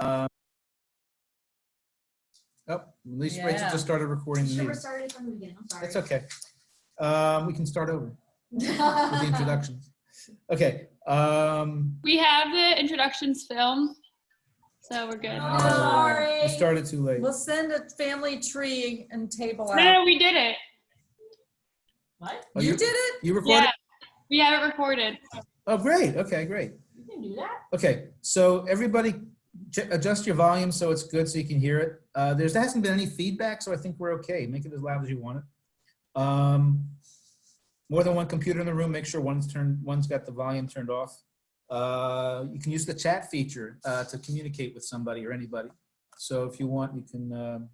Oh, at least Rachel just started recording the meeting. Started from the beginning. I'm sorry. That's okay. We can start over with the introductions. Okay. We have the introductions filmed, so we're good. Sorry. We started too late. We'll send a family tree and table out. No, we did it. What? Oh, You did it? You recorded? Yeah, we have it recorded. Oh, great. Okay, great. You can do that? Okay, so everybody adjust your volume so it's good so you can hear it. There hasn't been any feedback, so I think we're okay. Make it as loud as you want it. More than one computer in the room, make sure one's got the volume turned off. You can use the chat feature to communicate with somebody or anybody. So if you want, you can,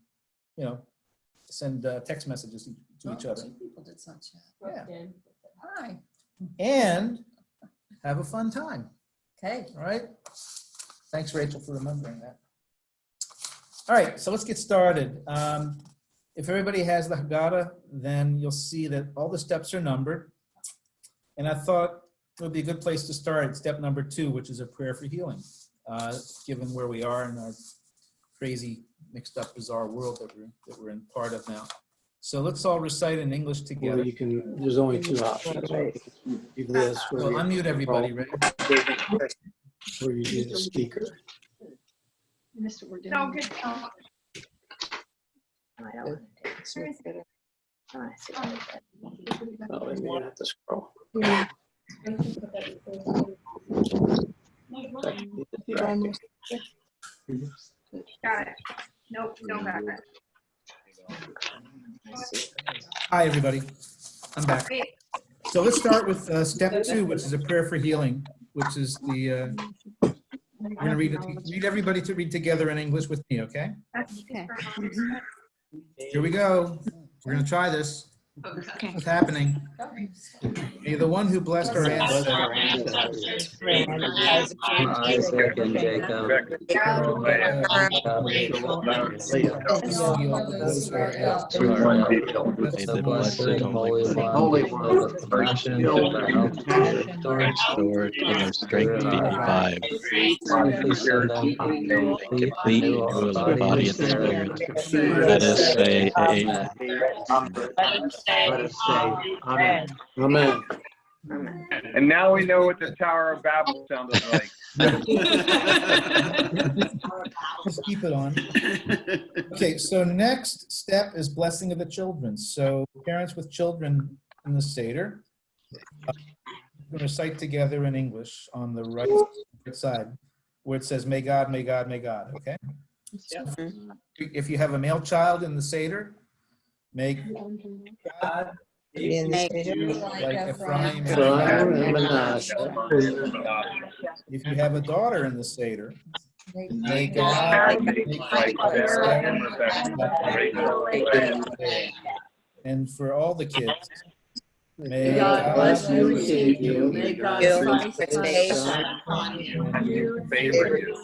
send text messages to each other. Two people did some chat. Yeah. Hi. And have a fun time. Okay. All right. Thanks, Rachel, for remembering that. All right, so let's get started. If everybody has the Haggadah, then you'll see that all the steps are numbered. And I thought it would be a good place to start at step number 2, which is a prayer for healing, given where we are in our crazy, mixed up, bizarre world that we're in part of now. So let's all recite in English together. Well, you can. There's only 2 options. Right? You do this, Well, unmute everybody, ready? or you do the speaker. Mr. We're doing. No, good. Oh, and you have to scroll. Got it. Nope, don't got it. Hi, everybody. I'm back. So let's start with step 2, which is a prayer for healing, which is the, we're going to read everybody to read together in English with me, okay? Okay. Here we go. We're going to try this. Okay. What's happening? May the one who blessed our ancestors. Isaac and Jacob. May the blessed Holy One of the nations of their health be restored and their strength be revived. And complete renewal of body and spirit. Let us say amen. Let us say amen. Amen. And now we know what the Tower of Babel sounded like. Just keep it on. Okay, so next step is blessing of the children. So parents with children in the Seder, we're going to recite together in English on the right side, where it says, may God, may God, may God, okay? So if you have a male child in the Seder, may God like Ephraim. and Manasseh. If you have a daughter in the Seder, may God make and for all the kids, may God bless you and keep you. May God May face Favor you.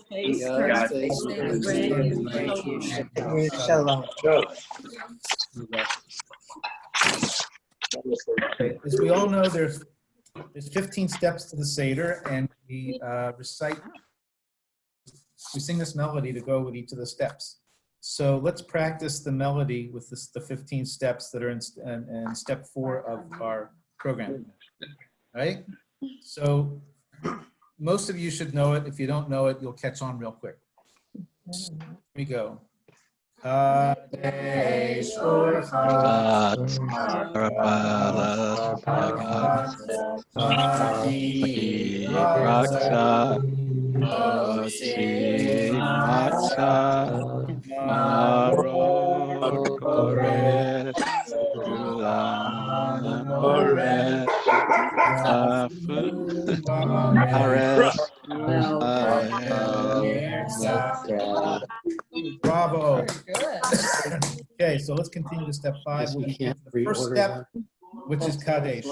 God's face make you Shalom. As we all know, there's 15 steps to the Seder, and we sing this melody to go with each of the steps. So let's practice the melody with the 15 steps that are in step 4 of our program. All right? So most of you should know it. If you don't know it, you'll catch on real quick. Here we go. Kadesh Orcha Raksa Oti Matza Maro Kores Ulam Ores Afu Ares Bravo. Good. Okay, so let's continue to step 5. We'll begin with the first step, which is Kadesh.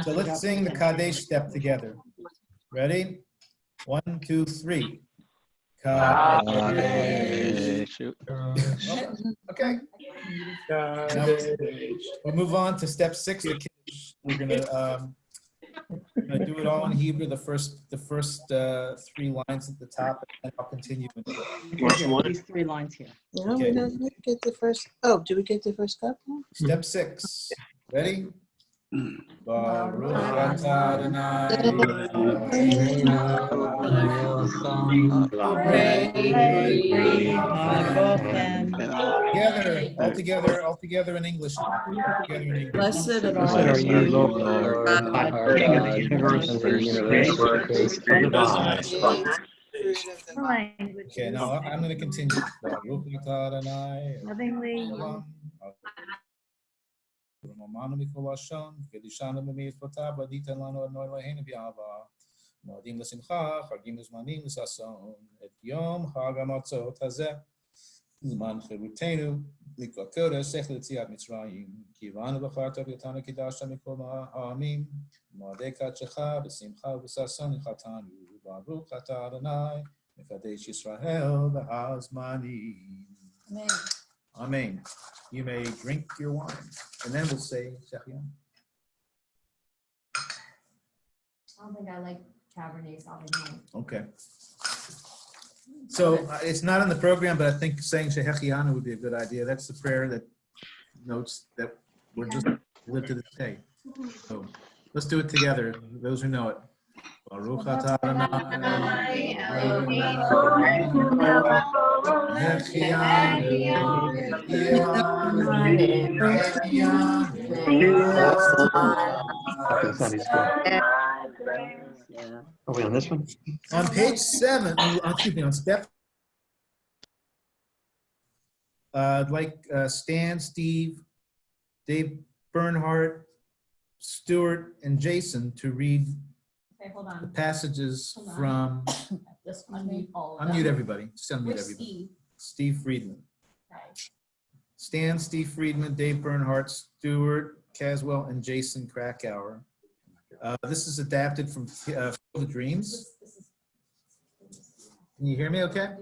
So let's sing the Kadesh step together. Ready? 1, 2, 3. Kadesh. Okay. Now, we'll move on to step 6, the Kiddush. We're going to I'm gonna do it all in Hebrew, the first 3 lines at the top, and I'll continue. These 3 lines here. No, Okay. we don't get the first. Oh, do we get the first couple? Step 6. Ready? Baruch atah Adonai. All together in English. Blessed are Blessed are you, Lord, our King of God, the universe, of the first universe, grace first of God. Language. Okay, now I'm going to continue. Baruch atah Adonai. Lovingly. Romano mikol lashon, kedishanu b'mitzvotav, v'adita lanu Adonai Eloheinu b'yahava. Moadim l'simcha, chagim l'zmanim l'sason, et yom chag hamatzot hazeh, zman chirutenu, likot kodesh, sech l'tziat Mitzrayim, ki v'anu b'charta v'yatanu kidashta mikol ha'amim, moadei kadshecha, b'simcha v'sason l'chatanu, baruch atah Adonai, mekadesh Yisrael v'hazmanim. Amen. Amen. You may drink your wine. And then we'll say, Shechiyah. I don't think I like Cabernet Sauvignon. Okay. So it's not in the program, but I think saying Shehechiyanu would be a good idea. That's the prayer that notes that we're just live to this day. So let's do it together, those who know it. Baruch atah Adonai Sunday school. Are we on this one? On page 7, excuse me, on step, I'd like Stan, Steve, Dave Bernhardt, Stuart, and Jason to read Okay, hold the on. passages Hold on. from, Just unmute all of them. unmute everybody, just unmute Which everybody. Steve? Steve Friedman. Okay. Stan, Steve Friedman, Dave Bernhardt, Stuart Caswell, and Jason Krakauer. This is adapted from Field of Dreams. Can you hear me okay?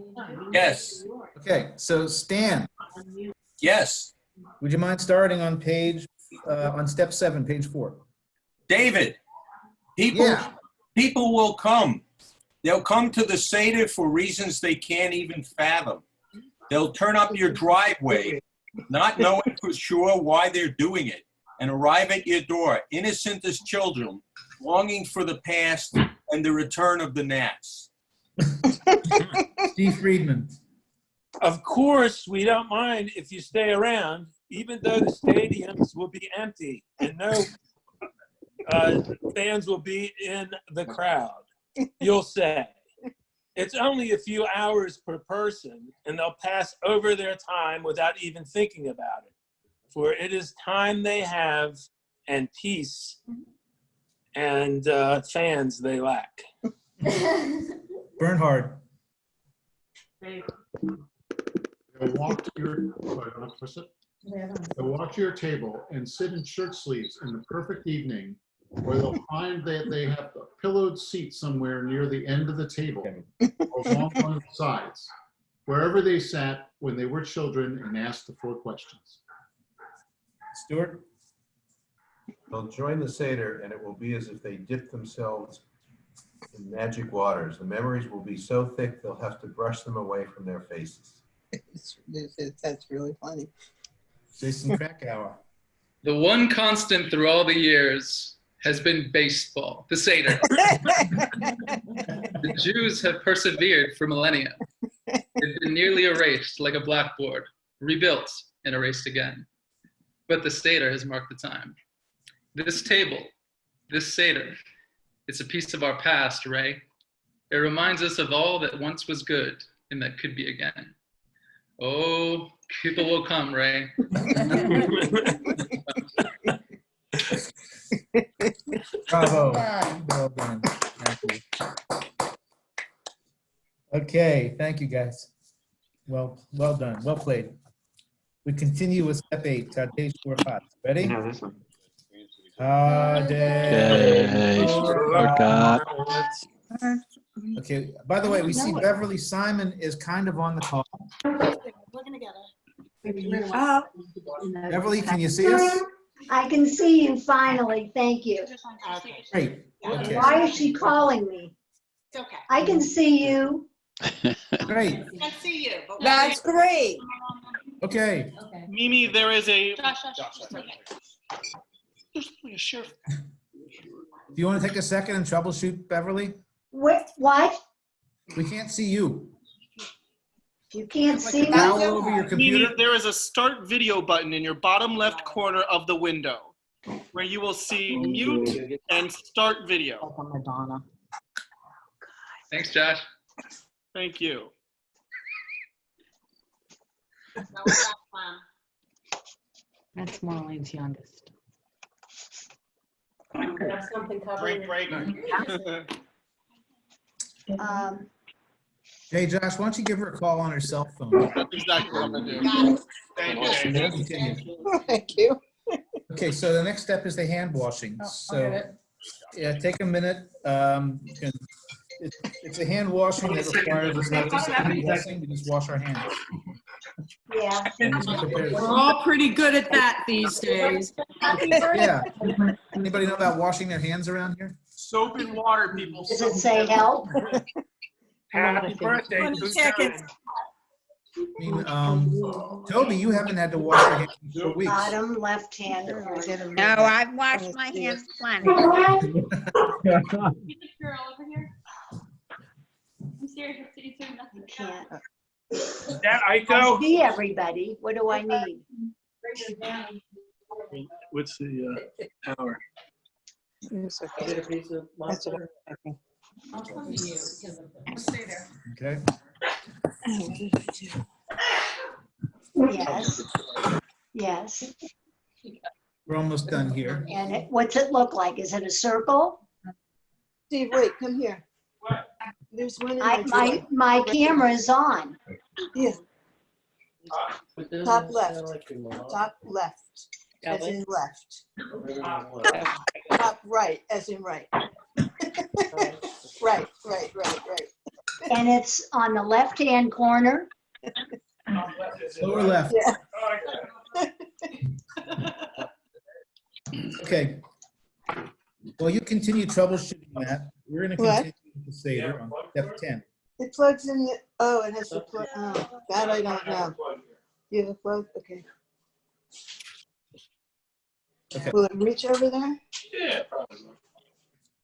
Yes. Okay, so Stan, Yes. would you mind starting on page, on step 7, page 4? David, people, Yeah. people will come. They'll come to the Seder for reasons they can't even fathom. They'll turn up your driveway, not knowing for sure why they're doing it, and arrive at your door, innocent as children, longing for the past and the return of the gnats. Steve Friedman. Of course, we don't mind if you stay around, even though the stadiums will be empty and no fans will be in the crowd. You'll say. It's only a few hours per person, and they'll pass over their time without even thinking about it. For it is time they have, and peace, and fans they lack. Bernhard. They'll walk to your, sorry, don't push it. They'll walk to your table and sit in shirt sleeves in the perfect evening, where they'll find that they have a pillowed seat somewhere near the end of the table, along one of the sides, wherever they sat when they were children and asked the 4 questions. Stuart? They'll join the Seder, and it will be as if they dipped themselves in magic waters. The memories will be so thick they'll have to brush them away from their faces. That's really funny. Jason Krakauer. The one constant through all the years has been baseball, the Seder. The Jews have persevered for millennia. They've been nearly erased like a blackboard, rebuilt and erased again. But the Seder has marked the time. This table, this Seder, it's a piece of our past, Ray. It reminds us of all that once was good and that could be again. Oh, people will come, Ray. Bravo. Well done. Thank you. Okay, thank you guys. Well done. Well played. We continue with step 8, Kadesh Urchat. Ready? No, this one. Kadesh Urchat. Okay, by the way, we see Beverly Simon is kind of on the call. Looking together. Beverly, can you see us? I can see you finally. Thank you. Great. Okay. Why is she calling me? It's okay. I can see you. Great. Can't see you, but. That's great. Okay. Okay. Mimi, there is a. Josh. There's only a sheriff. Do you want to take a second and troubleshoot, Beverly? What? We can't see you. You can't see me? Towel over your Mimi, computer? there is a start video button in your bottom left corner of the window where you will see mute and start video. Madonna. Thanks, Josh. Thank you. That's Marlene's youngest. Have something covering. Break. Hey, Josh, why don't you give her a call on her cell phone? That's exactly what I'm gonna do. Thank you. Continue. Thank you. Okay, so the next step is the hand washing. So, yeah, take a minute. It's a hand washing that requires us not just a blessing, we just wash our hands. Yeah. We're all pretty good at that these days. Yeah. Anybody know about washing their hands around here? Soap and water, people. Does it say help? Happy birthday, 20 seconds. I mean, Toby, you haven't had to wash your hands in 4 weeks. Bottom left hand. No, I've washed my hands plenty. Oh, Get the girl over here. I'm serious. You're saying nothing. Can't. That I Aiko? see everybody. What do I need? What's the hour? That's what I'm thinking. I'll come to you because of the Seder. Okay. Yes. Yes. We're almost done here. And what's it look like? Is it a circle? Steve, wait, come here. There's one in My camera is on. Yeah. Top left. Top left. As in left. Top right, as in right. Right. And it's on the left-hand corner. Lower left. Yeah. Okay. Well, you continue troubleshooting that. We're going to continue with the Seder on step 10. It plugs in the, it has to plug, that I don't know. You have a plug? Okay. Okay. Will it reach over there? Yeah, probably.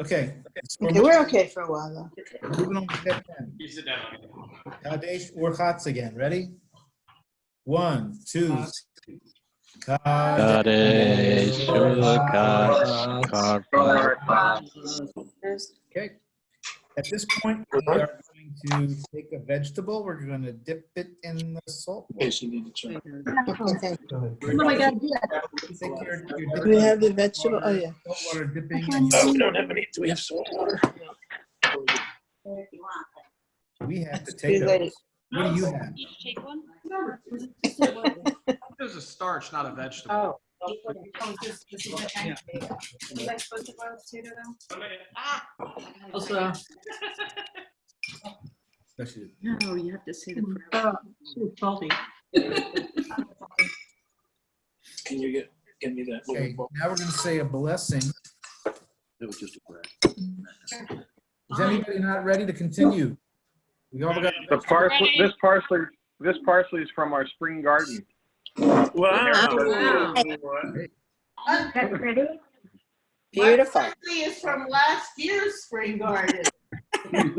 Okay. Okay, we're okay for a while though. Moving on to step 10. You sit down. Kadesh or Chatz again. Ready? 1, 2. Kadesh Okay. At this point, we are going to take a vegetable. We're going to dip it in the salt. In case you need to check. Oh my God, Do we have the vegetable? Oh, yeah. Saltwater dipping. Oh, we don't have any. Do we have salt water? We have Too potatoes. late. What do you have? Take one. It was a starch, not a vegetable. This is the kind of- Was I supposed to boil potato though? Also, Especially- no, you have to say the prayer. Too salty. Can you give me that? Okay, now we're going to say a blessing. It was just a prayer. Is anybody not ready to continue? We all got The parsley, this parsley is from our spring garden. Wow. That's pretty. Beautiful. Parsley is from last year's spring garden. That's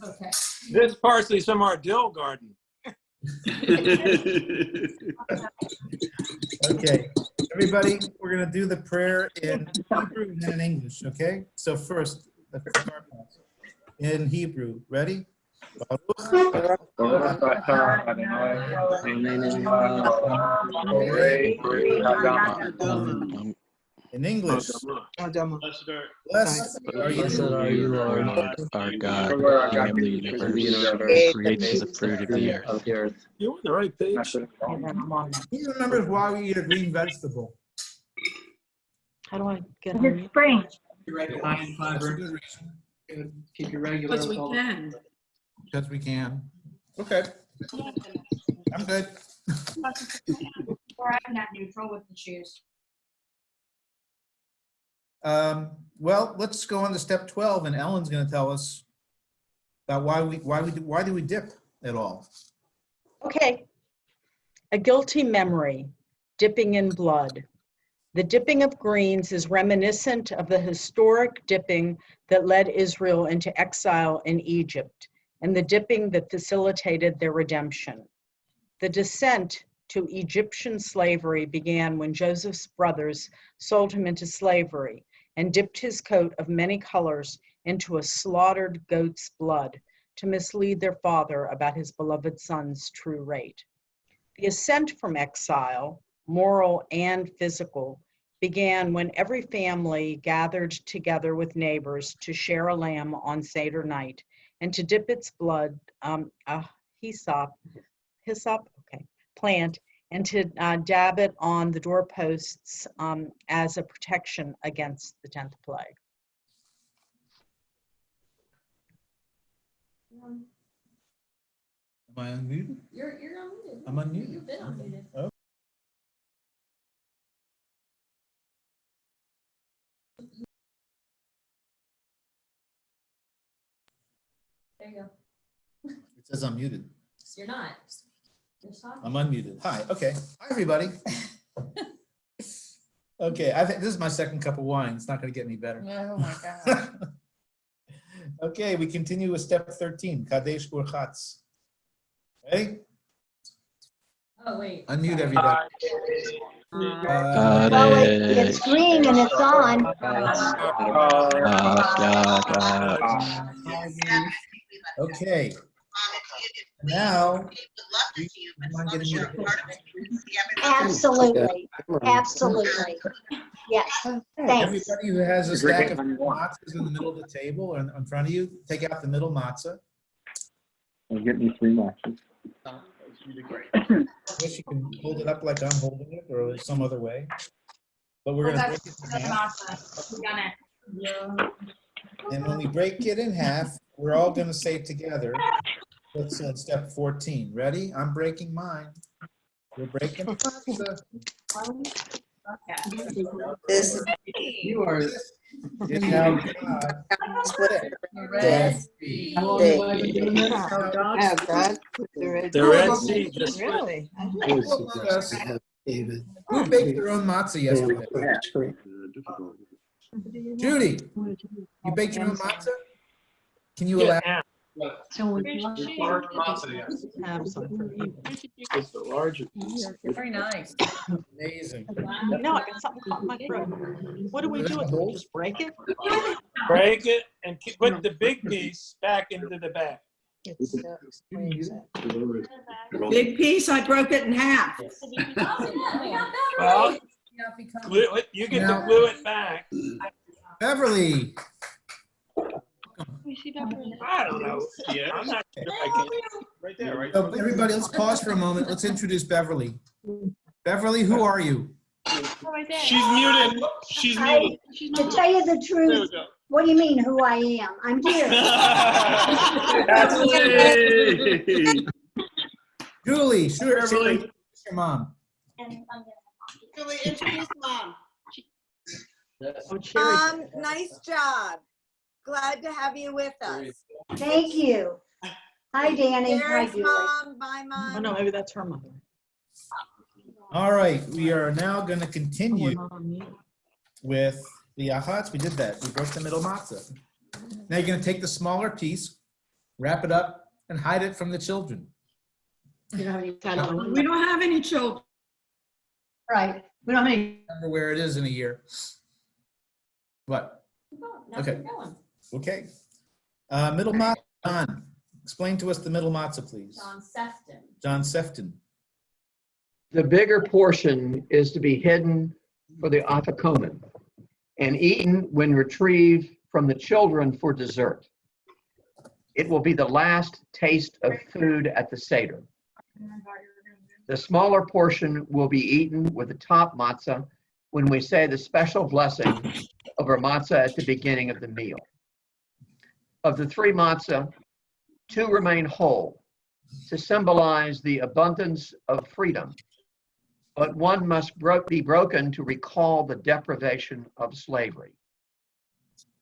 okay. This parsley's from our dill garden. Okay, everybody, we're going to do the prayer in Hebrew and then in English, okay? So first, the start pass. In Hebrew, ready? In English, blessed are Blessed are you, Lord, our God, King of the universe, who creates the fruit of the earth. You're on the right page. Who remembers why we eat a green vegetable? How do I get It's on? spring. Keep your regular. Because we can. Because we can. Okay. I'm good. Or I'm not neutral with the shoes. Well, let's go on to step 12, and Ellen's going to tell us about why do we dip at all? Okay. A guilty memory, dipping in blood. The dipping of greens is reminiscent of the historic dipping that led Israel into exile in Egypt and the dipping that facilitated their redemption. The descent to Egyptian slavery began when Joseph's brothers sold him into slavery and dipped his coat of many colors into a slaughtered goat's blood to mislead their father about his beloved son's true rate. The ascent from exile, moral and physical, began when every family gathered together with neighbors to share a lamb on Seder night and to dip its blood, hyssop plant, and to dab it on the doorposts as a protection against the 10th plague. Am I unmuted? You're unmuted. I'm unmuted. You've been unmuted. Oh. There you go. It says I'm muted. You're not. You're talking. I'm unmuted. Hi. Okay. Hi, everybody. Okay. This is my second cup of wine. It's not going to get any better. Oh my God. Okay. We continue with step 13. Kadesh Urchatz. Ready? Oh wait. Unmute everybody. Well, it's green and it's on. Okay. Now, I'm getting you. Absolutely. Absolutely. Yes. Thanks. Everybody who has a stack of matzahs in the middle of the table or in front of you, take out the middle matzah. I'll get me 3 matches. I guess you can hold it up like I'm holding it or some other way. But we're going to break it in half. And when we break it in half, we're all going to say together, let's step 14. Ready? I'm breaking mine. We're breaking matzah. This is You are. Is how God split the Red Sea. The Red Sea just Really? David. Who baked their own matzah yesterday? Judy, you baked your own matzah? Can you elaborate? Very nice. Amazing. No, I got something caught in my throat. What do we do with it? Just break it? break it and put the big piece back into the bag. Big piece, I broke it in half. Well, glue it, you get to glue it back. Beverly. I don't know. Yeah, I'm not sure I can. Right there, right? So everybody, let's pause for a moment. Let's introduce Beverly. Beverly, who are you? She's muted. She's muted. To tell you the truth, what do you mean who I am? I'm here. Julie, sure, Beverly. Who's your mom? Julie, introduce mom. Nice job. Glad to have you with us. Thank you. Hi, Danny. Hi, There's Julie. mom. Bye, mom. Oh, no, maybe that's her mother. All right, we are now going to continue with the ahats. We did that. We broke the middle matzah. Now you're going to take the smaller piece, wrap it up, and hide it from the children. We don't have any children. Right. We don't have any. Remember where it is in a year. What? Okay. Okay. Middle matzah. John, explain to us the middle matzah, please. John Sefton. John Sefton. The bigger portion is to be hidden for the afikomen and eaten when retrieved from the children for dessert. It will be the last taste of food at the Seder. The smaller portion will be eaten with the top matzah when we say the special blessing over matzah at the beginning of the meal. Of the 3 matzah, 2 remain whole to symbolize the abundance of freedom, but 1 must be broken to recall the deprivation of slavery.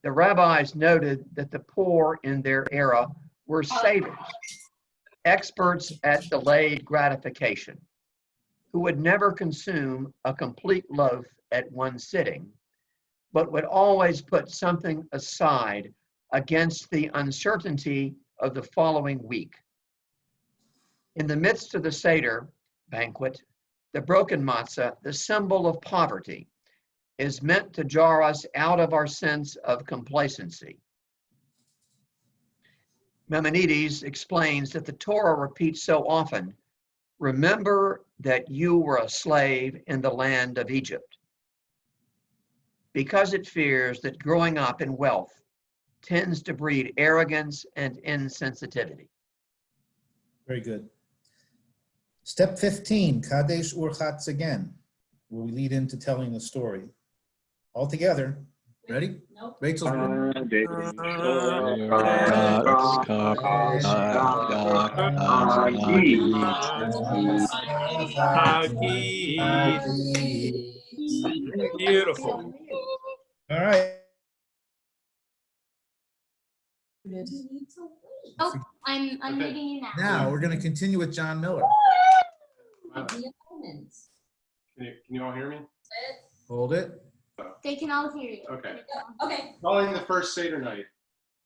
The rabbis noted that the poor in their era were savers, experts at delayed gratification, who would never consume a complete loaf at one sitting, but would always put something aside against the uncertainty of the following week. In the midst of the Seder banquet, the broken matzah, the symbol of poverty, is meant to jar us out of our sense of complacency. Maimonides explains that the Torah repeats so often, remember that you were a slave in the land of Egypt, because it fears that growing up in wealth tends to breed arrogance and insensitivity. Very good. Step 15, Kadesh Urchatz again, where we lead into telling the story. All together. Ready? Nope. Rachel's Beautiful. All right. Oh, I'm reading you now. Now we're going to continue with John Miller. Can you all hear me? Hold it. They can all hear you. Okay. Okay. Recalling the first Seder night.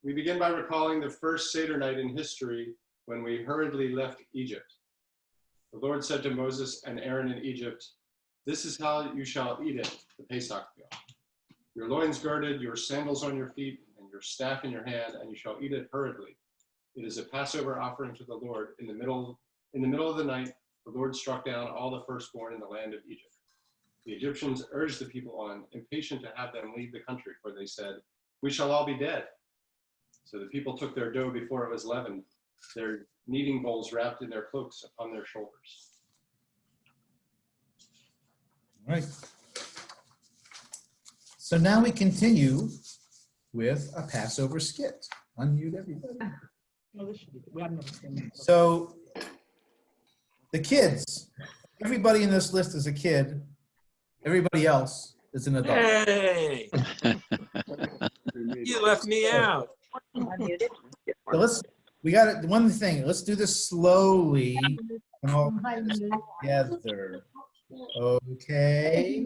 We begin by recalling the first Seder night in history when we hurriedly left Egypt. The Lord said to Moses and Aaron in Egypt, "This is how you shall eat it, the Pesach meal. Your loins girded, your sandals on your feet, and your staff in your hand, and you shall eat it hurriedly. It is a Passover offering to the Lord. In the middle of the night, the Lord struck down all the firstborn in the land of Egypt. The Egyptians urged the people on, impatient to have them leave the country, for they said, 'We shall all be dead.' So the people took their dough before it was leavened, their kneading bowls wrapped in their cloaks upon their shoulders." All right. So now we continue with a Passover skit. Unmute everybody. So the kids, everybody in this list is a kid. Everybody else is an adult. Hey, you left me out. So we got it. One thing, let's do this slowly and all together. Okay.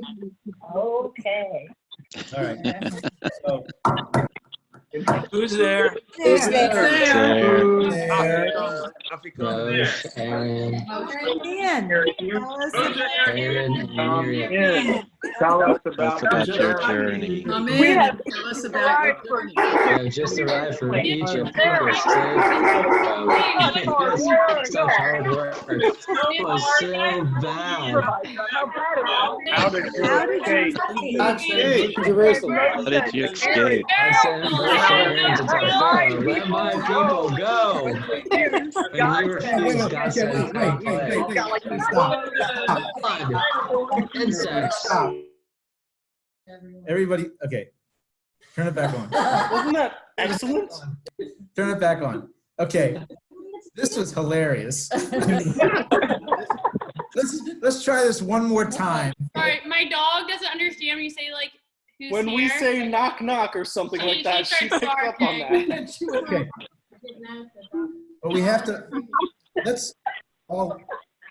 Okay. All right. So, Who's there? Who's there? Rose, Aaron, Tell us about your journey. Come We in have and tell us about your journey. I just arrived from Egypt. We're safe. So hard work. It was so bad. How did you Jerusalem? How did you escape? I sent Aaron to tell Pharaoh, let my people go. And he refused. God sent insects. Stop. Everybody, okay. Turn it back on. Wasn't that excellent? Turn it back on. Okay. This was hilarious. Let's try this one more time. Sorry, my dog doesn't understand when you say like who's When we here. say knock knock or something like that, she starts picked up on that. Okay. But we have to,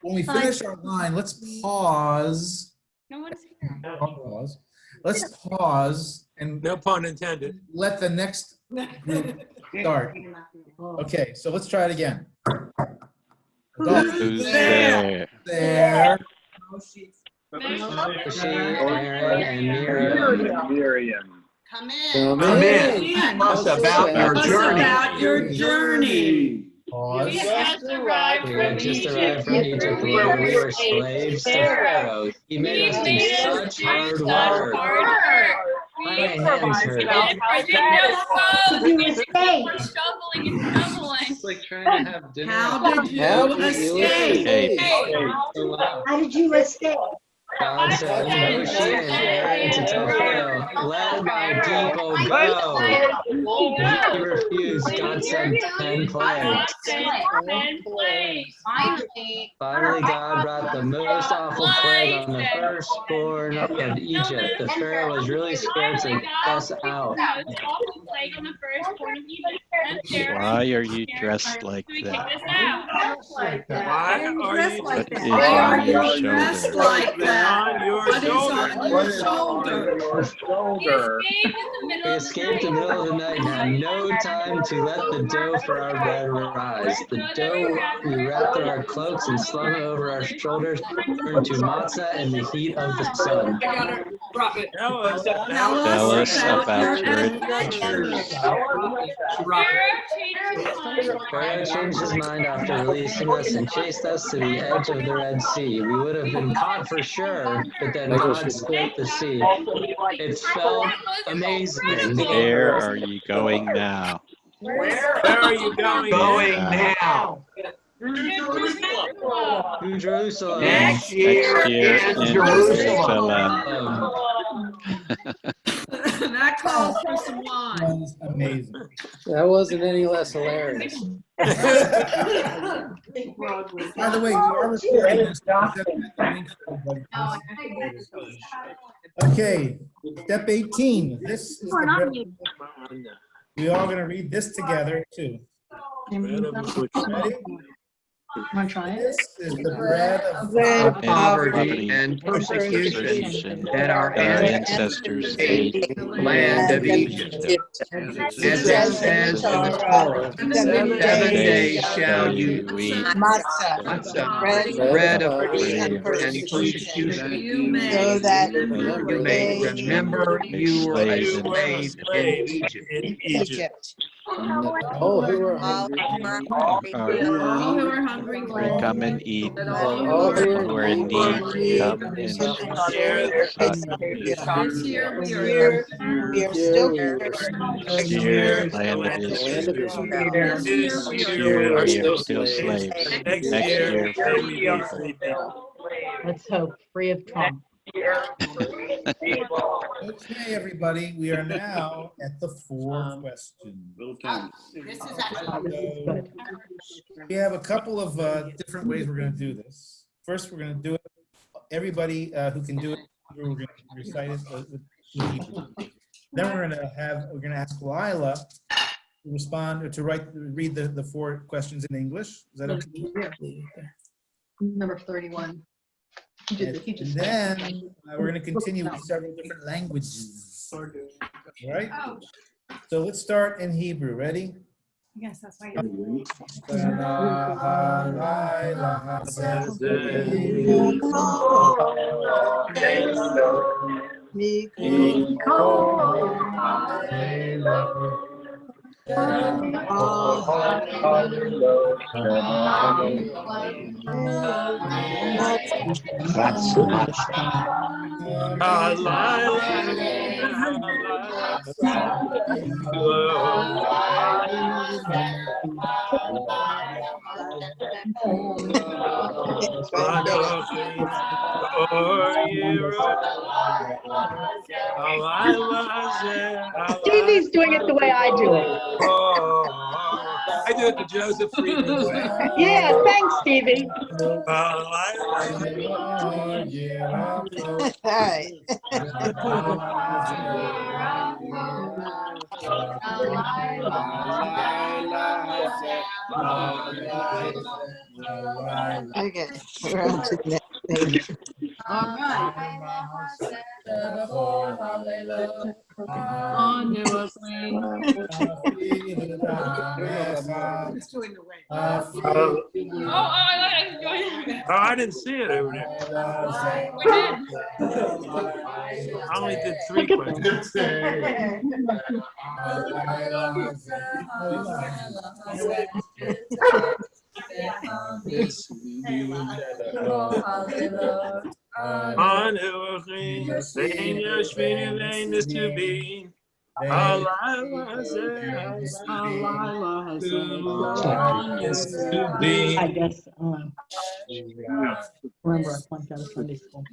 when we finish our line, let's pause. No one's here. Pause. Let's pause and No pun intended. let the next group start. Okay, so let's try it again. Who's there? There. Aaron and Miriam. Come Come in. Tell us about your Tell us journey. about your journey. Pause. We just arrived We from had just Egypt. arrived from Egypt where we were slaves to Pharaoh. He made us do such hard work. My hands hurt. You escaped. We're shoveling and shoveling. It's like trying to have dinner. How did you escape? Hey. How did you escape? God sent Moshe and Aaron to tell Pharaoh, "Let my people go." He refused. God sent 10 plagues. Finally, God brought the most awful plague on the firstborn of Egypt. The Pharaoh was really scared to us out. Why are you dressed like that? Why are you What is on your shoulder? Like that. on your What is shoulder? on your shoulder? We escaped in the middle of the night and had no time to let the dough for our bread rise. The dough we wrapped in our cloaks and slung over our shoulders turned to matzah in the heat of the sun. Tell us Tell us about your adventures. Pharaoh changed his mind after releasing us and chased us to the edge of the Red Sea. We would have been caught for sure, but then God split the sea. It felt amazing. Where are you going now? Where are you going now? To Jerusalem. Next year in Jerusalem. That calls for some wine. Amazing. That wasn't any less hilarious. By the way, we are recording this. Okay, step 18. This is the bread. We are going to read this together too. Ready? Want to try it? This is the bread of poverty and persecution that our ancestors ate in the land of Egypt. As it says in the Torah, 7 days shall you eat matzah, bread of affliction and persecution, so that you may remember you were a slave in Egypt. All who are hungry, All who are hungry, Come and eat. all Who are in need, come and this year we are still Next year, land of Israel. Next year, we are still slaves. Next year, may we be free people. Let's hope, free of Trump. Okay, everybody, we are now at the 4 questions. We have a couple of different ways we're going to do this. First, we're going to do it. Everybody who can do it, we're going to recite it with Hebrew. Then we're going to ask Lila to respond or to read the 4 questions in English. Is that okay? Number 31. And then we're going to continue with several different languages. All right? So let's start in Hebrew. Ready? Yes, that's why. That's much. Stevie's doing it the way I do it. I do it the Joseph Friedman way. Yeah, thanks, Stevie. All right. Okay, we're on to the next page. All right. Oh, I didn't see it over there. I only did 3 questions. I guess. Remember, I flunked out of Sunday school.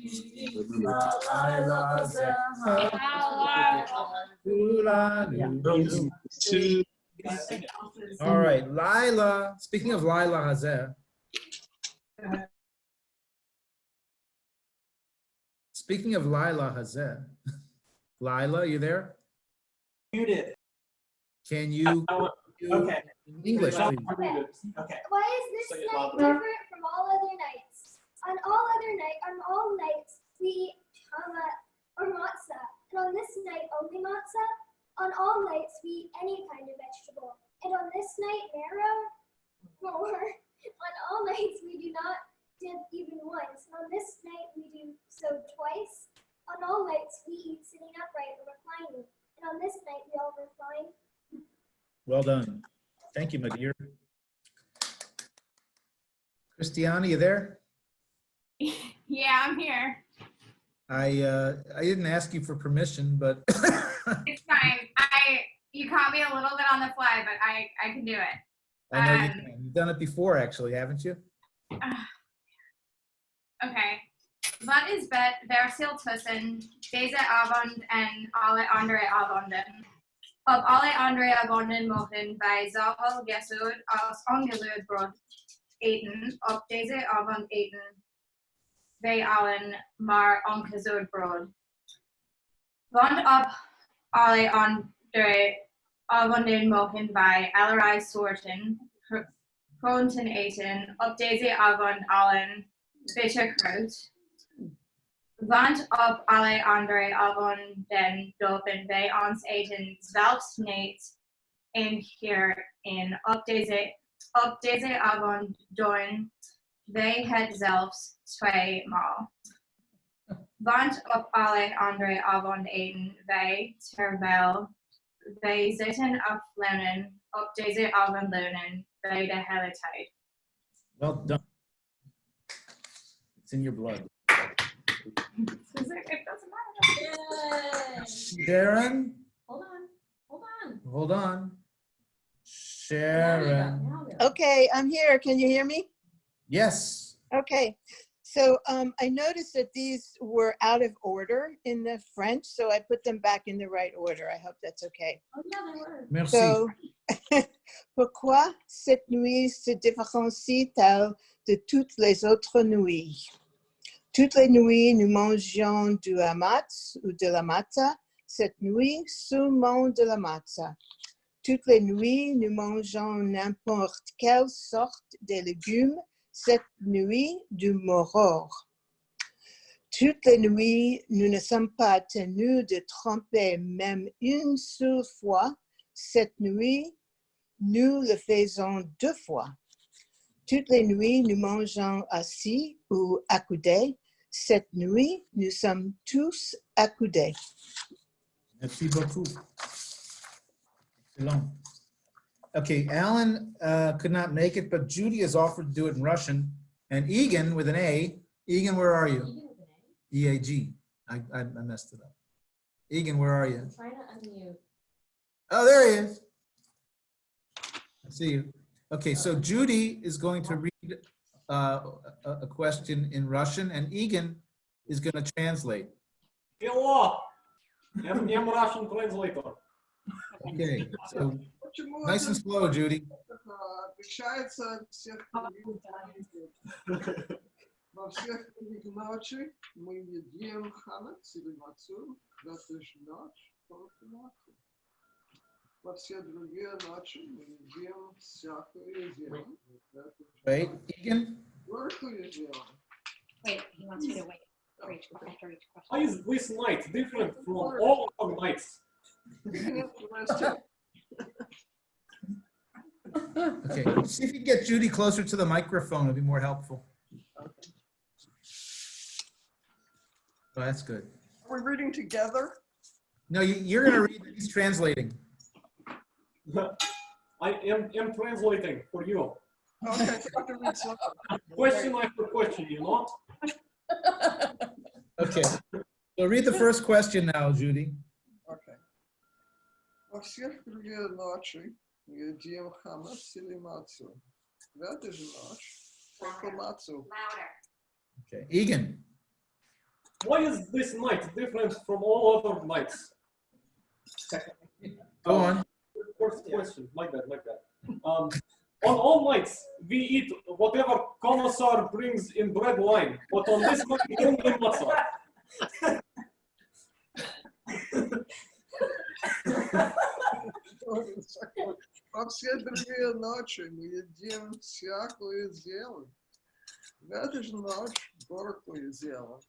All right, Lila. Speaking of Lila Hazeh. Speaking of Lila Hazeh. Lila, you there? Muted. Can you? Okay. In English, please. Okay. Why is this night different from all other nights? On all nights, we eat chama or matzah, and on this night only matzah. On all nights, we eat any kind of vegetable, and on this night marrow. Or on all nights, we do not dip even once, and on this night we do so twice. On all nights, we eat sitting upright or reclining, and on this night we all recline. Well done. Thank you, my dear. Christiana, you there? Yeah, I'm here. I didn't ask you for permission, but It's fine. You caught me a little bit on the fly, but I can do it. I know you can. You've done it before, actually, haven't you? Okay. Wat is wer stil tussen deze avond en alle andere avonden? Op alle andere avonden mogen wij zowel gezout als ongezout brood eten. Op deze avond eten wij allen maar ongezout brood. Want op alle andere avonden mogen wij allerlei soorten groenten eten. Op deze avond allen bitterkruid. Want op alle andere avonden dopen wij ons eten zelfs niet één keer in. Op deze avond doen wij het zelfs 2 maal. Want op alle andere avonden eten wij terwijl wij zitten afleunen. Op deze avond leunen wij de hele tijd. Well done. It's in your blood. It doesn't matter. Sharon? Hold on. Sharon. Okay, I'm here. Can you hear me? Yes. Okay. So I noticed that these were out of order in the French, so I put them back in the right order. I hope that's okay. Oh yeah, they were. Merci. So, pourquoi cette nuit se différencie-t-elle de toutes les autres nuits? Toutes les nuits, nous mangeons du hamatz ou de la matzah. Cette nuit, seulement de la matzah. Toutes les nuits, nous mangeons n'importe quelle sorte de légumes. Cette nuit, du moror. Toutes les nuits, nous ne sommes pas tenus de tromper même une seule fois. Cette nuit, nous le faisons 2 fois. Toutes les nuits, nous mangeons assis ou accoudés. Cette nuit, nous sommes tous accoudés. Merci beaucoup. Excellent. Okay, Alan could not make it, but Judy has offered to do it in Russian. And Egan with an A. Egan, where are you? E-A-G. I messed it up. Egan, where are you? I'm trying to unmute. Oh, there he is. I see you. Okay, so Judy is going to read a question in Russian, and Egan is going to translate. Hello. I'm Russian translator. Okay, so nice and slow, Judy. Отличается от всех во всех ночи мы едим хамец или мацу, в эту же ночь только мацу. Во все другие ночи мы едим всякую зелень. Wait, Egan? Горькую зелень. Wait, he wants me to wait for each after each question. Why is this night different from all other nights? Okay, see if you can get Judy closer to the microphone, it'd be more helpful. Oh, that's good. Are we reading together? No, you're going to read, he's translating. I am translating for you. Okay, so I have to read some. Question after question, you know? Okay, so read the first question now, Judy. Okay. Во всех другие ночи мы едим хамец или мацу. В эту же ночь Matzo. Okay, Egan. Why is this night different from all other nights? Go on. First question, like that. On all nights, we eat whatever commissar brings in bread wine, but on this night, only matzah. Во все другие ночи мы едим всякое зелень. В эту же ночь горькое зелень.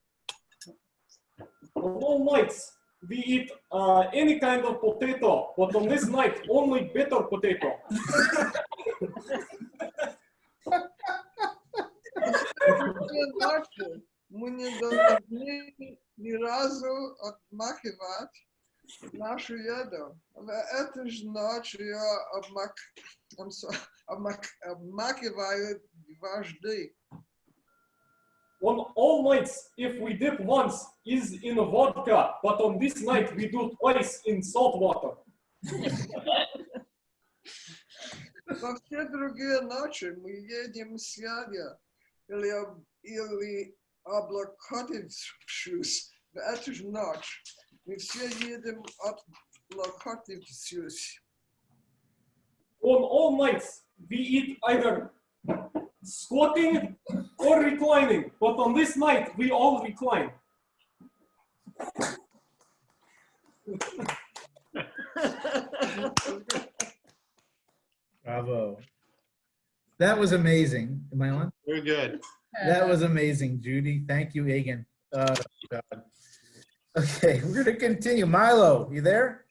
On all nights, we eat any kind of potato, but on this night, only bitter potato. Все ночи мы не должны ни разу отмахивать нашу еду. В эту же ночь я обмакиваю дважды. On all nights, if we dip once, is in vodka, but on this night, we do twice in salt water. Во все другие ночи мы едем сядя или облокотившись. В эту же ночь мы все едем облокотившись. On all nights, we eat either squatting or reclining, but on this night, we all recline. Bravo. That was amazing. Am I on? Very good. That was amazing, Judy. Thank you, Egan. Oh, God. Okay, we're going to continue. Milo, you there?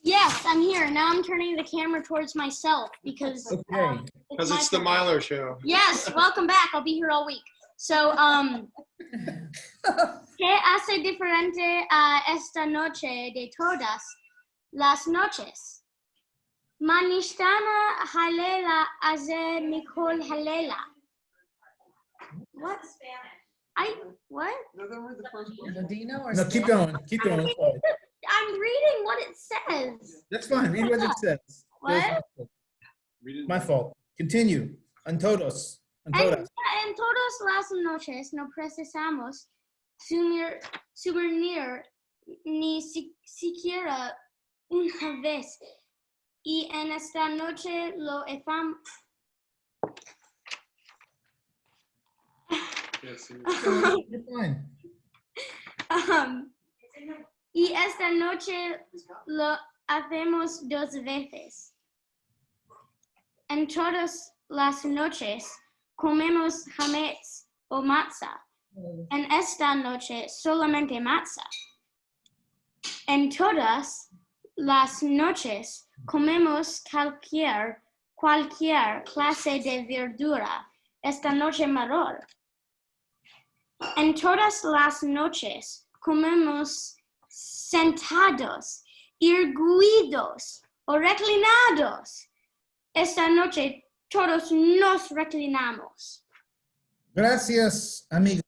Yes, I'm here. Now I'm turning the camera towards myself because Okay. Because it's the Milo show. Yes, welcome back. I'll be here all week. So, ¿qué hace diferente a esta noche de todas las noches? Manishtana halela aze mikol halela. What? What? No, keep going. Keep going. Sorry. I'm reading what it says. That's fine. Read what it says. What? My fault. Continue. En todos. En todas. En todas las noches no precisamos subir ni siquiera una vez. Y en esta noche lo hacemos. Fine. Y esta noche lo hacemos 2 veces. En todas las noches comemos hametz o matzah. En esta noche solamente matzah. En todas las noches comemos cualquier clase de verdura. Esta noche maror. En todas las noches comemos sentados, erguidos o reclinados. Esta noche todos nos reclinamos. Gracias, amigo.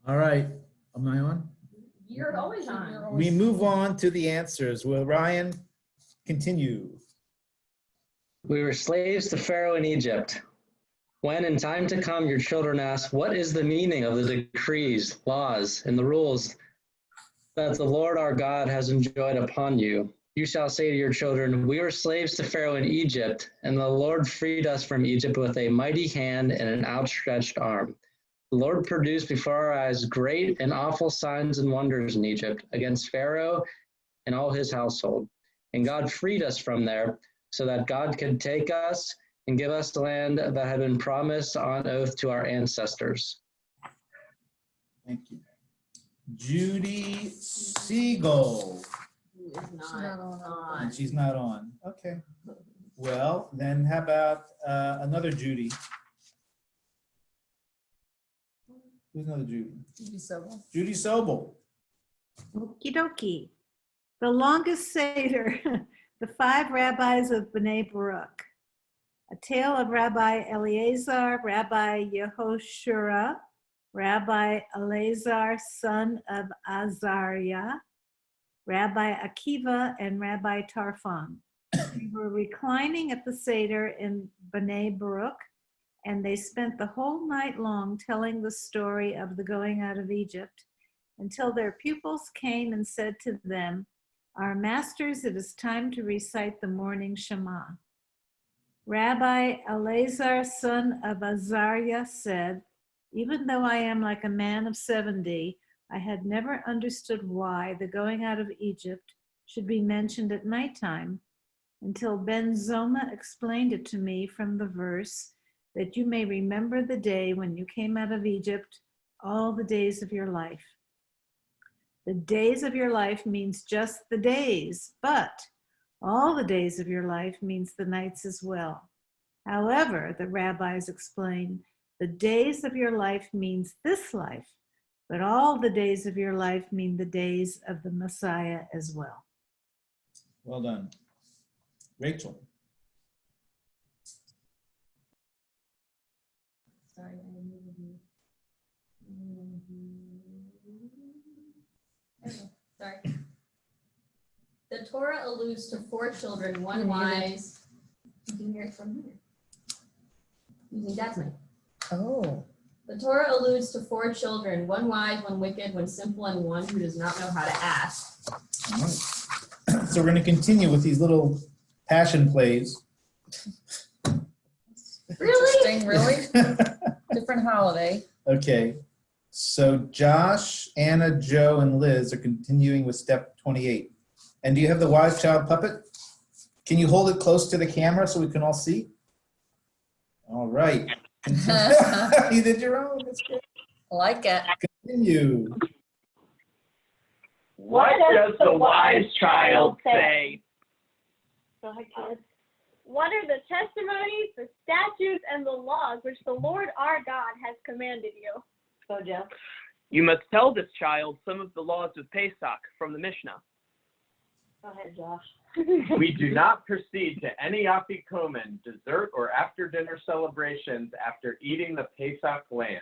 All right. Am I on? You're always on. We move on to the answers. Will Ryan continue? We were slaves to Pharaoh in Egypt. When in time to come your children ask, what is the meaning of the decrees, laws, and the rules that the Lord our God has enjoined upon you? You shall say to your children, we were slaves to Pharaoh in Egypt, and the Lord freed us from Egypt with a mighty hand and an outstretched arm. The Lord produced before our eyes great and awful signs and wonders in Egypt against Pharaoh and all his household. And God freed us from there so that God could take us and give us the land that had been promised on oath to our ancestors. Thank you. Judy Siegel. And she's not on. Okay. Well, then how about another Judy? Who's another Judy? Judy Sobel. Judy Sobel. Okie dokie. The longest Seder, the 5 rabbis of Bnei Baruch. A tale of Rabbi Eleazar, Rabbi Yehoshua, Rabbi Eleazar, son of Azariah, Rabbi Akiva, and Rabbi Tarfon. They were reclining at the Seder in Bnei Baruch, and they spent the whole night long telling the story of the going out of Egypt, until their pupils came and said to them, "Our masters, it is time to recite the morning Shema." Rabbi Eleazar, son of Azariah, said, "Even though I am like a man of 70, I had never understood why the going out of Egypt should be mentioned at nighttime, until Ben Zoma explained it to me from the verse, that you may remember the day when you came out of Egypt, all the days of your life. The days of your life means just the days, but all the days of your life means the nights as well. However, the rabbis explain, the days of your life means this life, but all the days of your life mean the days of the Messiah as well." Well done. Rachel. Sorry, sorry. The Torah alludes to 4 children, one wise. You can hear it from here. Using Dad's mic. Oh. The Torah alludes to 4 children, one wise, one wicked, one simple, and one who does not know how to ask. All right. So we're going to continue with these little passion plays. Really? Interesting, really? Different holiday. Okay. So Josh, Anna, Joe, and Liz are continuing with step 28. And do you have the wise child puppet? Can you hold it close to the camera so we can all see? All right. You did your own. That's good. I like it. Continue. What does the wise child say? Go ahead, kids. What are the testimonies, the statutes, and the laws which the Lord our God has commanded you? Go, Jeff. You must tell this child some of the laws of Pesach from the Mishnah. Go ahead, Josh. We do not proceed to any afikomen, dessert or after dinner celebrations after eating the Pesach lamb.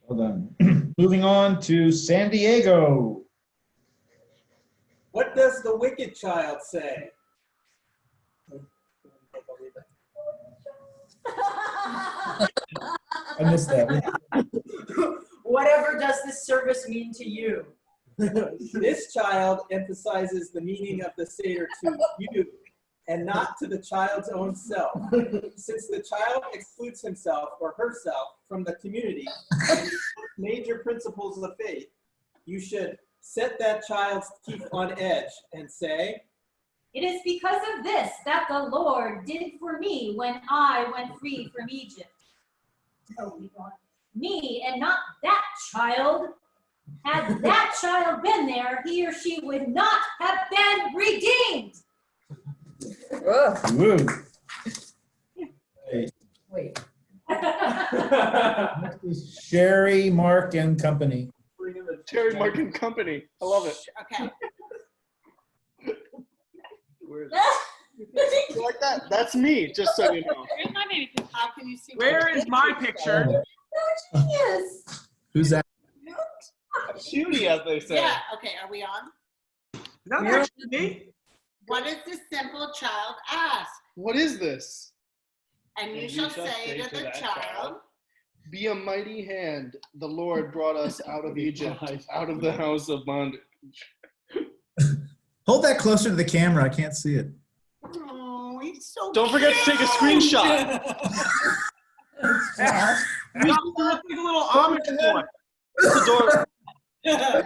Well done. Moving on to San Diego. What does the wicked child say? I missed that. Whatever does this service mean to you? This child emphasizes the meaning of the Seder to you and not to the child's own self. Since the child excludes himself or herself from the community and major principles of faith, you should set that child's teeth on edge and say, "It is because of this that the Lord did for me when I went free from Egypt. Me and not that child. Had that child been there, he or she would not have been redeemed." Woo. Wait. Sherry, Mark, and company. Terry, Mark, and Company. I love it. Okay. You like that? That's me, just so you know. Here's my baby picture. How can you see? Where is my picture? Yes. Who's that? Cutie, as they say. Yeah, okay, are we on? No, that's me. What does the simple child ask? What is this? And you shall say to the child, "Be a mighty hand. The Lord brought us out of Egypt, out of the house of bondage." Hold that closer to the camera. I can't see it. "Oh, he's so Don't forget to take a screenshot. You look like a little Amish boy. It's adorable. Oh,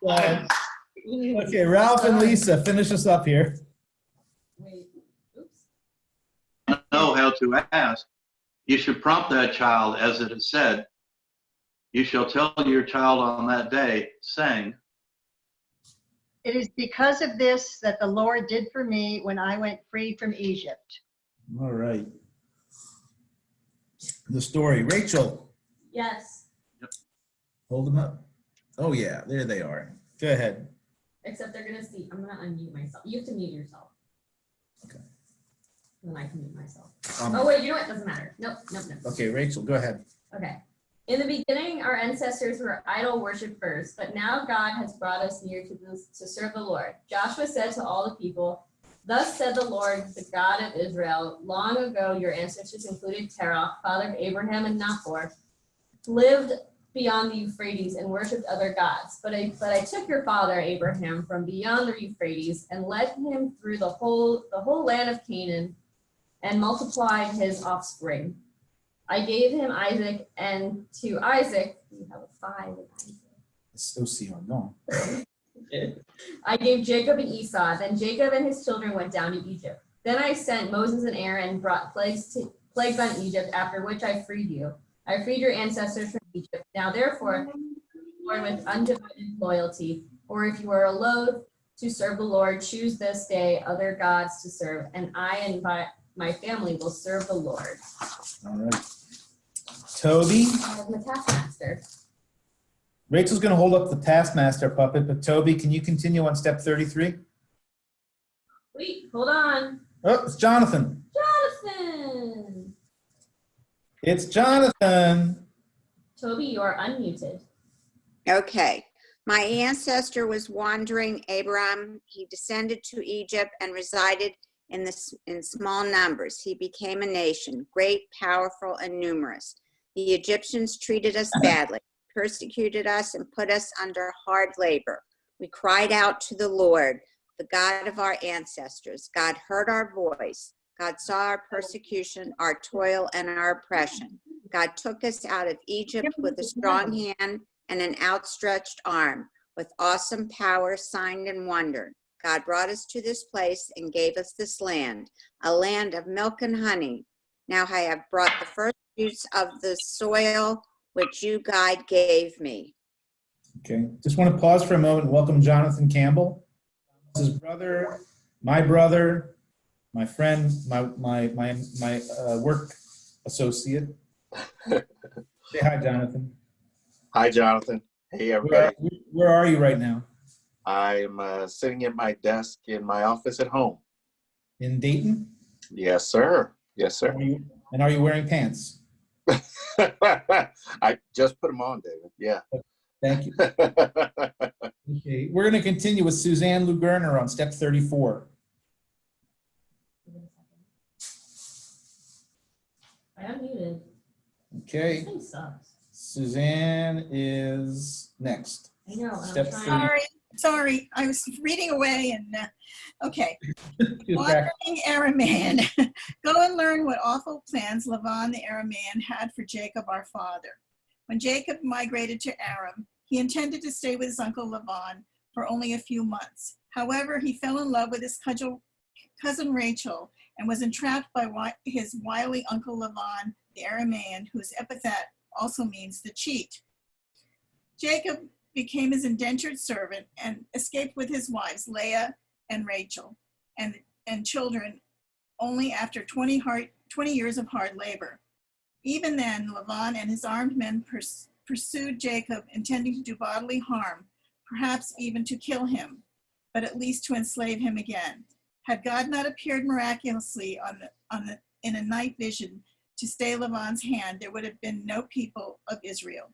God. Okay, Ralph and Lisa, finish us up here. Know how to ask. You should prompt that child, as it is said. You shall tell your child on that day, saying, It is because of this that the Lord did for me when I went free from Egypt. All right. The story. Rachel, Yes, hold them up. Oh, yeah, there they are. Go ahead. except they're gonna see. I'm gonna unmute myself. You have to mute yourself. Okay. Then I can mute myself. Um, Oh wait, you know what? Doesn't matter. Nope. Okay, Rachel, go ahead. Okay. In the beginning, our ancestors were idol worshippers, but now God has brought us near to serve the Lord. Joshua said to all the people, "Thus said the Lord, the God of Israel, long ago your ancestors, included Terah, father of Abraham and Nahor, lived beyond the Euphrates and worshipped other gods. But I took your father Abraham from beyond the Euphrates and led him through the whole land of Canaan and multiplied his offspring. I gave him Isaac, and to Isaac, you have a 5 in Isaac. It's OCR, go on. I gave Jacob and Esau. Then Jacob and his children went down to Egypt. Then I sent Moses and Aaron and brought plagues on Egypt, after which I freed you. I freed your ancestors from Egypt. Now therefore, Lord, with undivided loyalty, or if you are loath to serve the Lord, choose this day other gods to serve, and I and my family will serve the Lord." All right. Toby? I'm the taskmaster. Rachel's going to hold up the taskmaster puppet, but Toby, can you continue on step 33? Wait, hold on. Oh, it's Jonathan. Jonathan! It's Jonathan. Toby, you are unmuted. Okay. My ancestor was wandering Abram. He descended to Egypt and resided in small numbers. He became a nation, great, powerful, and numerous. The Egyptians treated us badly, persecuted us, and put us under hard labor. We cried out to the Lord, the God of our ancestors. God heard our voice. God saw our persecution, our toil, and our oppression. God took us out of Egypt with a strong hand and an outstretched arm, with awesome power, sign, and wonder. God brought us to this place and gave us this land, a land of milk and honey. Now I have brought the first fruits of the soil which you, God, gave me. Okay, just want to pause for a moment and welcome Jonathan Campbell. His brother, my friend, my work associate. Say hi, Jonathan. Hi, Jonathan. Hey, everybody. Where are you right now? I'm sitting at my desk in my office at home. In Dayton? Yes, sir. Yes, sir. And are you wearing pants? I just put them on, David. Yeah. Thank you. Okay, we're going to continue with Suzanne Lugerner on step 34. I unmuted. Okay. This thing sucks. Suzanne is next. I know. Step 30. Sorry, I was reading away and, okay. She's back. Wandering Aramean. Go and learn what awful plans Laban the Aramean had for Jacob our father. When Jacob migrated to Aram, he intended to stay with his uncle Laban for only a few months. However, he fell in love with his cousin Rachel and was entrapped by his wily uncle Laban the Aramean, whose epithet also means the cheat. Jacob became his indentured servant and escaped with his wives, Leah and Rachel, and children only after 20 years of hard labor. Even then, Laban and his armed men pursued Jacob, intending to do bodily harm, perhaps even to kill him, but at least to enslave him again. Had God not appeared miraculously in a night vision to stay Laban's hand, there would have been no people of Israel.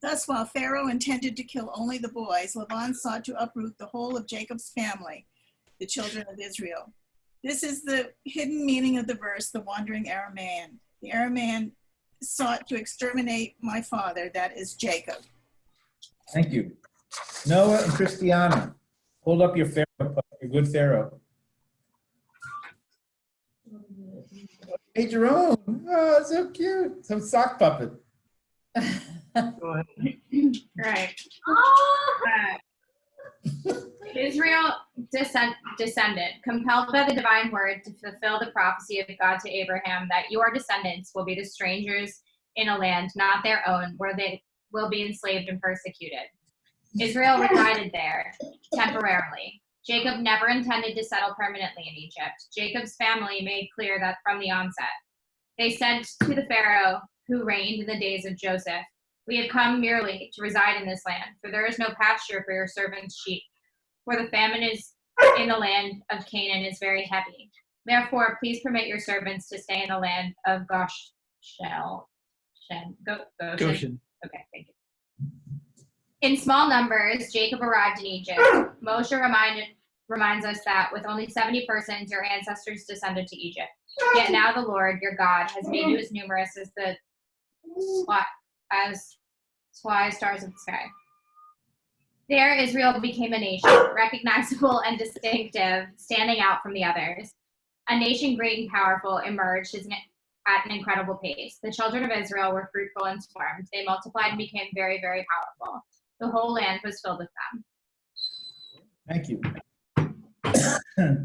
Thus, while Pharaoh intended to kill only the boys, Laban sought to uproot the whole of Jacob's family, the children of Israel. This is the hidden meaning of the verse, the wandering Aramean. The Aramean sought to exterminate my father, that is Jacob. Thank you. Noah and Christiana, hold up your Pharaoh, your good Pharaoh. Hey, Jerome. Oh, so cute. Some sock puppet. Right. Israel descended, compelled by the divine word to fulfill the prophecy of God to Abraham that your descendants will be the strangers in a land not their own, where they will be enslaved and persecuted. Israel resided there temporarily. Jacob never intended to settle permanently in Egypt. Jacob's family made clear that from the onset. They said to the Pharaoh who reigned in the days of Joseph, "We have come merely to reside in this land, for there is no pasture for your servants' sheep, for the famine is in the land of Canaan is very heavy. Therefore, please permit your servants to stay in the land of Goshel." Goshen. Okay, thank you. In small numbers, Jacob arrived in Egypt. Moshe reminds us that with only 70 persons, your ancestors descended to Egypt. Yet now the Lord, your God, has made you as numerous as the sky stars of the sky. There Israel became a nation, recognizable and distinctive, standing out from the others. A nation great and powerful emerged at an incredible pace. The children of Israel were fruitful and swarmed. They multiplied and became very, very powerful. The whole land was filled with them. Thank you.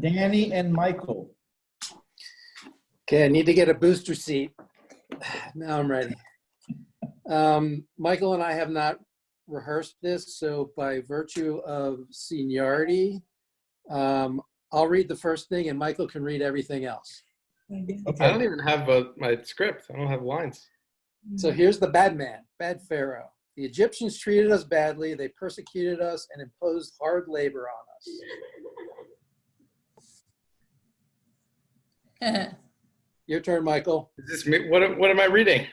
Danny and Michael. Okay, I need to get a booster seat. Now I'm ready. Michael and I have not rehearsed this, so by virtue of seniority, I'll read the first thing and Michael can read everything else. Okay. I don't even have my script. I don't have lines. So here's the bad man, bad Pharaoh. The Egyptians treated us badly. They persecuted us and imposed hard labor on us. Your turn, Michael. Is this me? What am I reading?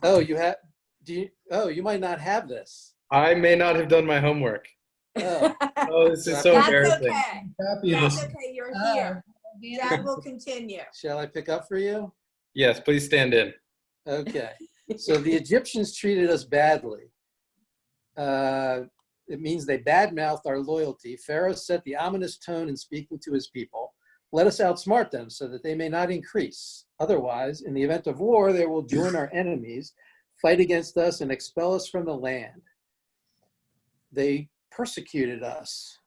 Oh, you might not have this. I may not have done my homework. Oh, oh this is so That's embarrassing. okay. Copy of That's this. okay. You're here. Dad will continue. Shall I pick up for you? Yes, please stand in. Okay. So the Egyptians treated us badly. It means they badmouthed our loyalty. Pharaoh set the ominous tone in speaking to his people. Let us outsmart them so that they may not increase. Otherwise, in the event of war, they will join our enemies, fight against us, and expel us from the land. They persecuted us.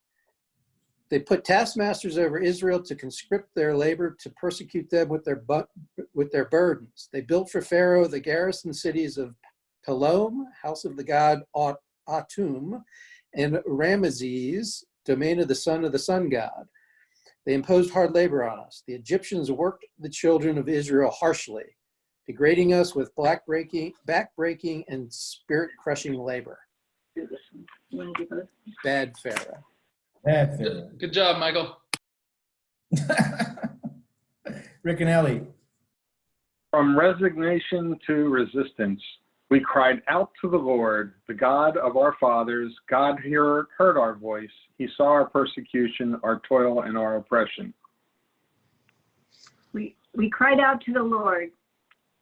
They put taskmasters over Israel to conscript their labor to persecute them with their burdens. They built for Pharaoh the garrison cities of Pelom, house of the god Atum, and Ramesses, domain of the sun god. They imposed hard labor on us. The Egyptians worked the children of Israel harshly, degrading us with backbreaking and spirit-crushing labor. Bad Pharaoh. Bad Pharaoh. Good job, Michael. Rick and Ellie. From resignation to resistance, we cried out to the Lord, the God of our fathers. God heard our voice. He saw our persecution, our toil, and our oppression. We cried out to the Lord.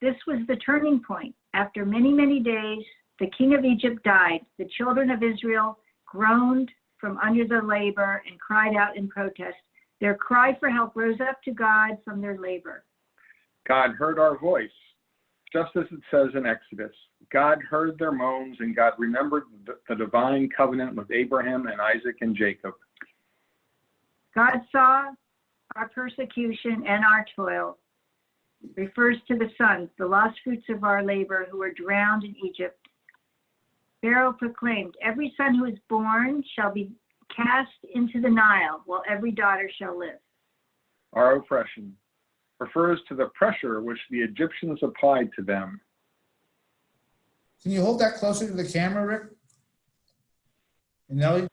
This was the turning point. After many, many days, the king of Egypt died. The children of Israel groaned from under their labor and cried out in protest. Their cry for help rose up to God from their labor. God heard our voice, just as it says in Exodus. God heard their moans, and God remembered the divine covenant with Abraham and Isaac and Jacob. God saw our persecution and our toil. Refers to the sons, the lost fruits of our labor, who were drowned in Egypt. Pharaoh proclaimed, every son who is born shall be cast into the Nile, while every daughter shall live. Our oppression refers to the pressure which the Egyptians applied to them. Can you hold that closer to the camera, Rick? And Nellie?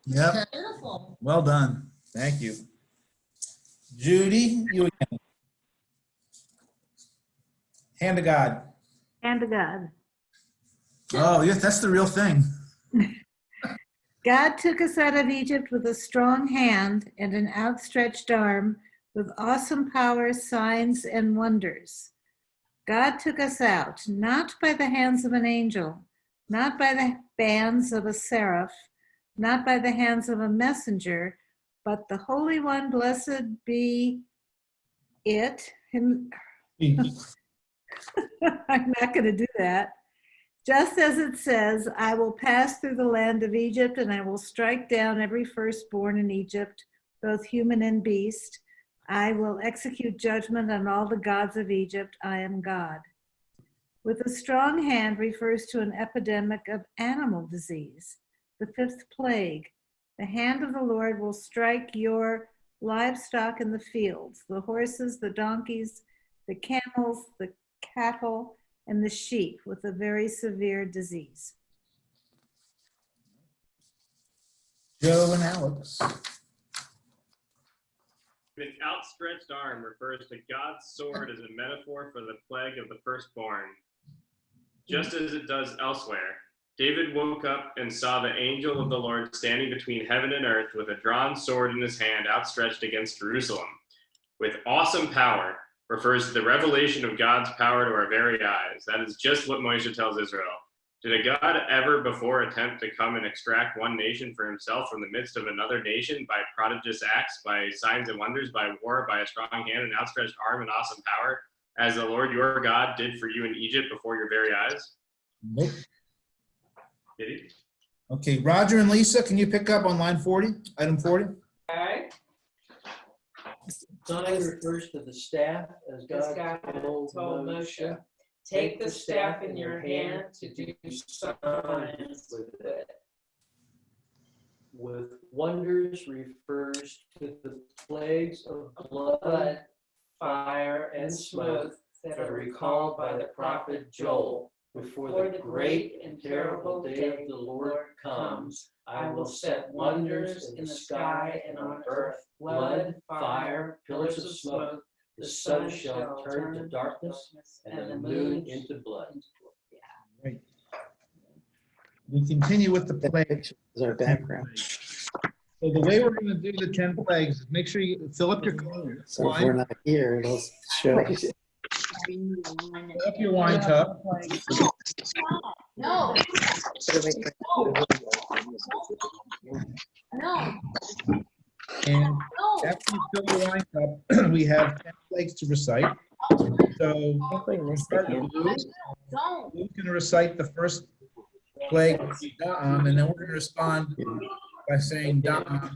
Yep. Beautiful. Well done. Thank you. Judy, you again. Hand of God. Hand of God. Oh, yes, that's the real thing. God took us out of Egypt with a strong hand and an outstretched arm, with awesome power, signs, and wonders. God took us out, not by the hands of an angel, not by the bands of a seraph, not by the hands of a messenger, but the Holy One, blessed be it. I'm not going to do that. Just as it says, I will pass through the land of Egypt, and I will strike down every firstborn in Egypt, both human and beast. I will execute judgment on all the gods of Egypt. I am God. With a strong hand refers to an epidemic of animal disease, the fifth plague. The hand of the Lord will strike your livestock in the fields, the horses, the donkeys, the camels, the cattle, and the sheep, with a very severe disease. Joe and Alex. Its outstretched arm refers to God's sword as a metaphor for the plague of the firstborn. Just as it does elsewhere, David woke up and saw the angel of the Lord standing between heaven and earth with a drawn sword in his hand outstretched against Jerusalem. With awesome power refers to the revelation of God's power to our very eyes. That is just what Moshe tells Israel. Did a God ever before attempt to come and extract one nation for himself from the midst of another nation by prodigious acts, by signs and wonders, by war, by a strong hand and outstretched arm and awesome power, as the Lord your God did for you in Egypt before your very eyes? Nope. Did he? Okay, Roger and Lisa, can you pick up on line 40, item 40? Okay. Sign refers to the staff, as As God God told Moshe. Take the staff in your hand to do signs with it. With wonders refers to the plagues of blood, fire, and smoke that are recalled by the prophet Joel. Before the great and terrible day of the Lord comes, I will set wonders in the sky and on earth, blood, fire, pillars of smoke. The sun shall turn to darkness and the moon into blood. Right. We continue with the plagues. Is our background. So the way we're going to do the 10 plagues is make sure you fill up your So if we're not here, it'll show. Fill up your wine cup. No. No. And after you fill your wine cup, we have 10 plagues to recite. So we'll start with Lou. Lou's going to recite the first plague, Da'am, and then we're going to respond by saying Da'am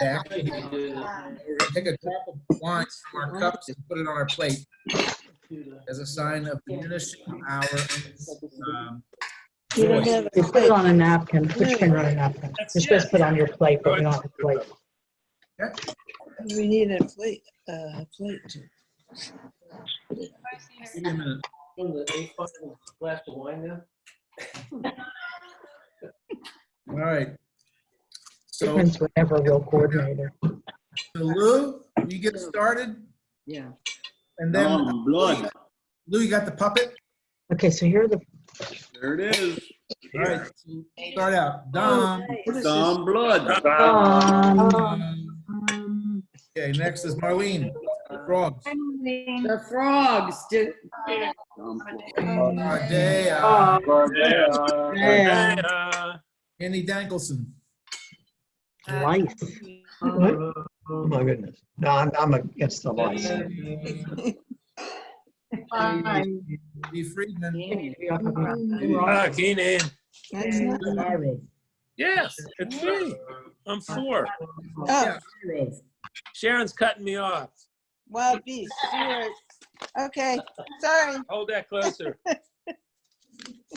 back. We're going to take a drop of wine from our cups and put it on our plate as a sign of diminishing our You don't voice. have You put it on a napkin, put your finger on a napkin. You're supposed to put it on your plate, but we don't have a plate. We need a plate. Plate. Give me a minute. A glass of wine now? All right. So, Friedman's were never a real coordinator. so Lou, you get started, Yeah. and then blood. Lou, you got the puppet? Okay, so here are the. There it is. All right, so start out. Dom. Dom blood. Okay, next is Marlene. The frogs. The frogs. Andy Dankelson. Lice. Oh my goodness. No, I'm against the lice. Lee Friedman. Keenan. Arrow. Yes, it's me. I'm 4. Oh. Sharon's cutting me off. Wild beast. Yours. Okay. Sorry. Hold that closer.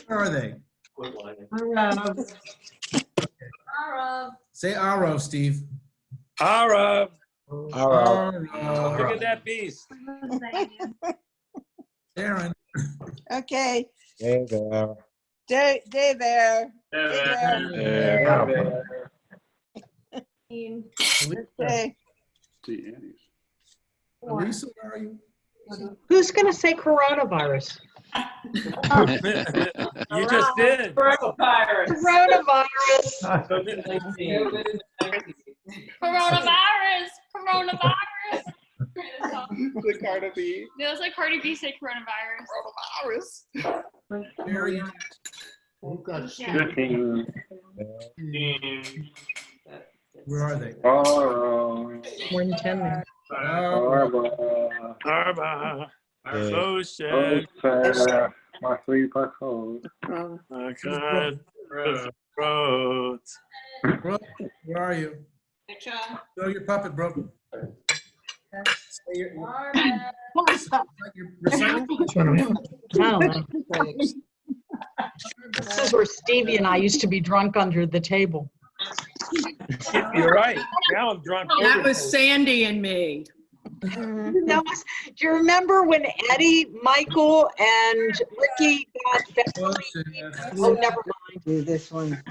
Where are they? Arav. Say Arrow, Steve. Arav. Arrow. Look at that beast. Darren. Okay. Hey there. Day there. Okay. See, Andy's. Lisa, where are you? Who's going to say coronavirus? You just did. Coronavirus. Coronavirus. The Cardi B. No, it's like Cardi B say coronavirus. Mary. Where are they? More than 10 minutes. Arba. Ocean. My 3-buck-hole. I can't. Throat. Brooke, where are you? Show your puppet, Brooke. This is where Stevie and I used to be drunk under the table. You're right. Now I'm drunk. That was Sandy and me. Do you remember when Eddie, Michael, and Ricky got Beverly? Oh, never mind. Do this one.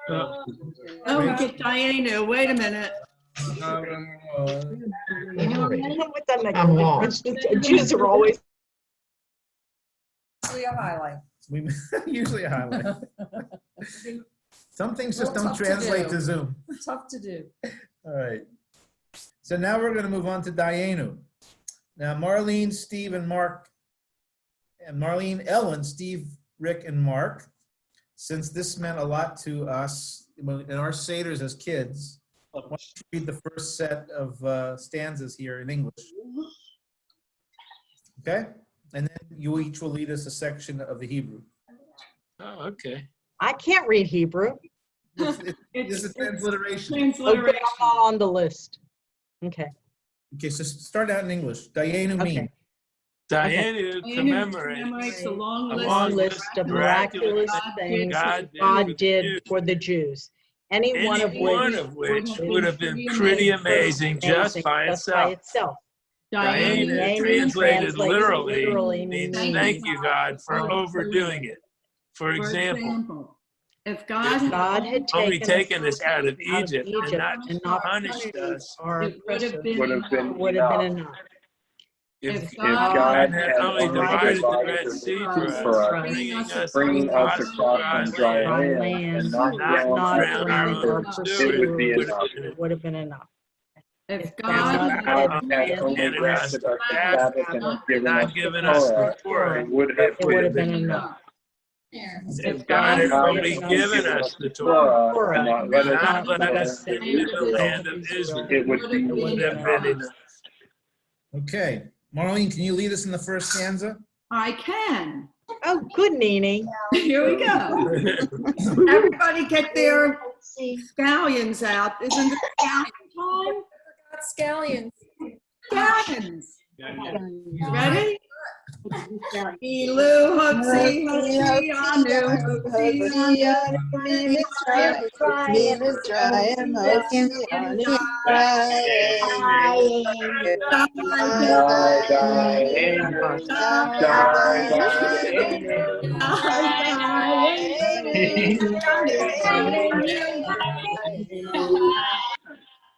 Oh, we get Diana. Wait a minute. I'm lost. Jews are always. Usually a highlight. We usually highlight. Some things just Well, don't tough to translate do. to Zoom. Tough to do. All right. So now we're going to move on to Dayenu. Now, Marlene, Steve, and Mark, and Marlene, Ellen, Steve, Rick, and Mark, since this meant a lot to us in our Seders as kids, why don't you read the first set of stanzas here in English? Okay? And then you each will lead us a section of the Hebrew. Oh, okay. I can't read Hebrew. It's a transliteration. Okay, I'm not on the list. Okay. Okay, so start out in English. Dayenu mean. Dayenu commemorates a long list of miraculous things God did for the Jews. Any one of which would have been pretty amazing just by itself. Dayenu, translated literally, means thank you, God, for overdoing it. For example, if God had only taken us out of Egypt and not punished us, it would have been enough. If God had only divided the Red Sea for us, bringing us across on dry land and not drown our own pursuit, it would have been enough. If God had only granted us the Sabbath and not given us the Torah, it would have been enough. If God had only given us the Torah and not let us live in the land of Israel, it would have been enough. Okay. Marlene, can you lead us in the first stanza? I can. Oh, good, Nene. Here we go. Everybody get their scallions out. Isn't it scallion time? Scallions. Scallions. Ready? Ilu hotzi hotzi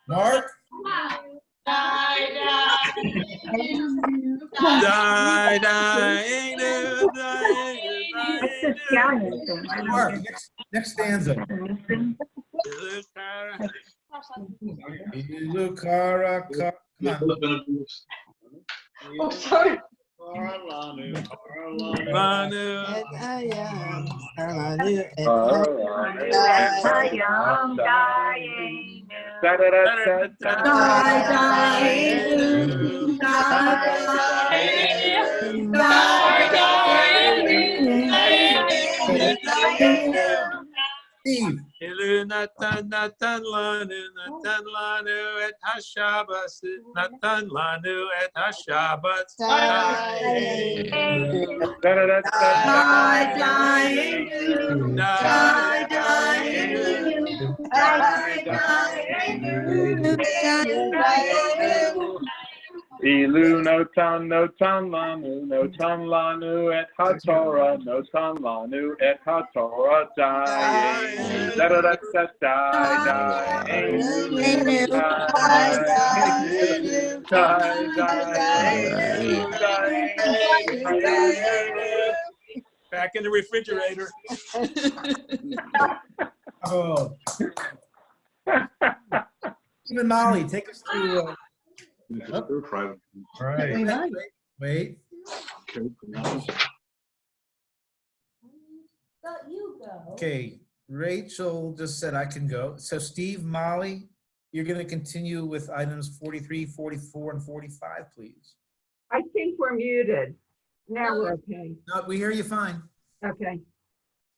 Mark? Mark, next stanza. Come on. Oh, sorry. Steve. Natan lanu et hashabas, Natan lanu et hashabas. Ilu notan lanu et haTorah lanu et haTorah dayenu da da da da dayenu. Back in the refrigerator. Oh. Even Molly, take us through. All right. Wait. Okay, Rachel just said I can go. So Steve, Molly, you're going to continue with items 43, 44, and 45, please. I think we're muted. Now we're okay. No, we hear you fine. Okay.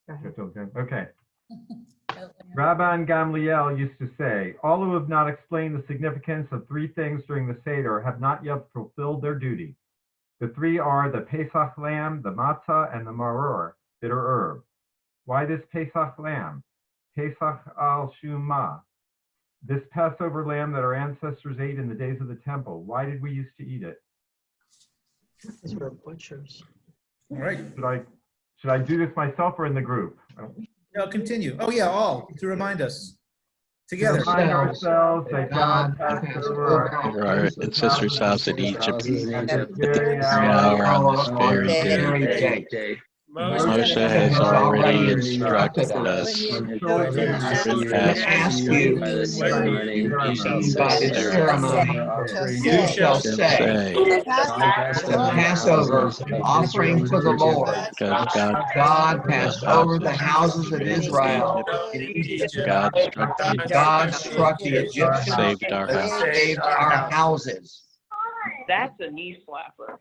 Okay. Rabbi Gamliel used to say, all who have not explained the significance of three things during the Seder have not yet fulfilled their duty. The three are the Pesach lamb, the matzah, and the maror, bitter herb. Why this Pesach lamb? Pesach al Shumah. This Passover lamb that our ancestors ate in the days of the temple. Why did we used to eat it? Because we're butchers. All right. Should I do this myself or in the group? No, continue. Oh, yeah, all to remind us. Together. Remind ourselves that God passed over our ancestors' house in Egypt at this at the very very hour on this very day. day. Moshe has already instructed us And ask you by the ceremony, you shall say, Passover offering to the Lord. God passed over the houses of Israel. God struck the Egyptians saved our and house. saved our houses. That's a knee slapper.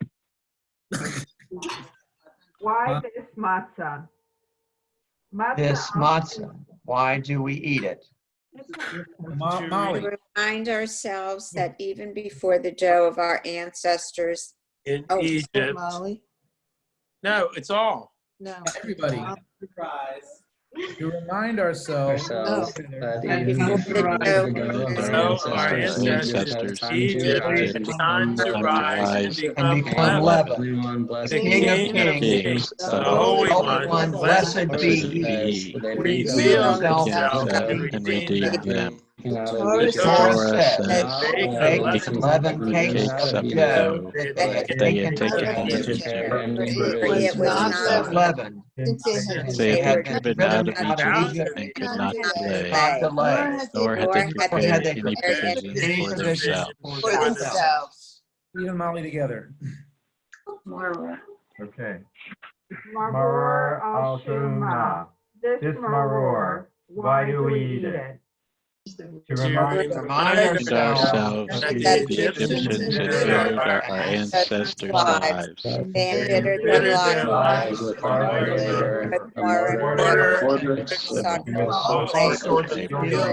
Why this matzah? This matzah, why do we eat it? Molly. To remind ourselves that even before the dough of our ancestors in Egypt. Egypt. No, it's all. No. Everybody. Surprise. To remind ourselves that our ancestors Egypt had time to rise and become leaven. The King of Kings, the the Holy One, blessed be He revealed himself himself and redeemed them. The The Torah Torah says, says, bake leavened cakes of dough that that they had had taken out of Egypt, it was not leavened, since they had been driven out of Egypt and could not delay, nor had they prepared any provision for themselves. Even Molly together. Okay. Maror Maror al Shuma. This maror, why do we eat it? To Remind ourselves that the Egyptians had spared our ancestors' lives. They embittered their lives with murder,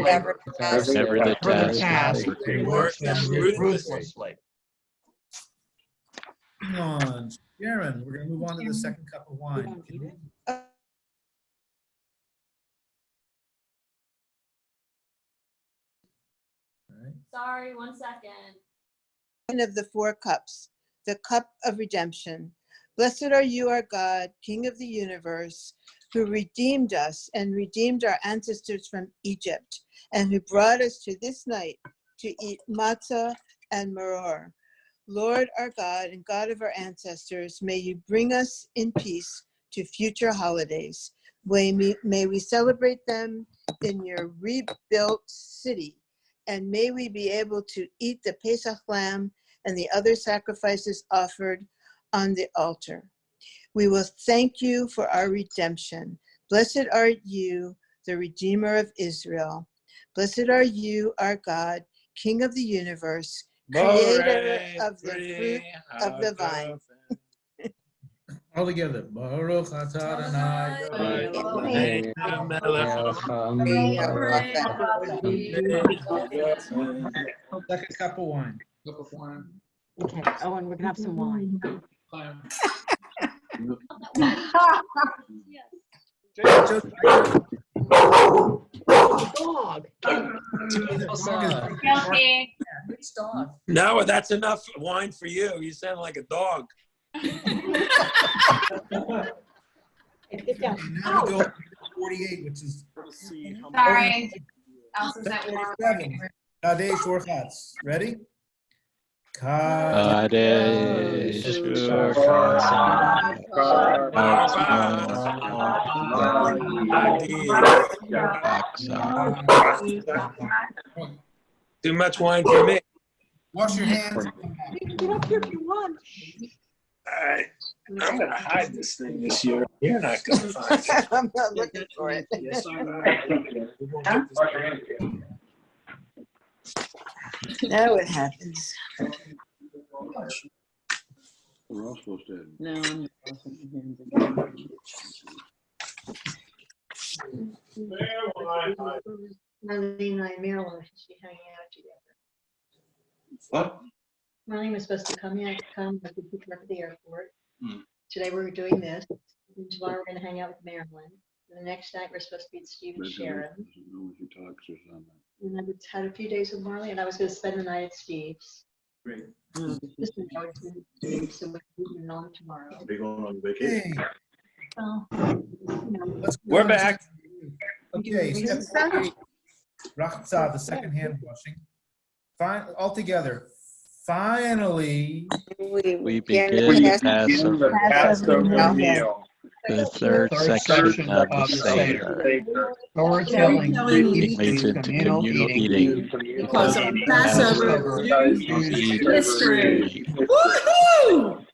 Never the task worked them ruthlessly. Hang on. Sharon, we're going to move on to the second cup of wine. Sorry, 1 second. One of the 4 cups, the cup of redemption. Blessed are you, our God, King of the universe, who redeemed us and redeemed our ancestors from Egypt, and who brought us to this night to eat matzah and maror. Lord our God and God of our ancestors, may you bring us in peace to future holidays. May we celebrate them in your rebuilt city, and may we be able to eat the Pesach lamb and the other sacrifices offered on the altar. We will thank you for our redemption. Blessed are you, the Redeemer of Israel. Blessed are you, our God, King of the universe, creator of the fruit of the vine. All together. Baruch atah Adonai. Second cup of wine. Okay. Oh, and we're gonna have some wine. Dog. No, that's enough wine for you. You sound like a dog. Now we go to 48, which is Sorry. Elsa's at work. 37. Kadesh Orchatz. Ready? Kadesh Too much wine for me. Wash your hands. Get up here if you want. All right. I'm going to hide this thing this year. You're not going to find it. I'm not looking for it. Yes, I know. Now it happens. We're all supposed to. No, I'm Marlene and Marilyn are supposed to be hanging out together. What? Marlene was supposed to come but we picked her up at the airport. Today we're doing this. And tomorrow we're going to hang out with Marilyn. And the next night we're supposed to be at Steve and Sharon. And I had a few days with Marley, and I was going to spend the night at Steve's. Great. Just so we're on tomorrow. Are they going on vacation? So, We're back. Okay. Rachza, the second hand washing. All together. Finally, We begin the Passover meal. the third section of the Seder, Storytelling leads into communal eating Because of Passover Jewish history. Woohoo!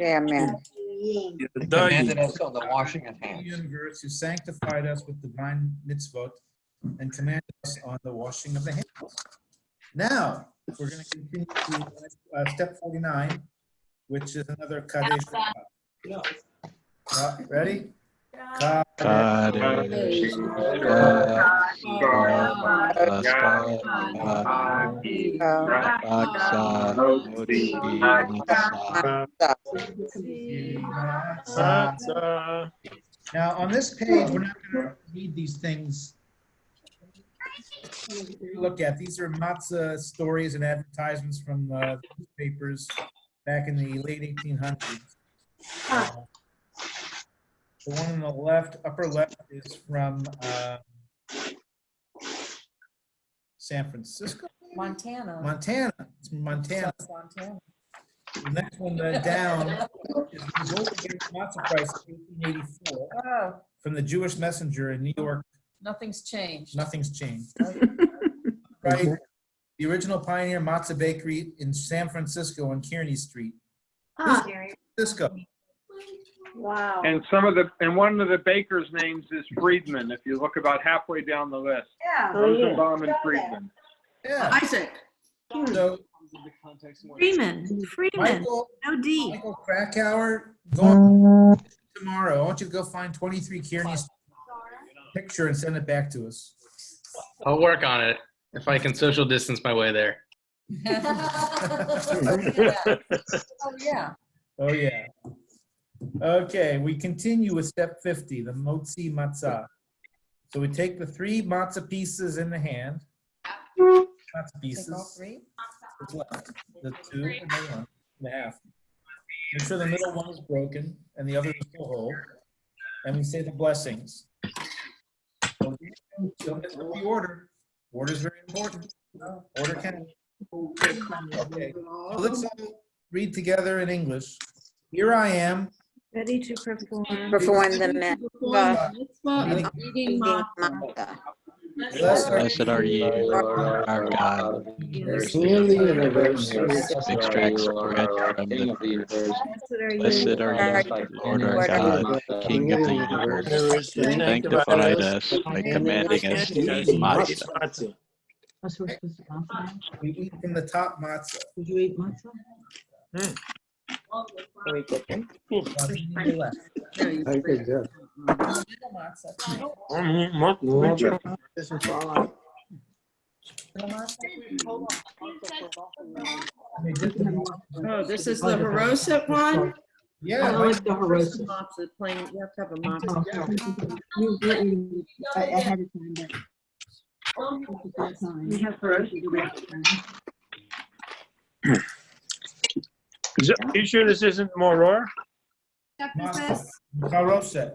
Amen. And commanded us on the washing of hands. Universe who sanctified us with divine mitzvot and commanded us on the washing of the hands. Now, we're going to continue to step 49, which is another Kadesh. Ready? Kadesh. Now, on this page, we're not going to read these things. Look at these are matzah stories and advertisements from newspapers back in the late 1800s. The one on the left, upper left, is from San Francisco? Montana. Montana. It's from Montana. Montana. The next one down is the Revolt Against Matzah Price of 1884 from the Jewish Messenger in New York. Nothing's changed. Nothing's changed. Right. The original pioneer matzah bakery in San Francisco on Kearney Street. San Francisco. Wow. And one of the bakers' names is Friedman. If you look about halfway down the list, Rosenbaum and Friedman. Yeah. Isaac. So Freeman. Michael, No D. Michael Krakauer, go tomorrow. I want you to go find 23 Kearney Street picture and send it back to us. I'll work on it if I can social distance my way there. Oh, yeah. Oh, yeah. Okay, we continue with step 50, the motzi matzah. So we take the 3 matzah pieces in the hand. Matzah pieces. All 3? The 2 and the 1 and a half. Make sure the middle one is broken and the other is still whole. And we say the blessings. So don't miss the order. Order is very important. Order counts. Okay. So let's all read together in English. Here I am. Ready to perform the mitzvah of eating matzah. Blessed are you, our God, King of the universe, extracts bread from the earth. Blessed are you, Lord our God, King of the universe, who sanctified us by commanding us to eat matzah. We eat from the top matzah. Did you eat matzah? Oh, this is the Haroset one? Yeah. I like the Haroset. Matzah, plain, you have to have a matzah. Ahead of time, we have Haroset. Are you sure this isn't Moror? Haroset.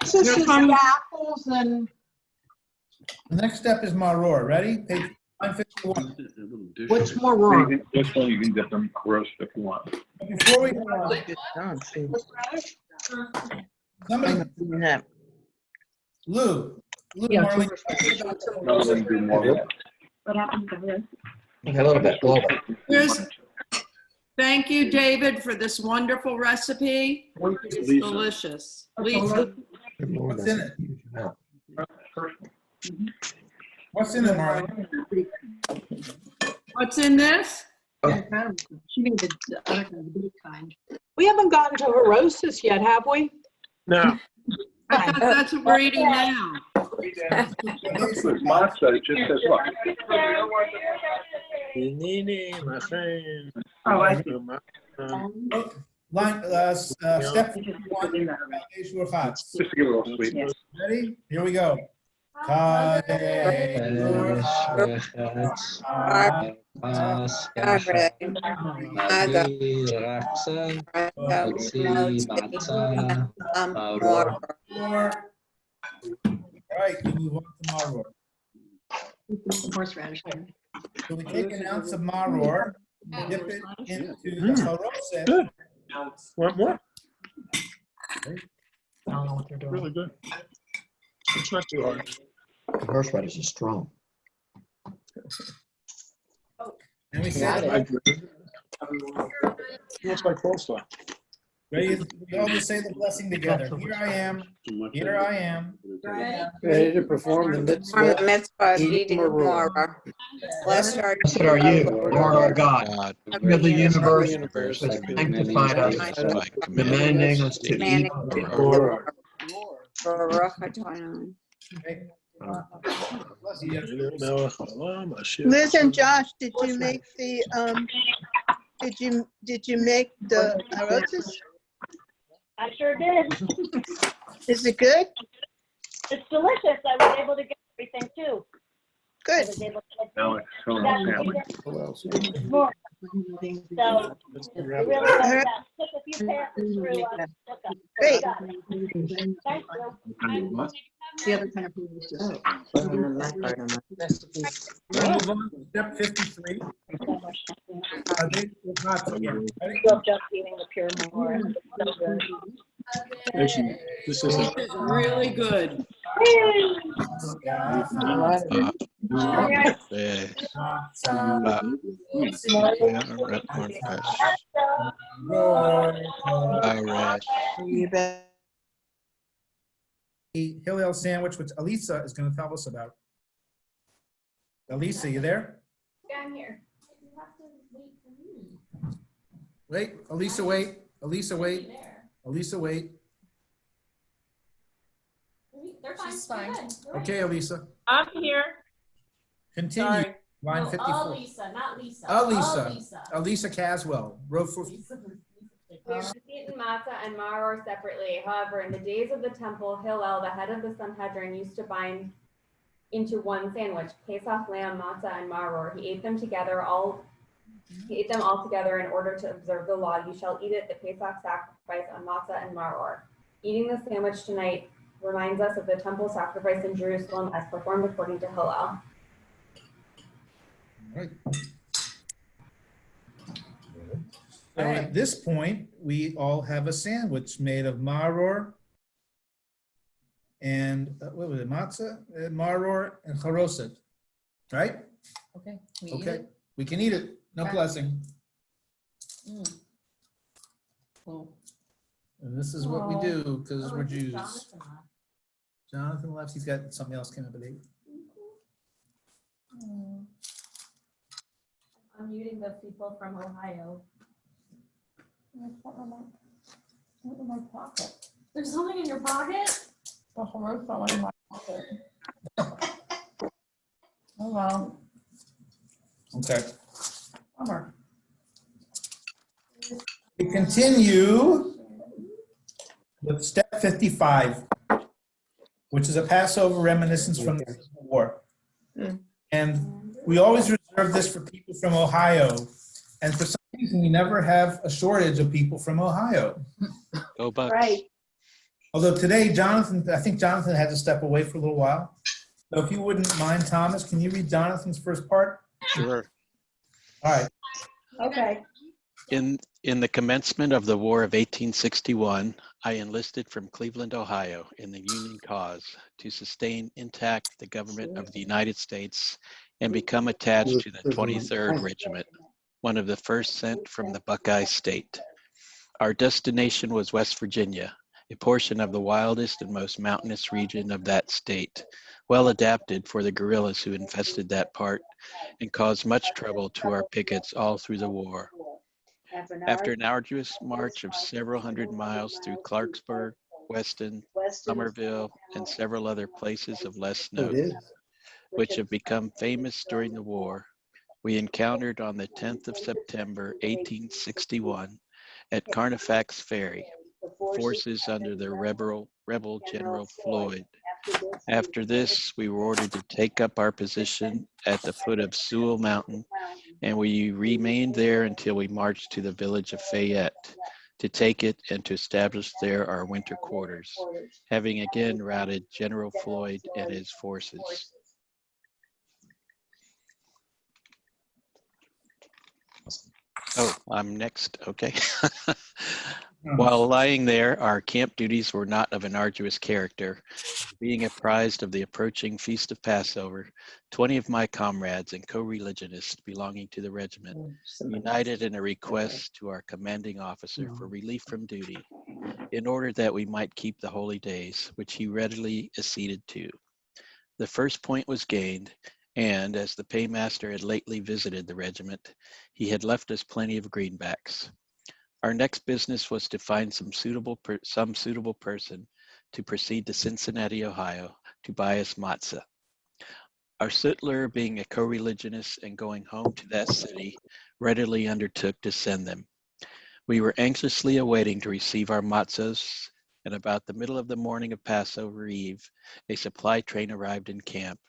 This is apples and. The next step is maror. Ready? Page 151. What's more wrong? This one you can get them roast if you want. Before we go, somebody, Lou, Yeah, Marley. What happened to this? A little bit. Thank you, David, for this wonderful recipe. It's delicious. Lisa. What's in it? What's in it, Marley? What's in this? She made the other kind, the big kind. We haven't gotten to Harosis yet, have we? No. I thought that's what we're eating now. Matzah, it just says what? My friend. Oh, I see. Step 51. Just to give it a little sweet. Ready? Here we go. Yare, Maga, Motzi, Matzah, Mauror. All right, we move on to maror. Horseradish. So we take an ounce of maror, dip it into the charoset. Good. Want more? I don't know what they're doing. Really good. It's not too hard. The horseradish is strong. And we say I the agree. Looks like coleslaw. ready. We all just say the blessing together. Here I am. Here I am. Ready to perform the from mitzvah. the mitzvah of eating eating maror. maror. Blessed are Blessed are you, Lord our God, God, King of the universe, universe, who has sanctified us, by commanding us to eat maror. Baruch Adonai. Liz and Josh, did you make the harotzes? I sure did. Is it good? It's delicious. I was able to get everything too. Good. I was able to get Alex, So, it really was that. Took a few passes through. Great. Thank you. The other kind of food is just. We'll move on to step 53. Still just eating the pure maror. It's so good. Actually, this isn't. It's really good. The Hillel sandwich, which Elisa is going to tell us about. Elisa, you there? Yeah, I'm here. You have to wait for me. Wait, Elisa, wait. Elisa, wait. Elisa, wait. They're fine. She's fine. Okay, Elisa. I'm here. Continue. Sorry. Line No, 54. Elisa, not Lisa. Elisa. Elisa Caswell. Row for. We have eaten matzah and maror separately. However, in the days of the temple, Hillel, the head of the Sanhedrin, used to bind into one sandwich, Pesach lamb, matzah, and maror. He ate them all together in order to observe the law. You shall eat it, the Pesach sacrifice on matzah and maror. Eating the sandwich tonight reminds us of the temple sacrifice in Jerusalem as performed according to Hillel. Right. So at this point, we all have a sandwich made of maror and what was it? Matzah, maror, and charoset, right? Okay. We eat Okay, it? we can eat it. No Okay. blessing. Cool. And this is what we do because we're Jews. Jonathan left. Jonathan left. He's got something else came up at 8. I'm muting the people from Ohio. In my pocket. There's something in your pocket? The horror fell in my pocket. Oh, well. Okay. Bummer. We continue with step 55, which is a Passover reminiscence from the Civil War. And we always reserve this for people from Ohio. And for some reason, we never have a shortage of people from Ohio. Go Bucks. Right. Although today, I think Jonathan had to step away for a little while. So if you wouldn't mind, Thomas, can you read Jonathan's first part? Sure. All right. Okay. In the commencement of the War of 1861, I enlisted from Cleveland, Ohio, in the Union cause to sustain intact the government of the United States and become attached to the 23rd Regiment, one of the first sent from the Buckeye State. Our destination was West Virginia, a portion of the wildest and most mountainous region of that state, well adapted for the guerrillas who infested that part and caused much trouble to our pickets all through the war. After an arduous march of several hundred miles through Clarksburg, Weston, Somerville, and several other places of less note, which have become famous during the war, we encountered on the 10th of September, 1861, at Carnifax Ferry, forces under the rebel General Floyd. After this, we were ordered to take up our position at the foot of Sewell Mountain and we remained there until we marched to the village of Fayette to take it and to establish there our winter quarters, having again routed General Floyd and his forces. Oh, I'm next. Okay. While lying there, our camp duties were not of an arduous character. Being apprised of the approaching feast of Passover, 20 of my comrades and co-religionists belonging to the regiment united in a request to our commanding officer for relief from duty in order that we might keep the holy days, which he readily acceded to. The first point was gained, and as the paymaster had lately visited the regiment, he had left us plenty of greenbacks. Our next business was to find some suitable person to proceed to Cincinnati, Ohio, to buy us matzah. Our sutler, being a co-religionist and going home to that city, readily undertook to send them. We were anxiously awaiting to receive our matzahs, and about the middle of the morning of Passover Eve, a supply train arrived in camp,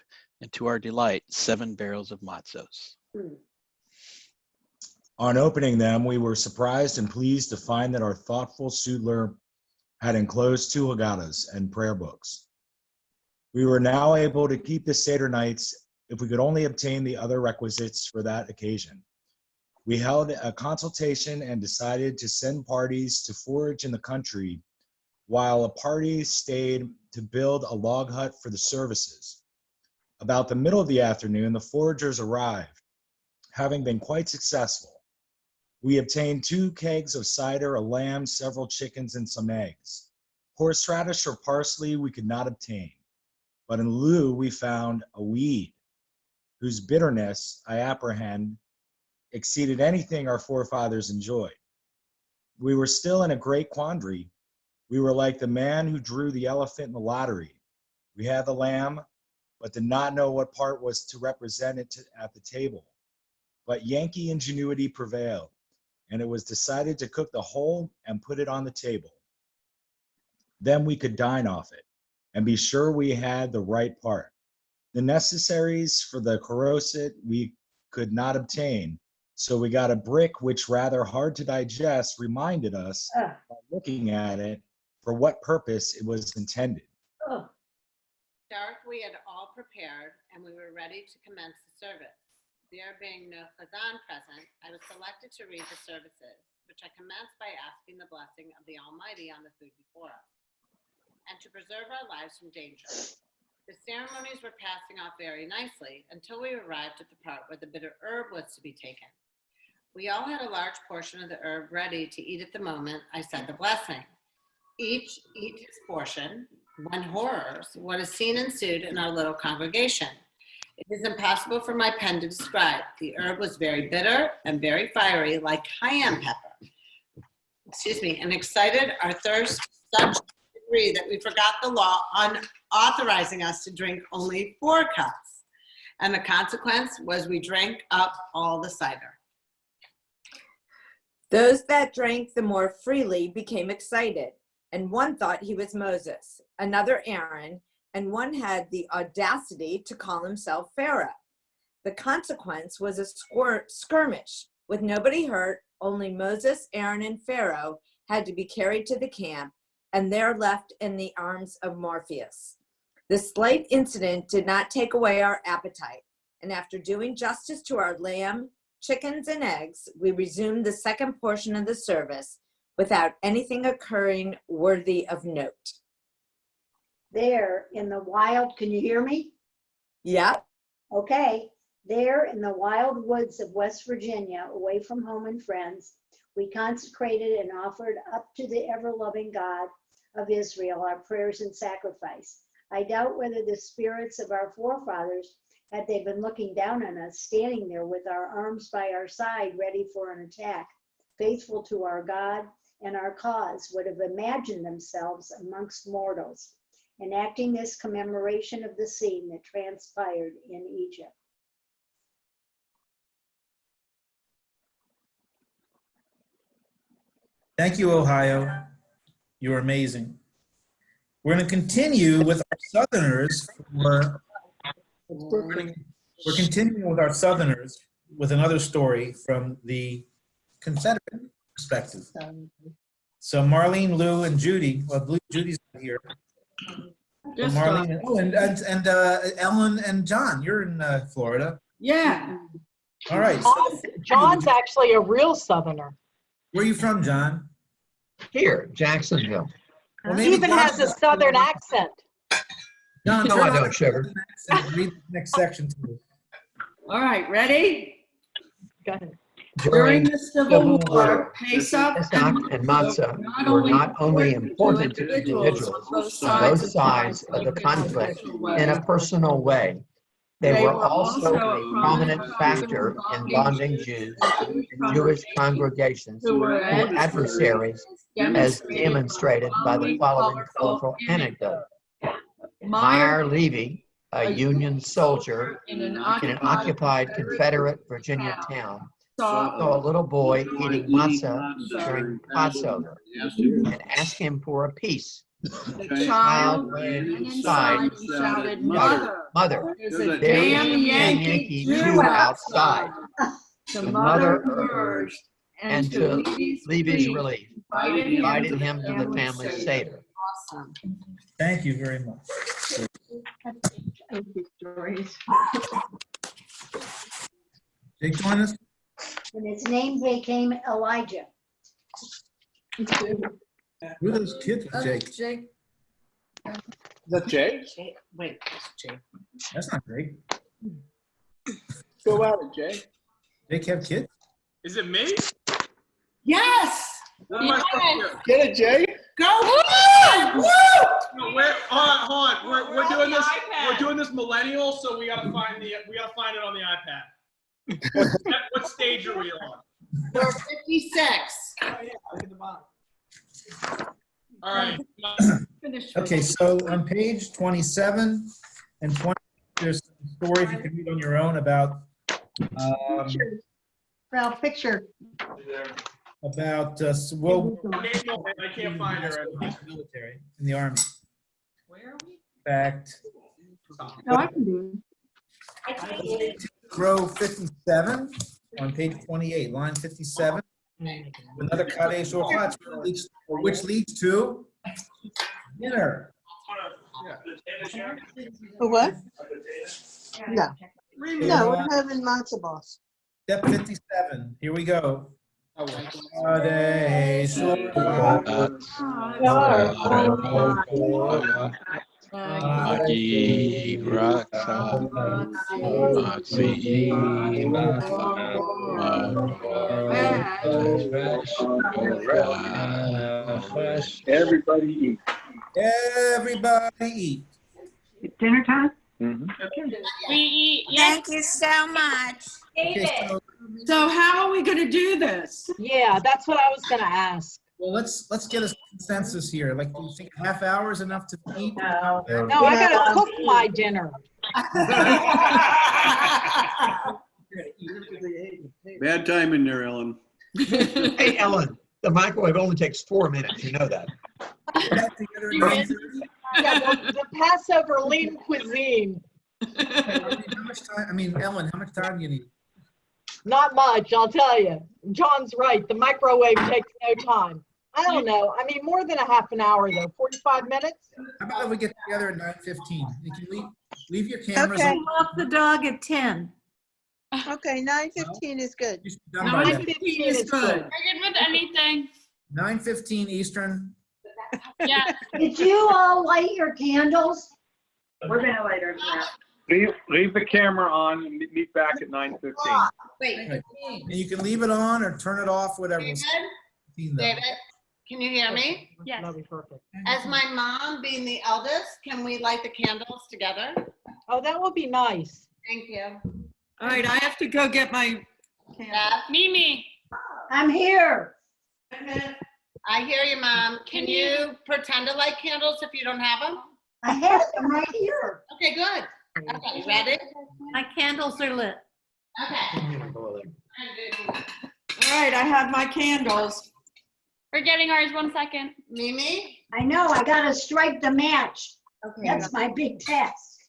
and to our delight, 7 barrels of matzahs. On opening them, we were surprised and pleased to find that our thoughtful sutler had enclosed 2 Haggadahs and prayer books. We were now able to keep the Seder nights if we could only obtain the other requisites for that occasion. We held a consultation and decided to send parties to forage in the country, while a party stayed to build a log hut for the services. About the middle of the afternoon, the foragers arrived, having been quite successful. We obtained 2 kegs of cider, a lamb, several chickens, and some eggs. Horseradish or parsley we could not obtain, but in lieu we found a weed, whose bitterness, I apprehend, exceeded anything our forefathers enjoyed. We were still in a great quandary. We were like the man who drew the elephant in the lottery. We had the lamb, but did not know what part was to represent it at the table. But Yankee ingenuity prevailed, and it was decided to cook the whole and put it on the table. Then we could dine off it and be sure we had the right part. The necessaries for the corrosate we could not obtain, so we got a brick which, rather hard to digest, reminded us, by looking at it, for what purpose it was intended. Dark we had all prepared, and we were ready to commence the service. There being no chazan present, I was selected to read the services, which I commenced by asking the blessing of the Almighty on the food before us, and to preserve our lives from danger. The ceremonies were passing off very nicely until we arrived at the part where the bitter herb was to be taken. We all had a large portion of the herb ready to eat at the moment I said the blessing. Each eat his portion, when horrors, what a scene ensued in our little congregation. It is impossible for my pen to describe. The herb was very bitter and very fiery, like cayenne pepper. And excited our thirst to such a degree that we forgot the law on authorizing us to drink only 4 cups. And the consequence was we drank up all the cider. Those that drank the more freely became excited, and one thought he was Moses, another Aaron, and one had the audacity to call himself Pharaoh. The consequence was a skirmish with nobody hurt. Only Moses, Aaron, and Pharaoh had to be carried to the camp, and there left in the arms of Morpheus. This slight incident did not take away our appetite, and after doing justice to our lamb, chickens, and eggs, we resumed the second portion of the service without anything occurring worthy of note. There in the wild, can you hear me? Yeah. Okay. There in the wild woods of West Virginia, away from home and friends, we consecrated and offered up to the ever-loving God of Israel our prayers and sacrifice. I doubt whether the spirits of our forefathers, had they been looking down on us, standing there with our arms by our side, ready for an attack, faithful to our God and our cause, would have imagined themselves amongst mortals, enacting this commemoration of the scene that transpired in Egypt. Thank you, Ohio. You're amazing. We're going to continue with our Southerners. We're continuing with our Southerners with another story from the Confederate perspective. So Marlene, Lou, and Judy, well, Judy's not here. So Marlene, and Ellen and John, you're in Florida. Yeah. All right. John's actually a real Southerner. Where are you from, John? Here, Jacksonville. Well, He even has a Southern accent. John, No, I don't, sugar. Read the next section to me. All right, ready? Go ahead. During the Civil War, Pesach and matzah were not only important to individuals on both sides of the conflict in a personal way, they were also a prominent factor in bonding Jews and Jewish congregations who were adversaries, as demonstrated by the following colorful anecdote. Meyer Levy, a Union soldier in an occupied Confederate Virginia town, saw a little boy eating matzah during Passover and asked him for a piece. The child ran inside and shouted, "Mother, there's a damn Yankee Jew outside." The mother emerged and to Levy's relief, invited him to the family Seder. Thank you very much. Jake, join us. And his name became Elijah. Who are those kids with Jake? Jake. Is that Jay? Wait, it's Jake. That's not Jake. Go at it, Jay. Jake have kids? Is it me? Yes! What am I supposed to do? Get it, Jay? Go! Woo! No, hold on. We're doing this. We're doing this millennial, so we gotta find it on the iPad. What stage are we on? We're 56. All right. Okay, so on page 27 and 20, there's some stories you can read on your own about Well, picture. about I can't find her. military in the Army. Where are we? In fact, No, I can do it. row 57 on page 28, line 57. Another Kadesh or Hutch, which leads to dinner. For what? No. No, we're having matzo balls. Step 57. Here we go. Kadesh or Agi Raksa Everybody eat. Everybody eat. Dinner time? We eat. Thank you so much. Okay, So how are we going to do this? Yeah, that's what I was going to ask. well, let's get a consensus here. Like, do you think a half hour is enough to eat? No, I got to cook my dinner. Bad timing there, Ellen. Hey, Ellen, the microwave only takes 4 minutes. You know that. Yeah, the Passover lean cuisine. How much time? I mean, Ellen, how much time do you need? Not much, I'll tell you. John's right. The microwave takes no time. I don't know. I mean, more than a half an hour, though. 45 minutes? How about if we get together at 9:15? You can leave your cameras Okay. on. Walk the dog at 10. Okay, 9:15 is good. You should be done by then. 9:15 is good. We're good with anything. 9:15 Eastern. Yeah. Did you all light your candles? We're going to light our Leave the camera on and meet back at 9:15. Wait, Right. And you can leave it on or turn it off, whatever. David, can you hear me? Yes. That'll be perfect. As my mom being the eldest, can we light the candles together? Oh, that would be nice. Thank you. All right, I have to go get my Beth? Mimi. I'm here. I hear you, Mom. Can you pretend to light candles if you don't have them? I have them right here. Okay, good. Okay, you ready? My candles are lit. Okay. All right, I have my candles. We're getting ours 1 second. Mimi? I know, I gotta strike the match. Okay. That's my big task.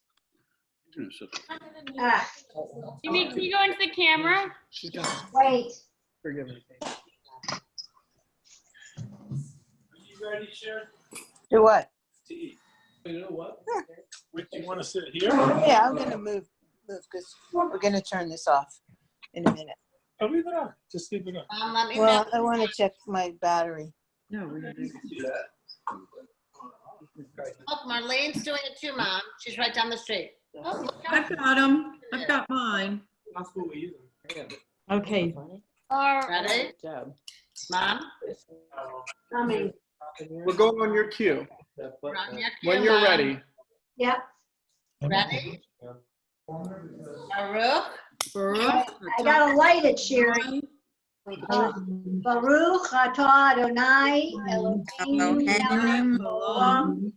Ah, Jimmy, can you go into the camera? Wait. Forgive me. Are you ready, Sharon? Do what? To eat. You know what? Which you want to sit here? Yeah, I'm gonna move because we're gonna turn this off in a minute. Oh, leave it on. Just leave it on. Let me Well, know. I want to check my battery. No, we didn't. Look, Marlene's doing it too, Mom. She's right down the street. Oh, I've got them. I've got mine. That's what we use them. Okay. ready? Mom? Coming. We're going on your cue. We're on your cue, When you're Mom. ready. Yep. Ready? Baruch. I gotta light it, Sherry. Baruch atah Adonai Eloheinu melech haolam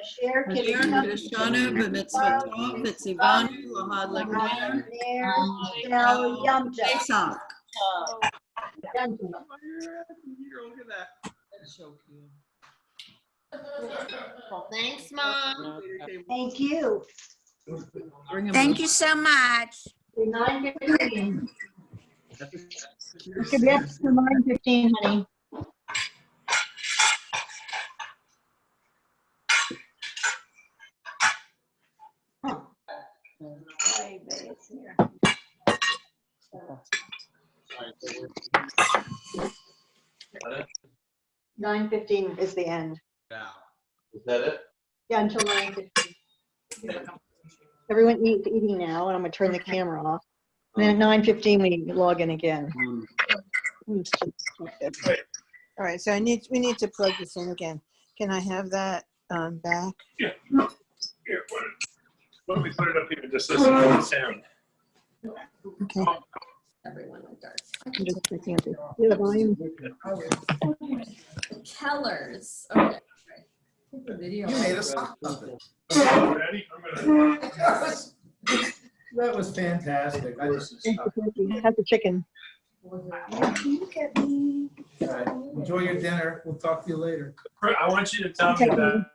asher Kiddushanu b'mitzvotov v'tzivanu l'had l'ker Shel Yom Tov. Pesach. Look at that. That's so cute. Thanks, Mom. Thank you. Thank you so much. 9:15. Should be up to 9:15, honey. Hey, babe, it's here. 9:15 is the end. Is that it? Yeah, until 9:15. Everyone eating now, and I'm gonna turn the camera off. And then at 9:15, we log in again. All right, so we need to plug this in again. Can I have that back? Yeah. Here, why don't we put it up here and just listen to the sound? Okay. Everyone went dark. I'm just checking out the volume. Kellers. Okay. The video. You made us stop something. Ready? That was fantastic. I just Have the chicken. Look at me. All right. Enjoy your dinner. We'll talk to you later. I want you to tell me about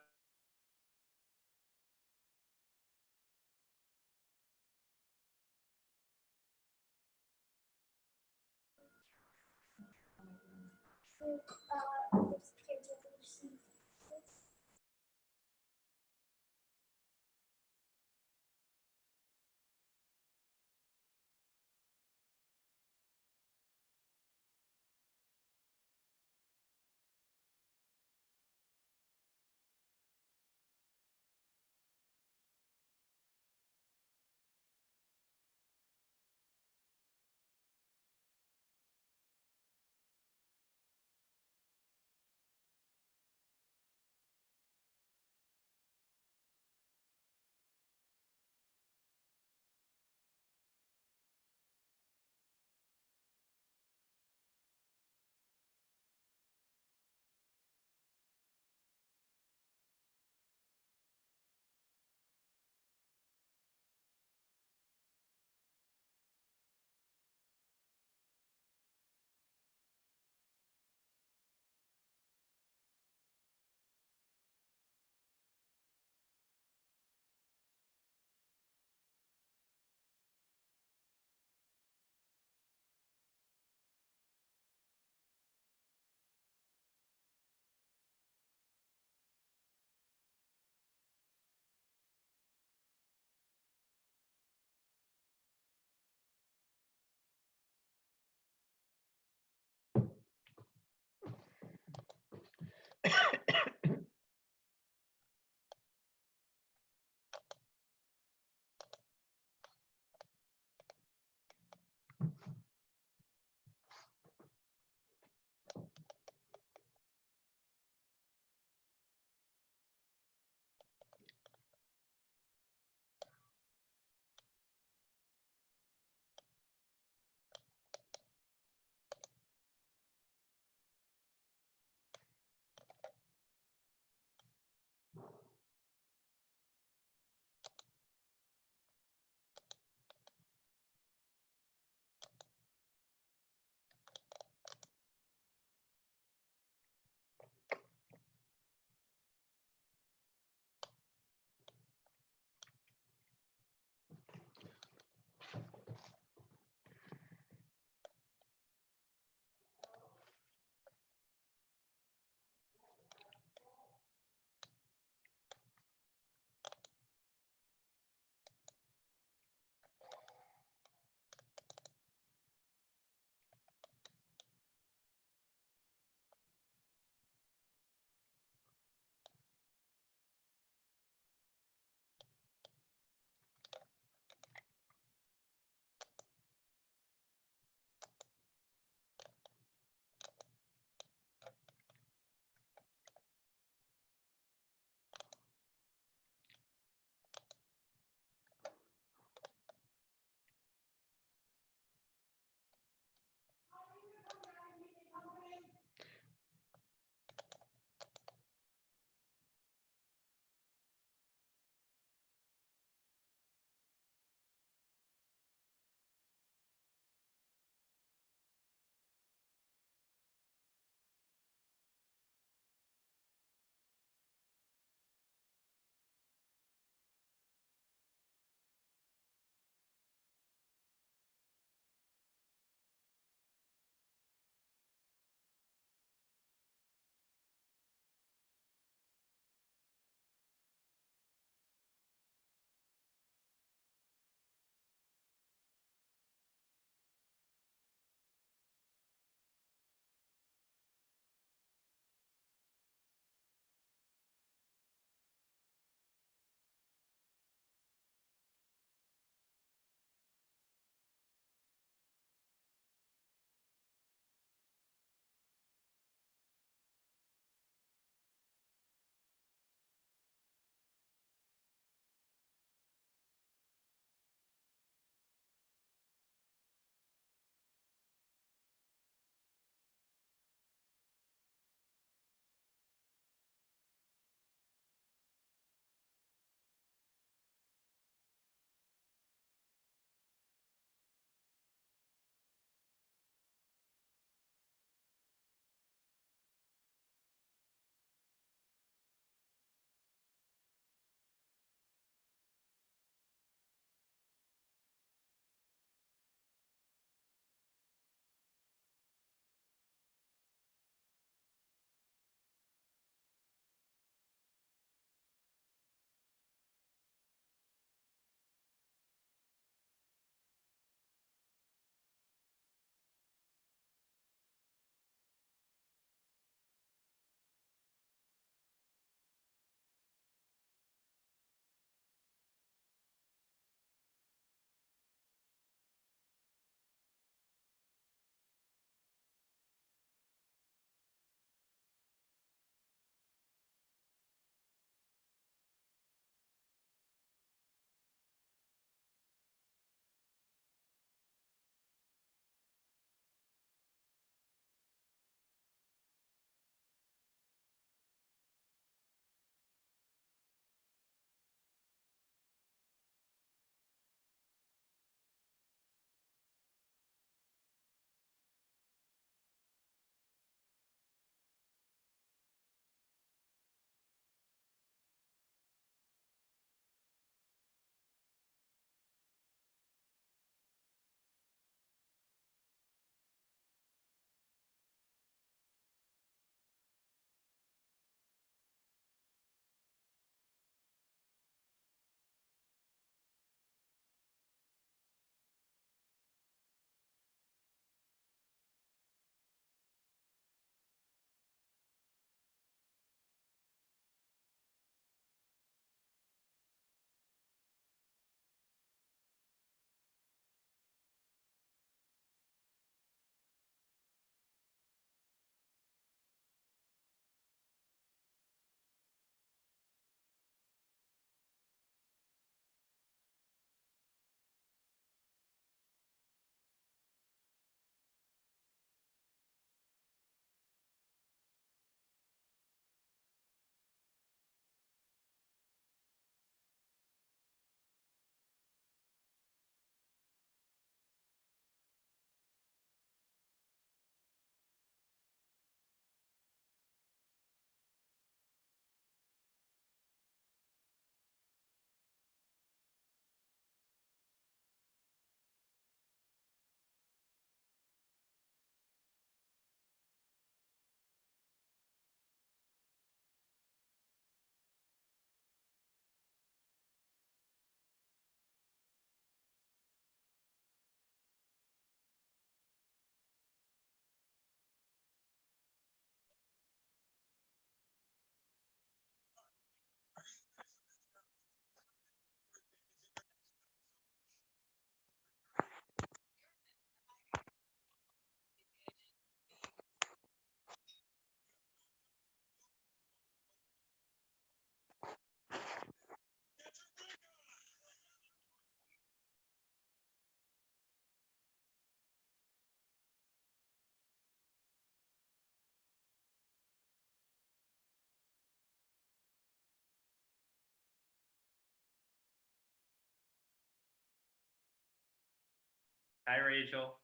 Hi, Rachel.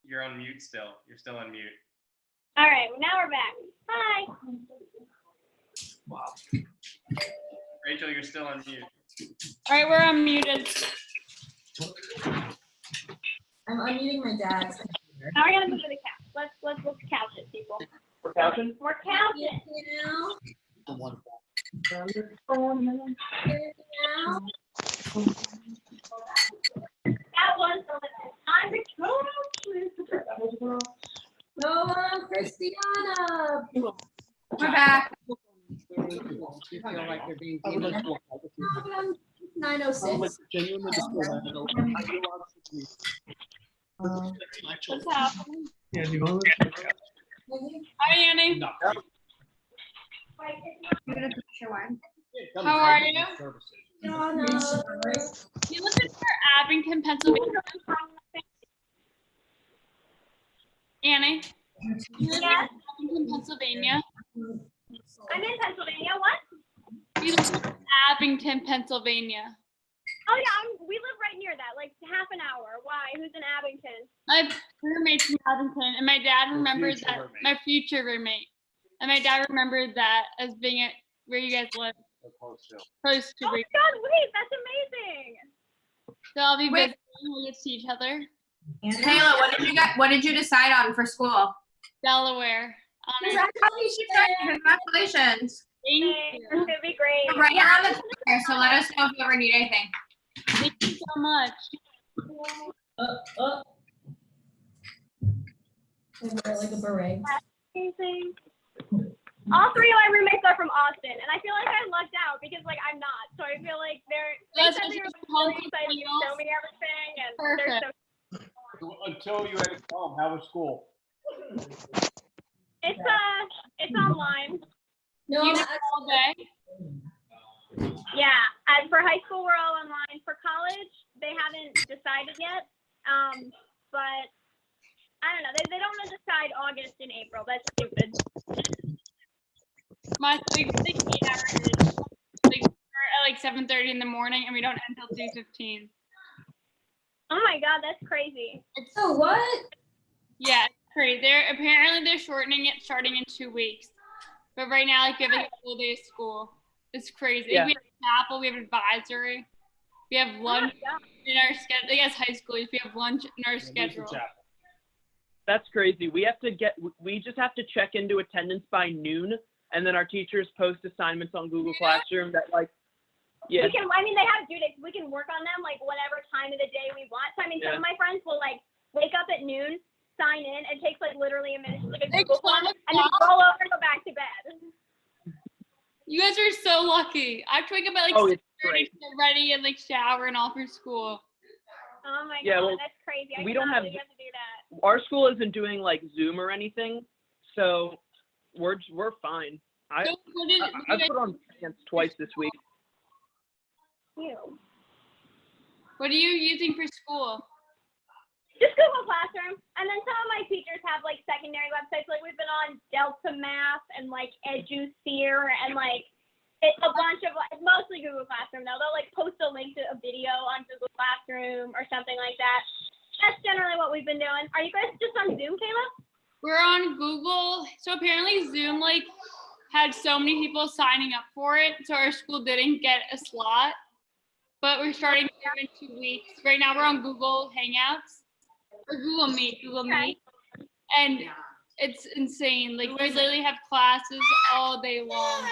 You're on mute still. You're still on mute. All right, now we're back. Hi. Wow. Rachel, you're still on mute. All right, we're unmuted. I'm unmuting my dad's. Now we're gonna move to the couch. Let's couch it, people. We're couching? We're couching. That was I'm Noah, Christiana. We're back. You feel like you're being 9:06. What's happening? Hi, Annie. How are you? You live in Abington, Pennsylvania. Annie, you live in Abington, Pennsylvania. I'm in Pennsylvania. What? You live in Abington, Pennsylvania. Oh yeah, we live right near that, like half an hour. Why? Who's in Abington? My roommate's from Abington, and my dad remembered that roommate. my future roommate, and my dad remembered that as being at where you guys live, close to. Oh my God! Wait, that's amazing. So I'll be visiting. We'll get to see each other. Kayla, what did you decide on for school? Delaware. Congratulations. Thank you. It's gonna be great. We're right around the corner, so let us know if you ever need anything. Thank you so much. Like a beret. Amazing. All three of my roommates are from Austin, and I feel like I lucked out because like I'm not. So I feel like they That's said they were really excited to show me everything, and they're so. Until you had to come, how was school? It's online. No, You did all day. Yeah, as for high school, we're all online. For college, they haven't decided yet. But I don't know. They don't want to decide August and April. That's stupid. My like 8 hours, like start at like 7:30 in the morning, and we don't end until 2:15. Oh my God, that's crazy. So what? Yeah, it's crazy. They're shortening it, starting in 2 weeks. But right now, like we have like a full day of school. It's crazy. Yeah. We have chapel, we have advisory, we have lunch in our schedule. Like as high school, we have lunch in our schedule. That's crazy. We just have to check into attendance by noon, and then our teachers post assignments on Google Classroom that like, yeah. They have due dates. We can work on them like whatever time of the day we want. So some of my friends will like wake up at noon, sign in. It takes like literally a minute, like a Google form, and then roll over and go back to bed. You guys are so lucky. I have to wake up at like 6:30 to get ready and like shower and all for school. Oh my Yeah, God, well, that's crazy. I we cannot don't have- believe you have to do that. Our school isn't doing like Zoom or anything, so we're fine. I put on pants twice this week. Ew. What are you using for school? Just Google Classroom. And then some of my teachers have like secondary websites. Like we've been on Delta Math and like EduSphere and like a bunch of like mostly Google Classroom though. They'll like post a link to a video on Google Classroom or something like that. That's generally what we've been doing. Are you guys just on Zoom, Kayla? We're on Google. So apparently Zoom like had so many people signing up for it, so our school didn't get a slot. But we're starting in 2 weeks. Right now we're on Google Hangouts or Google Meet, and it's insane. Like we literally have classes all day long.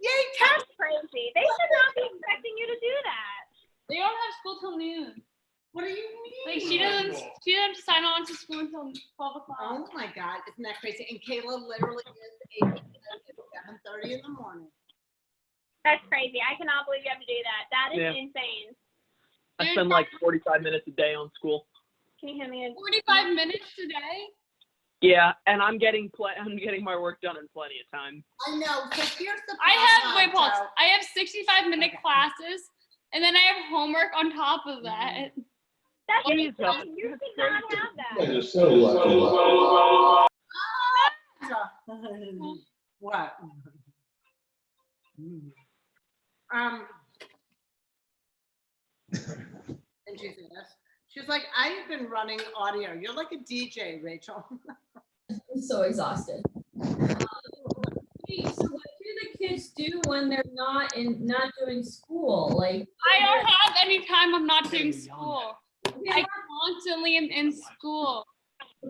Yay, that's crazy. They should not be expecting you to do that. They don't have school till noon. What do you mean? Like she doesn't sign on to school until 12 o'clock. Oh my God, isn't that crazy? And Kayla literally is 8 at 7:30 in the morning. That's crazy. I cannot believe you have to do that. That is Yeah. insane. I spend like 45 minutes a day on school. Can you hear me? 45 minutes today? Yeah, and I'm getting my work done in plenty of time. I know. So here's the I have, wait, problem, pause. I have 65-minute classes, and then I have homework on top of that. That's Jesus. insane. You should not have that. You're so lucky. What? And she said, she was like, I've been running audio. You're like a DJ, Rachel. I'm so exhausted. So what do the kids do when they're not doing school? Like, I don't have any time I'm not doing school. I constantly am in school.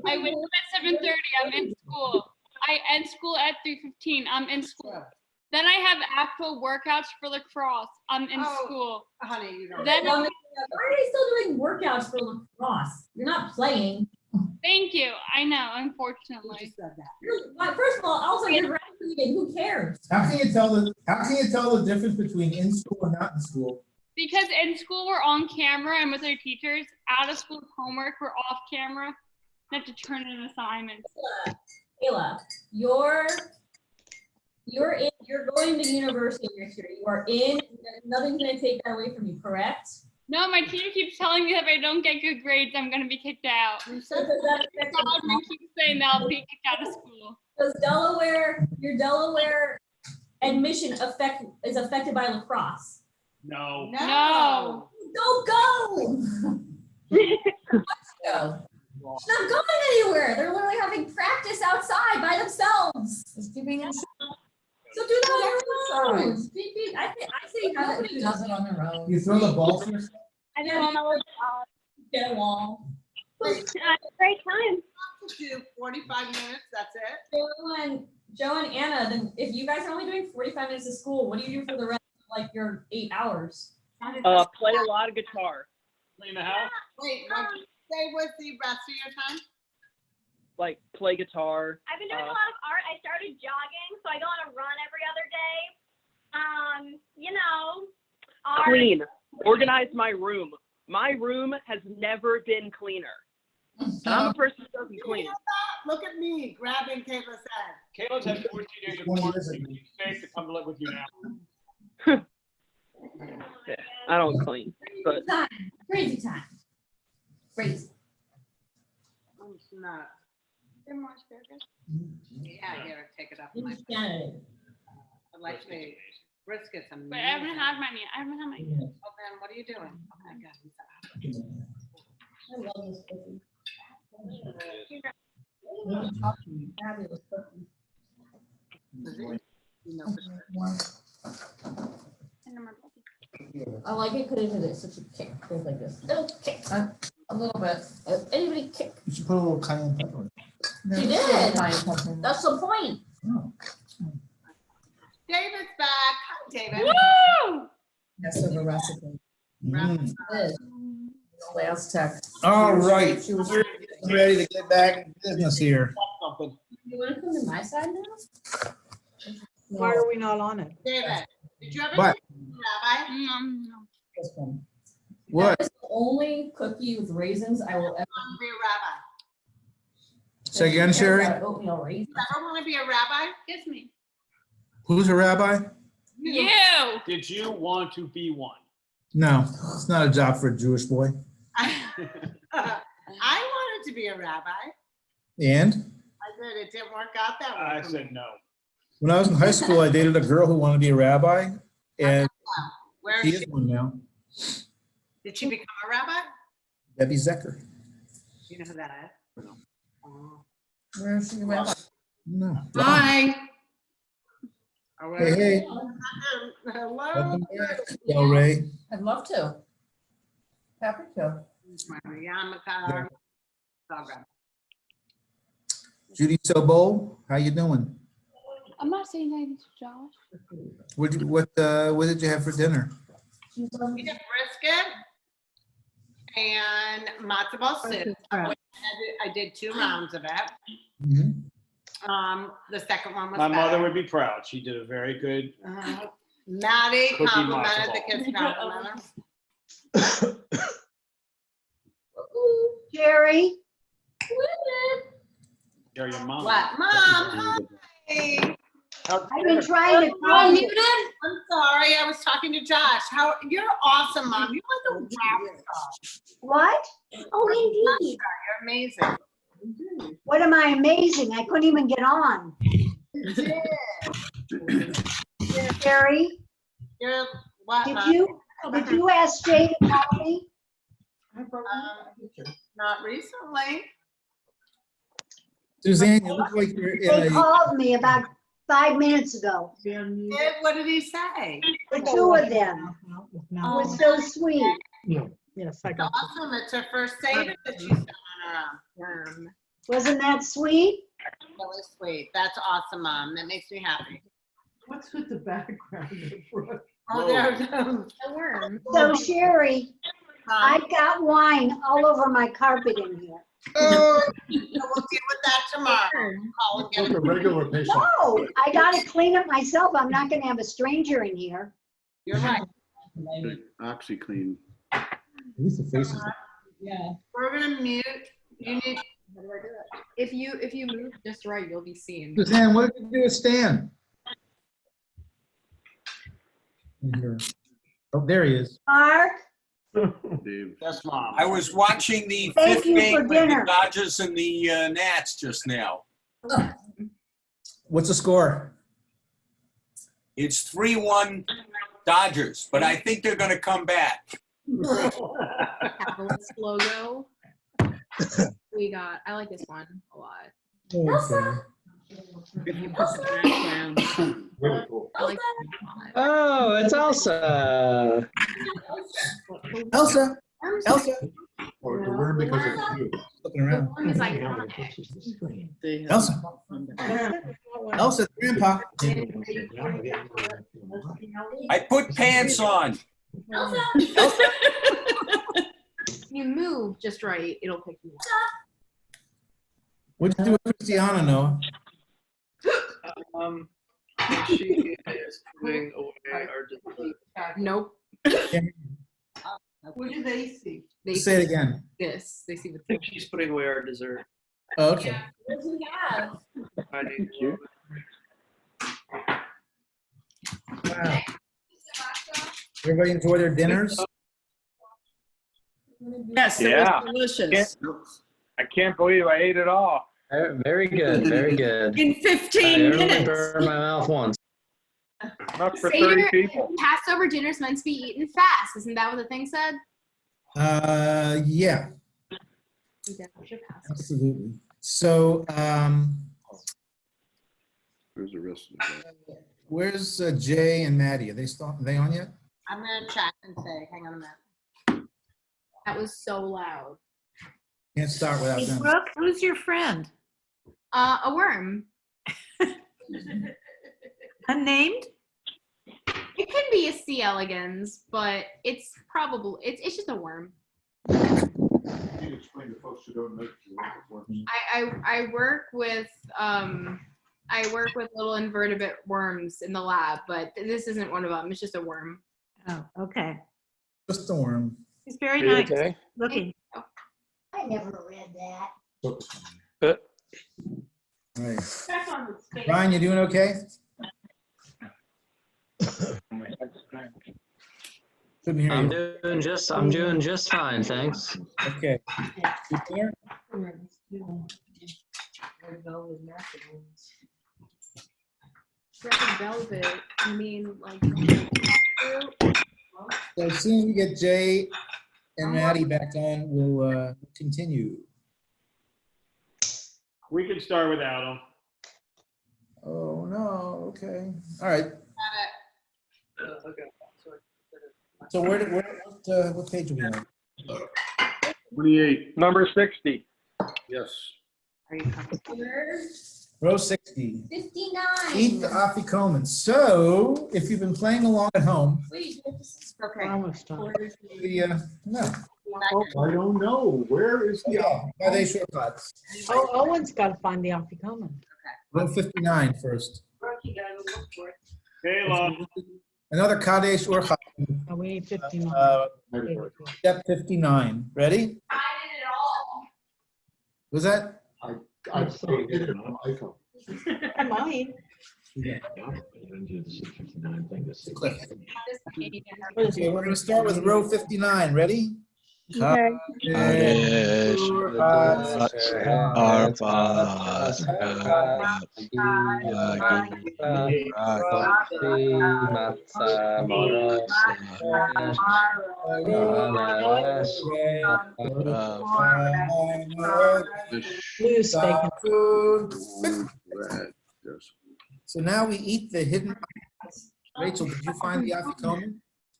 I wake up at 7:30, I'm in school. I end school at 3:15, I'm in school. Then I have actual workouts for lacrosse, I'm in school. Honey, you don't. Then why are they still doing workouts for lacrosse? You're not playing. Thank you, I know, unfortunately. First of all, also you're graduating. Who cares? How can you tell the difference between in school and not in school? Because in school we're on camera and with our teachers. Out of school homework, we're off camera. We have to turn in assignments. Kayla, you're going to university next year. You are in. Nothing's gonna take that away from you, correct? No, my teacher keeps telling me that if I don't get good grades, I'm gonna be kicked out. Godwin keeps saying that I'll be kicked out of school. Does your Delaware admission is affected by lacrosse? No. No. Don't go. Go. It's not going anywhere. They're literally having practice outside by themselves. So do that on your own. I say nobody does it on their own. You throw the ball to yourself? I know on my little Get a wall. great time. Do 45 minutes, that's it? Joe and Anna, then if you guys are only doing 45 minutes of school, what do you do for the rest of like your 8 hours? Play a lot of guitar. Clean the house. Wait, what did you say was the rest of your time? Like play guitar. I've been doing a lot of art. I started jogging, so I go on a run every other day. Art. Clean. Organize my room. My room has never been cleaner. And I'm a person who doesn't clean. Look at me grabbing Kayla's head. Kayla's had 14 days of quarantine. She's safe to come live with you now. Yeah, I don't clean. But Crazy time. Crazy. I'm not. Yeah, here, take it off my plate. Insanity. I'd like to be brisket's amazing. But I haven't had mine yet. I haven't had mine yet. Oh, man, what are you doing? Oh my God. I love this cookie. Fabulous cookie. I like it because it has such a kick. Goes like this. Little kick. A little bit. Anybody kick? You should put a little cayenne pepper in it. You did. That's the point. Oh. David's back. Hi, David. Woo! Yes, of a recipe. Last text. All right. We're ready to get back in business here. You want to come to my side now? Why are we not on it? David, did you ever What? see Rabbi? This one. What? That is the only cookie with raisins I will ever Want to be a rabbi? Say again, Sherry? Oatmeal raisins. Ever want to be a rabbi? It's me. Who's a rabbi? You. Did you want to be one? No, it's not a job for a Jewish boy. I wanted to be a rabbi. And I did. It didn't work out that way. I for said me. no. when I was in high school, I dated a girl who wanted to be a rabbi, and Where she is is she? one now. Did she become a rabbi? Debbie Zecker. Do you know who that is? No. Oh. Where is she? Rabbi? No. Hi. Hey, hey. Hello. Welcome back, Del Rey. I'd love to. Happy to. Yarmulke. Judy Sobol, how you doing? I'm not saying anything to Josh. What did you have for dinner? We did brisket and matzo ball soup. I did 2 rounds of it. Mhm. The second one was My mother bad. would be proud. She did a very good Maddie cookie complimented matzo the kids complimented her. Jerry, You're your mom. What? Mom, hi. I've been trying to call you. I'm sorry, I was talking to Josh. You're awesome, Mom. You're like a rock star. What? Oh, indeed. You're amazing. What am I amazing? I couldn't even get on. You did. Jerry, You're what, did Mom? you Did you ask Jay to call me? Not recently. Suzanne, you look like you're They in a, called me about 5 minutes ago. What did he say? The two of them. It was so sweet. Yes, I got Awesome. It's her first Seder that she's done on a worm. Wasn't that sweet? Really sweet. That's awesome, Mom. That makes me happy. What's with the background? Oh, there's A worm. So Sherry, I've got wine all over my carpet in here. We'll deal with that tomorrow. Call and get Like a regular patient. No, I gotta clean it myself. I'm not gonna have a stranger in here. You're right. OxyClean. at least the faces. Yeah. We're gonna mute. You need. If you move just right, you'll be seen. Suzanne, what did you do with Stan? In here. Oh, there he is. Mark, Yes, Mom. I was watching the Thank fifth you game for with the dinner. Dodgers and the Nats just now. What's the score? It's 3-1 Dodgers, but I think they're going to come back. Capitalist logo. I like this one a lot. Okay. If you put the background, Really cool. I like this one. Oh, it's Elsa. Elsa. Elsa. Or the worm because it's you. Looking around. One is iconic. Elsa. Elsa, grandpa. I put pants on. Elsa. If you move just right, it'll pick you up. What'd you do with Christiana, Noah? She is putting away our dessert. Nope. What do they see? They Say it again. This. They see the I think she's putting away our dessert. Oh, okay. What do we have? Thank you. Wow. Everybody enjoy their dinners? Yes, it Yeah. was delicious. I can't believe I ate it all. Very good, very good. In 15 I only minutes. burned my mouth once. Enough for 30 people. Passover dinner's meant to be eaten fast. Isn't that what the thing said? Yeah, absolutely. So, Where's the rest of the where's Jay and Maddie? Are they on yet? I'm gonna check and say. Hang on a minute. That was so loud. Can't start without Hey, them. Brooke, who's your friend? A worm. Unnamed? It could be a C. elegans, but it's just a worm. Can you explain to folks who don't know? I work with little invertebrate worms in the lab, but this isn't one of them. It's just a worm. Oh, okay. Just a worm. He's very Are you nice okay? looking. I never read that. All right. Ryan, you doing okay? Couldn't hear I'm you. doing just fine, thanks. Okay. You there? Red velvet. I mean, like. So as soon as we get Jay and Maddie back on, we'll continue. We can start without them. Oh, no, okay. All right. So what page are we on? 28. Number 60. Yes. Row 60. 59. Eat the afikomen. So if you've been playing along at home, Wait, Okay. no. I don't know. Where is the? Yeah, by the short cuts. Oh, Owen's got to find the afikomen. Row 59 first. Kayla. Another Kadesh or Oh, we need 59. Step 59. Ready? I did it all. Was that? I still hit it on icon. I might. Yeah. This Okay, we're going to start with row 59. Ready? Okay. So now we eat the hidden. Rachel, did you find the afikomen?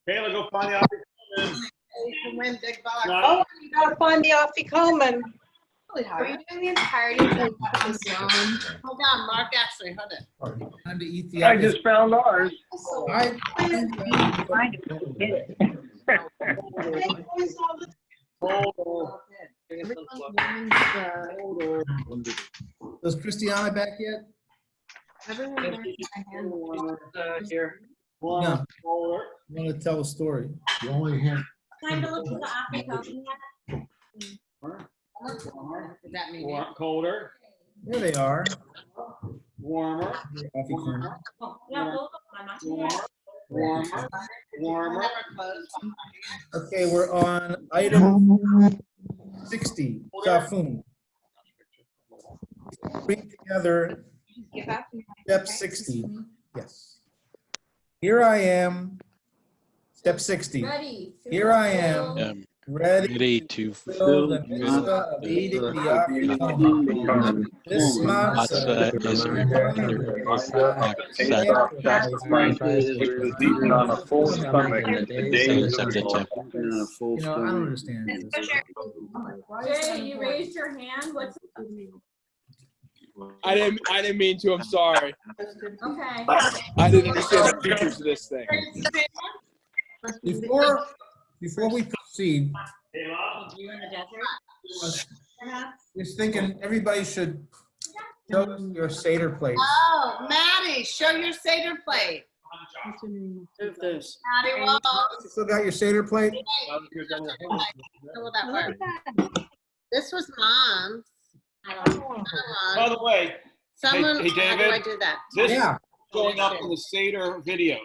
Kayla, go find the opportunity. You can win big bucks. Oh, you gotta find the afikomen. Are you doing the entirety of this zone? Hold on, Mark actually heard it. Time to eat the I just found ours. Was Christiana back yet? Here. No. I want to tell a story. You only have. Time to look at the afikomen. Does that mean? Colder. There they are. Warmer. Afikomen. Warmer. Okay, we're on item 60, Safun. Read together step 60. Yes. Here I am. Step 60. Ready. Here I am. Ready to fill the mitzvah of eating the afikomen. This matzah is eaten on a full stomach in the days of the temple. You know, I don't understand this. Jay, you raised your hand. What's I didn't mean to. I'm sorry. okay? I didn't understand the features of this thing. Before we proceed, You in the desert? just thinking everybody should show us your Seder plate. Oh, Maddie, show your Seder plate. Who's this? Maddie, well, Still got your Seder plate? how will that work? This was Mom's. By the way, Someone, hey, how do David, I do that? this Yeah. is going up in the Seder videos.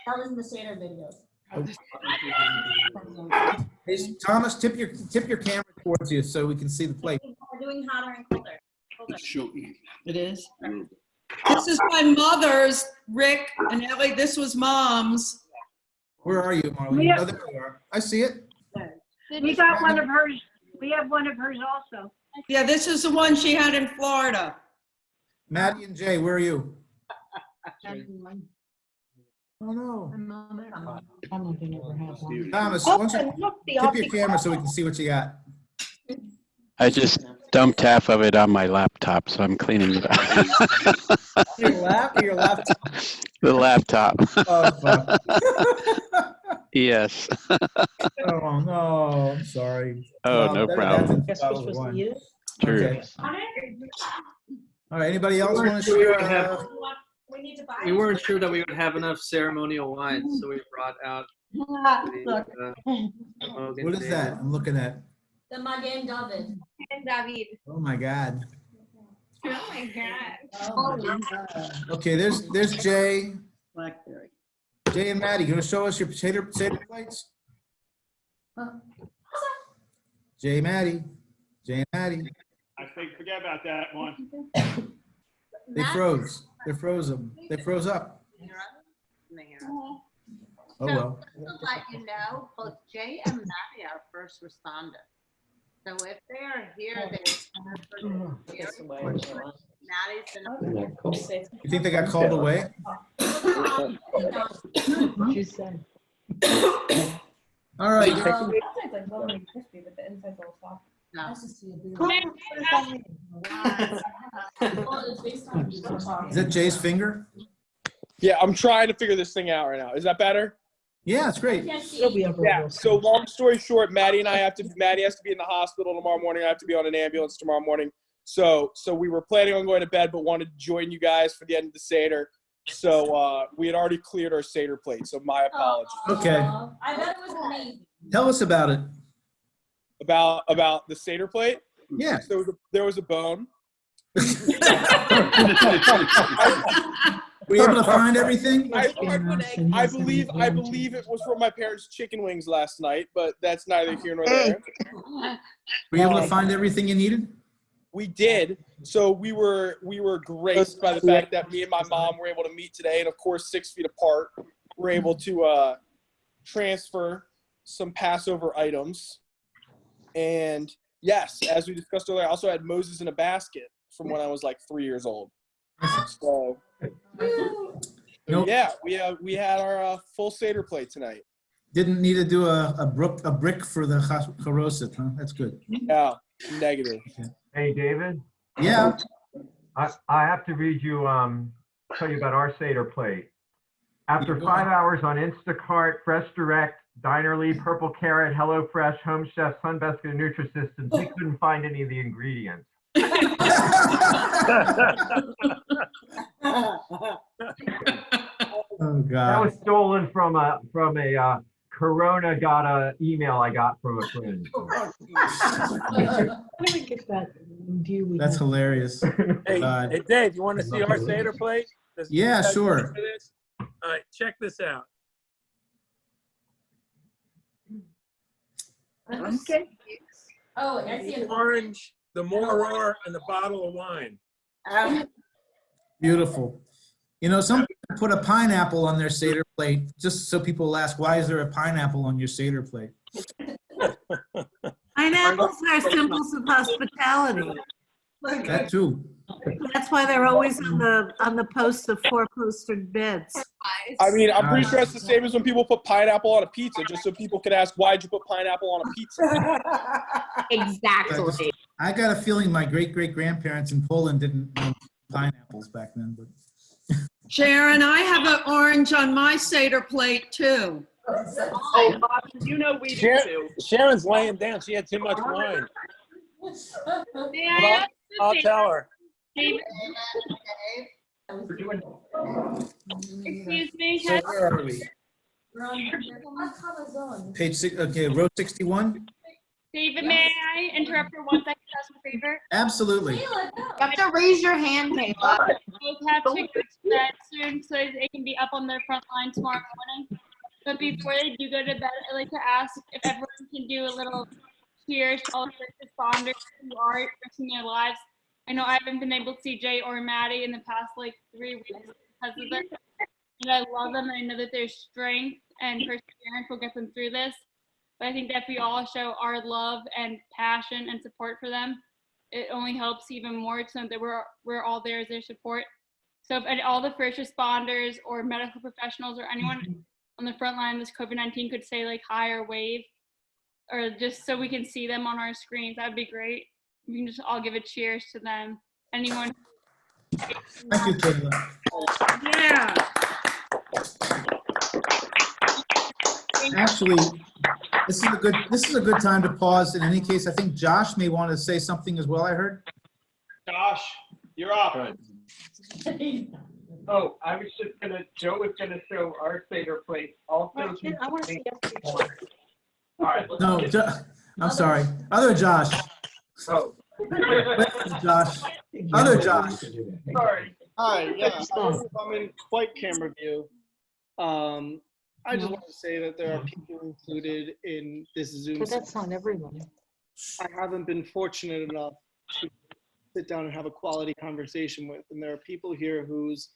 That was in the Seder videos. Hey, Thomas, tip your camera towards you so we can see the plate. We're doing hotter and colder. It is. This is my mother's, Rick and Ellie. This was Mom's. Where are you, Marlene? Yeah. Oh, there you are. I see it. We got one of hers. We have one of hers also. Yeah, this is the one she had in Florida. Maddie and Jay, where are you? Oh, no. Thomas, why don't you Look, the tip your camera so we can see what you got. I just dumped half of it on my laptop, so I'm cleaning it up. Your lap or your laptop? The laptop. Oh, fuck. Yes. Oh, no, I'm sorry. Oh, no problem. That's in 2001. True. Okay. All right, anybody else want to share? We weren't sure that we would have enough ceremonial wine, so we brought out Look. What is that I'm looking at? The Magen David. David. Oh, my God. Oh my God. Oh my God. Okay, there's Jay. Blackberry. Jay and Maddie, you want to show us your Seder plates? Jay, Maddie. Jay and Maddie. I think, forget about that one. They froze. They froze them. They froze up. Oh, well. Just to let you know, both Jay and Maddie are first responders. So if they are here, Maddie's in. You think they got called away? All right. Is that Jay's finger? Yeah, I'm trying to figure this thing out right now. Is that better? Yeah, it's great. Yeah. So long story short, Maddie has to be in the hospital tomorrow morning. I have to be on an ambulance tomorrow morning. So we were planning on going to bed, but wanted to join you guys for the end of the Seder. So we had already cleared our Seder plate. So my apologies. Okay. I bet it was amazing. Tell us about it. About the Seder plate? Yeah. So there was a bone. Were you able to find everything? I believe it was from my parents' chicken wings last night, but that's neither here nor there. Were you able to find everything you needed? We did. So we were graced by the fact that me and my mom were able to meet today, and of course 6 feet apart, we're able to transfer some Passover items. And yes, as we discussed earlier, I also had Moses in a basket from when I was like 3 years old. So yeah, we had our full Seder plate tonight. Didn't need to do a brick for the charoset, huh? That's good. Yeah, negative. Hey, David. Yeah. I have to read you, tell you about our Seder plate. After 5 hours on Instacart, Fresh Direct, Dinerly, Purple Carrot, HelloFresh, Home Chef, Sunbasket, and Nutrisystems, we couldn't find any of the ingredients. Oh God. That was stolen from a Corona got a email I got from a friend. That's hilarious. Hey, God. hey, Dave, you want to see our Seder plate? Yeah, sure. All right, check this out. Okay. Oh, I see it. Orange, the Moror, and the bottle of wine. Beautiful. You know, some people put a pineapple on their Seder plate just so people will ask, why is there a pineapple on your Seder plate? Pineapples are symbols of hospitality. That too. That's why they're always on the posts of 4-postered beds. I mean, I'm pretty sure it's the same as when people put pineapple on a pizza, just so people could ask, why'd you put pineapple on a pizza? Exactly. I got a feeling my great-great-grandparents in Poland didn't know pineapples back then, but. Sharon, I have an orange on my Seder plate too. Oh, you know we do too. Sharon's laying down. She had too much wine. Yeah. I'll tell her. Excuse me. So where are we? Page 6, okay, row 61? David, may I interrupt for 1 second? That's a favor. Absolutely. You have to raise your hand, Kayla. Both have to go to bed soon so it can be up on their front line tomorrow morning. But before they do go to bed, I'd like to ask if everyone can do a little cheers to all the first responders who are risking their lives. I know I haven't been able to see Jay or Maddie in the past like 3 weeks because of this. And I love them, and I know that their strength and perseverance will get them through this. But I think that if we all show our love and passion and support for them, it only helps even more to know that we're all there as their support. So if all the first responders or medical professionals or anyone on the front line of this COVID-19 could say like hi or wave, or just so we can see them on our screens, that'd be great. We can just all give a cheers to them. Anyone? Thank you, Kayla. Yeah. Actually, this is a good time to pause. In any case, I think Josh may want to say something as well, I heard. Josh, you're up. Oh, I was just Joe was gonna show our Seder plate. Also, I want to see all right. No, I'm sorry. Other Josh. Oh. Josh. Other Josh. Sorry. Hi, yeah, I'm in quite camera view. I just want to say that there are people included in this Zoom. But that's not everyone. I haven't been fortunate enough to sit down and have a quality conversation with, and there are people here whose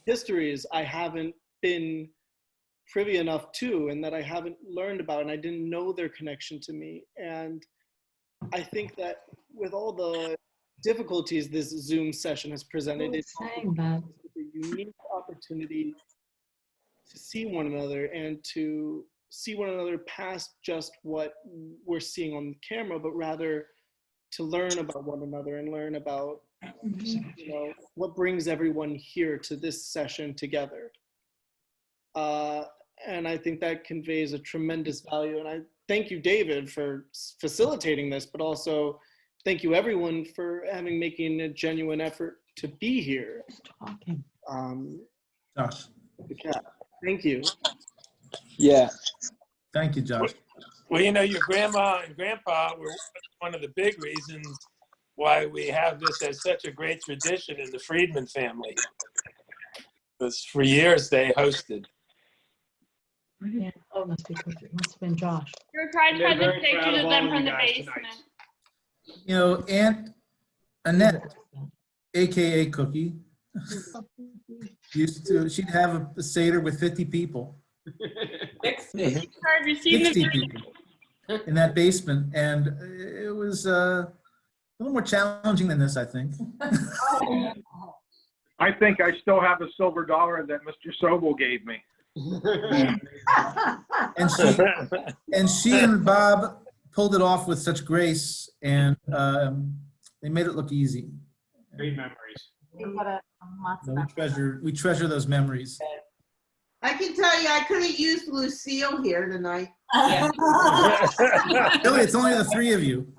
histories I haven't been privy enough to, and that I haven't learned about, and I didn't know their connection to me. And I think that with all the difficulties this Zoom session has presented, it's a unique opportunity to see one another and to see one another past just what we're seeing on camera, but rather to learn about one another and learn about, you know, what brings everyone here to this session together. And I think that conveys a tremendous value. And I thank you, David, for facilitating this, but also thank you everyone for making a genuine effort to be here. Josh. Thank you. Yeah. Thank you, Josh. Well, you know, your grandma and grandpa were one of the big reasons why we have this as such a great tradition in the Friedman family. Because for years they hosted. Yeah. Oh, must have been Josh. We're trying to They're find the very proud pictures of of them all of from you the guys basement. tonight. You know, Aunt Annette, AKA Cookie, she'd have a Seder with 50 people, Have you seen 60 the people in that basement. And it was a little more challenging than this, I think. I think I still have a silver dollar that Mr. Sobel gave me. And she and Bob pulled it off with such grace, and they made it look easy. Great memories. We treasure those memories. I can tell you, I could have used Lucille here tonight. Really, it's only the three of you.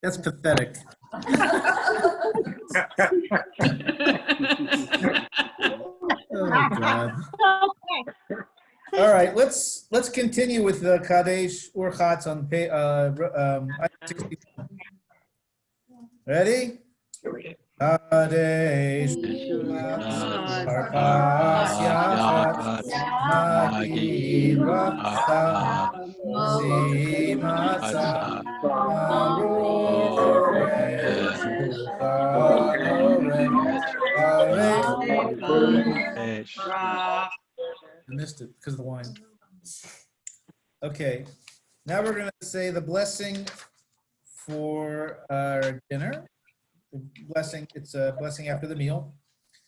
That's pathetic. Oh, God. All right, let's continue with the Kadesh Urchatz on item 61. Ready? Kadesh Urchatz Harpas Yachatz Magi Rachsa Zimatza Baruch Oresh I missed it because of the wine. Okay, now we're going to say the blessing for our dinner. The blessing, it's a blessing after the meal.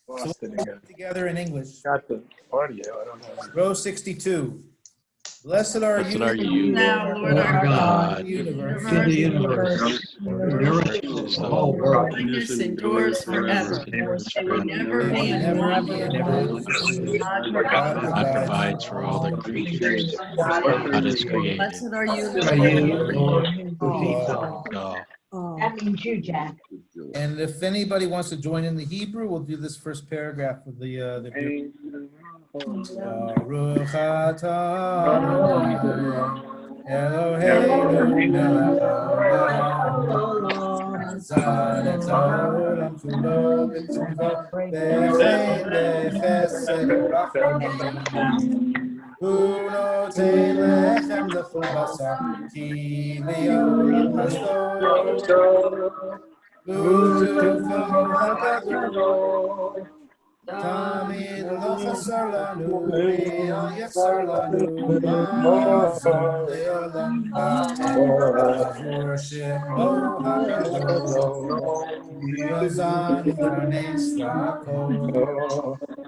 So let's put it together in English. Got the audio. I don't know. Row 62. Blessed are you, Now, Lord our God, the universe. to the universe, Nourishes the whole world. kindness endures forever. May we never be in want. God provides for all the creatures God has created. Blessed are you, Lord, Oh. That means you, Jack. And if anybody wants to join in the Hebrew, we'll do this first paragraph of the Baruch atah Eloheinu melech haolam Hazar et haolam kulo b'tzivot v'chein v'chesed v'rachmanim Hu noten lechem l'chol basar ki li'olam hashtorot U'tufo hakadol Tamid lo chasar lanu, ve'al yachsar lanu, ma'ason le'olam ha'ed, v'shemo ha'kadol, yozan karnes la'kol,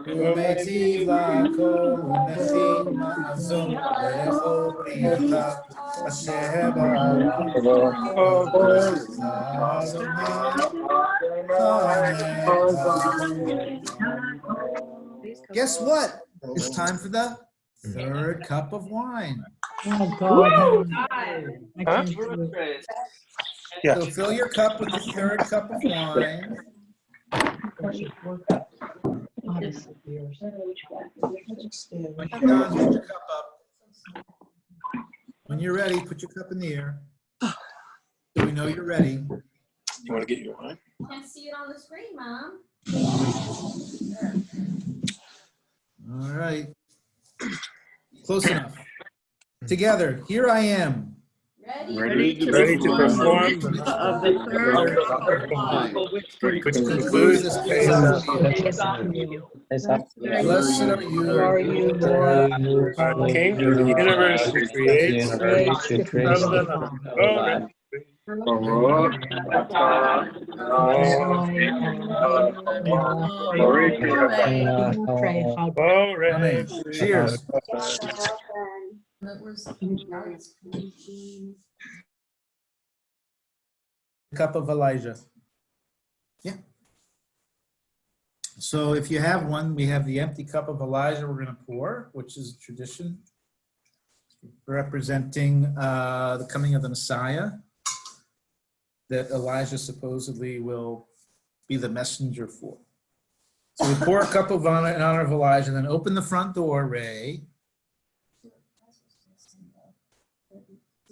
u'metiv la'kol, u'mechin ma'azon le'chol priyata, asher bara, Guess what? It's time for the third cup of wine. Oh, God. Huh? Yeah. So fill your cup with the third cup of wine. When you're done, put your cup up. When you're ready, put your cup in the air. So we know you're ready. You want to get your wine? Can't see it on the screen, Mom. All right. Close enough. Together, here I am. Ready to perform of the third cup of wine, which concludes this Blessed are you, Lord, our King of the universe who creates from the moment. Amen. Cheers. Cup of Elijah. Yeah. So if you have one, we have the empty cup of Elijah we're going to pour, which is tradition, representing the coming of the Messiah, that Elijah supposedly will be the messenger for. So we pour a cup of wine in honor of Elijah, and then open the front door, Ray.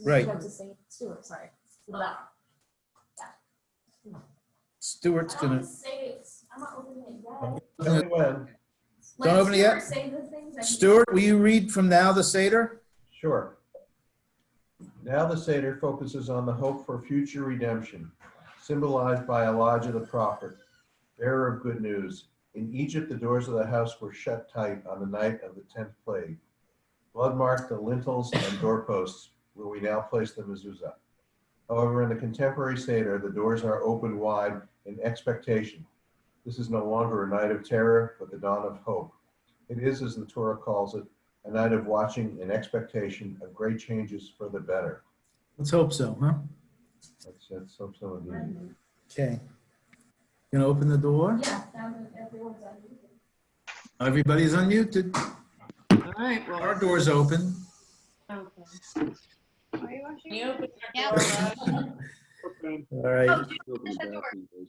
Right. Stuart, sorry. Stuart's gonna. Don't open it yet? Stuart, will you read from now the Seder? Sure. Now the Seder focuses on the hope for future redemption, symbolized by Elijah the prophet, bearer of good news. In Egypt, the doors of the house were shut tight on the night of the 10th plague. Blood marked the lintels and doorposts, where we now place the mezuzah. However, in the contemporary Seder, the doors are opened wide in expectation. This is no longer a night of terror, but the dawn of hope. It is, as the Torah calls it, a night of watching and expectation of great changes for the better. Let's hope so, huh? Let's hope so indeed. Okay. Gonna open the door? Yeah, everyone's unmuted. Everybody's unmuted. All right, well. Our door's open. Okay. All right.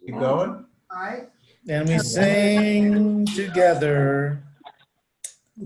Keep going. All right. And we sing together. We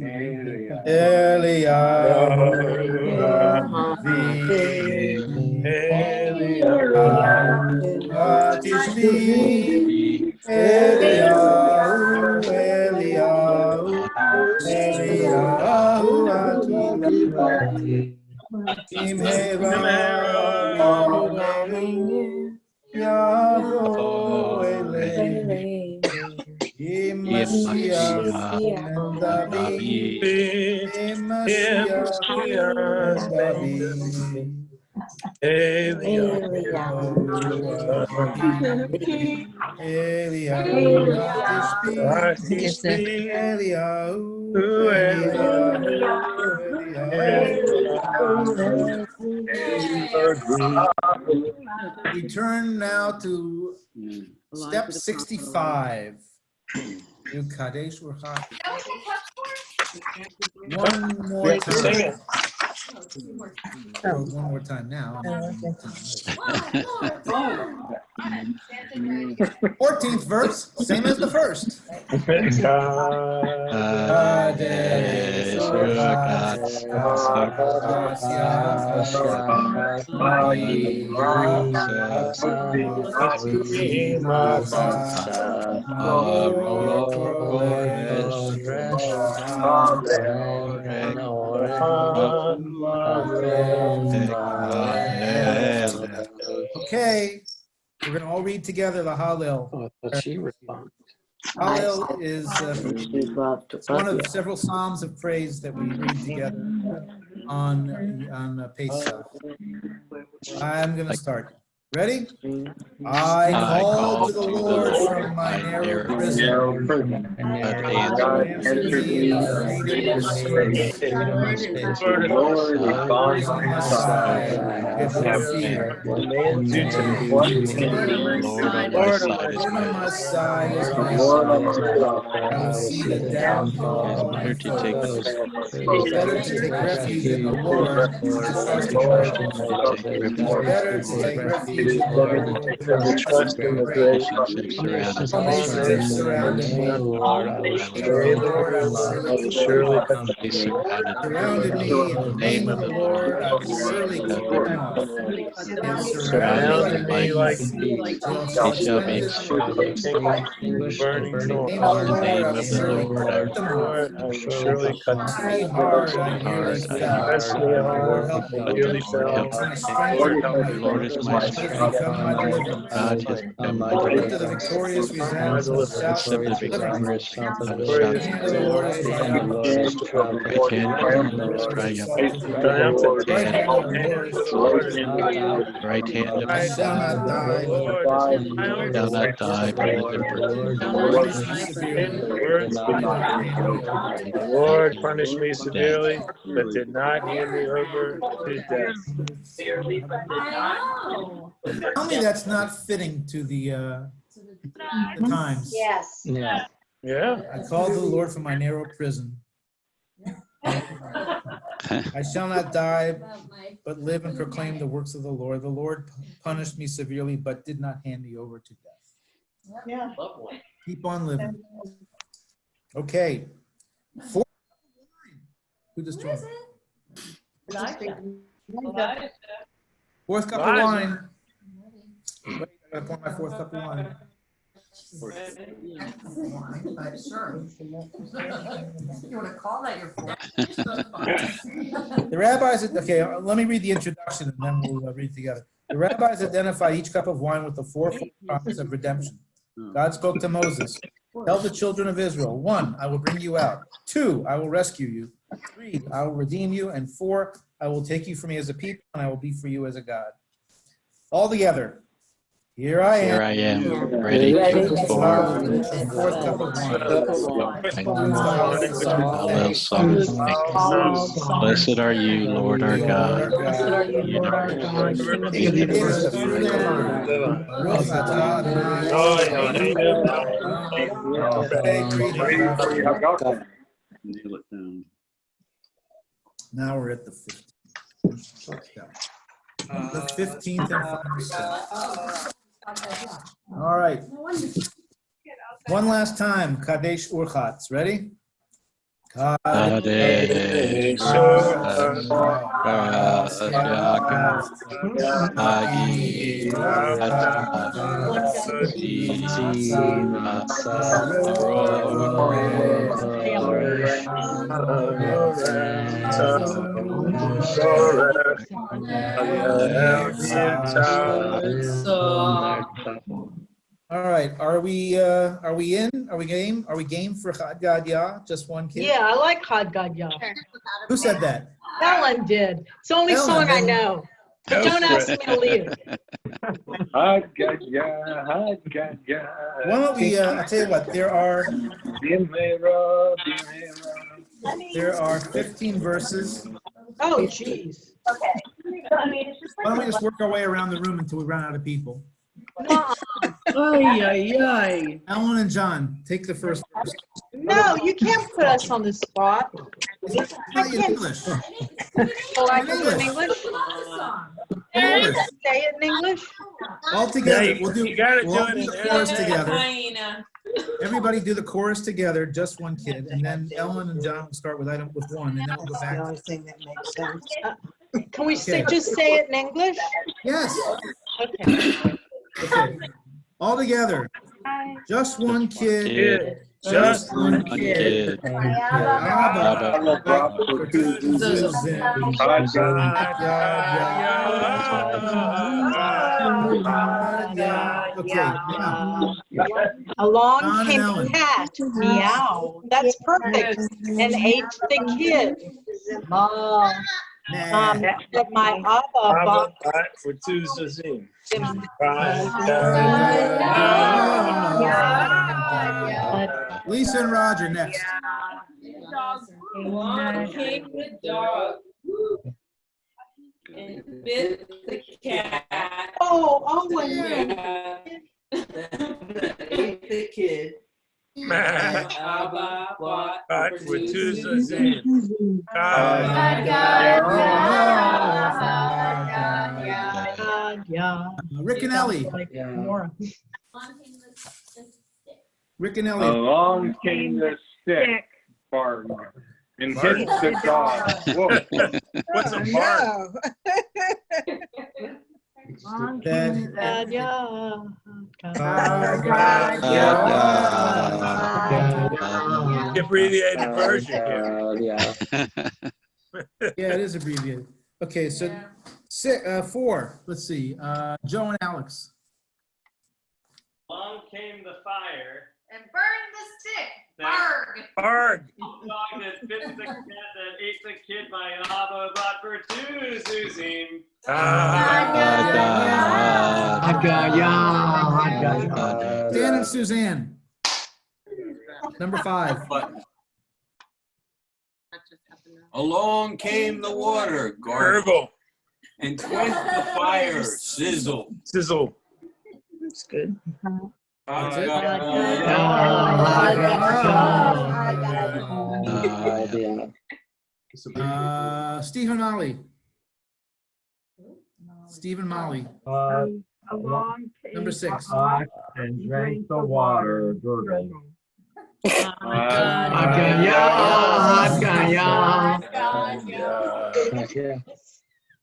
turn now to step 65. You Kadesh Urcha. One more time. Oh, one more time now. 14th verse, same as the first. Okay, we're going to all read together the Hallel. Hallel is one of several psalms of praise that we read together on Pesach. I'm going to start. Ready? I called to the Lord from my narrow prison. God answered me and freedom of space. The Lord is on my side. I have no fear. The Lord on my side is my sword. I will see the downfall of my foes. It's better to take refuge in the Lord than to trust in man. Better to take refuge in the Lord than to trust in the great nations have surrounded me. Surrounded me in the name of the Lord, I will surely keep them off. And surrounded me like thieves, they shall be exposed. In the name of the Lord, I will surely cut them off. Press me hard, I nearly fell. The Lord help me. My strength and my become my deliverance. Lift to the victorious resounds of shouts of deliverance. The hand of the Lord is triumphant. Right hand of I shall not die, shall not die, but live in perpetuity. The Lord punished me severely, but did not hand me over to death. Tell me that's not fitting to the times. Yes. Yeah. I called to the Lord from my narrow prison. I shall not die, but live and proclaim the works of the Lord. The Lord punished me severely, but did not hand me over to death. Yeah. Keep on living. Okay. Who just joined? Fourth cup of wine. Wait, I gotta pour my fourth cup of wine. Sure. You want to call that your fourth? The rabbis, okay, let me read the introduction and then we'll read together. The rabbis identify each cup of wine with the fourfold promise of redemption. God spoke to Moses, tell the children of Israel, 1, I will bring you out. 2, I will rescue you. 3, I will redeem you. And 4, I will take you for me as a people and I will be for you as a God. All together. Here I am, ready for the the fourth cup of wine. Blessed are you, Lord our God. Now we're at the 15th. The 15th and final step. All right. One last time. Kadesh Urchatz. Ready? Kadesh All right, are we in? Are we game? Are we game for Chad Gadya? Just one kid? Yeah, I like Chad Gadya. Who said that? Ellen did. It's the only song I know. But don't ask me to lead it. Why don't we, I'll tell you what, there are 15 verses. Oh, jeez. Okay. Why don't we just work our way around the room until we run out of people? Ay. Ellen and John, take the first verse. No, you can't put us on the spot. I can't. English. Oh, I can do it in English? English. Say it in English? All together. Yeah, We'll do the chorus together. Everybody do the chorus together, just one kid, and then Ellen and John will start with one, and then we'll go back. The only thing that makes sense. Can we just say it in English? Yes. Okay. Okay. All together. Just one kid. Just one kid. Along came the cat. Meow. That's perfect. And ate the kid. Oh. But my Abba for two zazim. Lisa and Roger next. Along came the dog and bit the cat. Oh, yeah. Ate the kid. Abba bought for two zazim. Rick and Ellie. Rick and Ellie. Along came the stick, bark, and hit the dog. Whoa. What's a bark? The abbreviated version here. Yeah, it is abbreviated. Okay, so 4. Let's see. Joe and Alex. Along came the fire. And burned the stick. Barg. Barg. The dog that bit the cat that ate the kid by Abba bought for two zuzim. Dan and Suzanne. Number 5. Along came the water, Gurgle. And quenched the fire, sizzle. Sizzle. That's good. Stephen Molly. Stephen Molly. Number 6. And drank the water. Gurgle.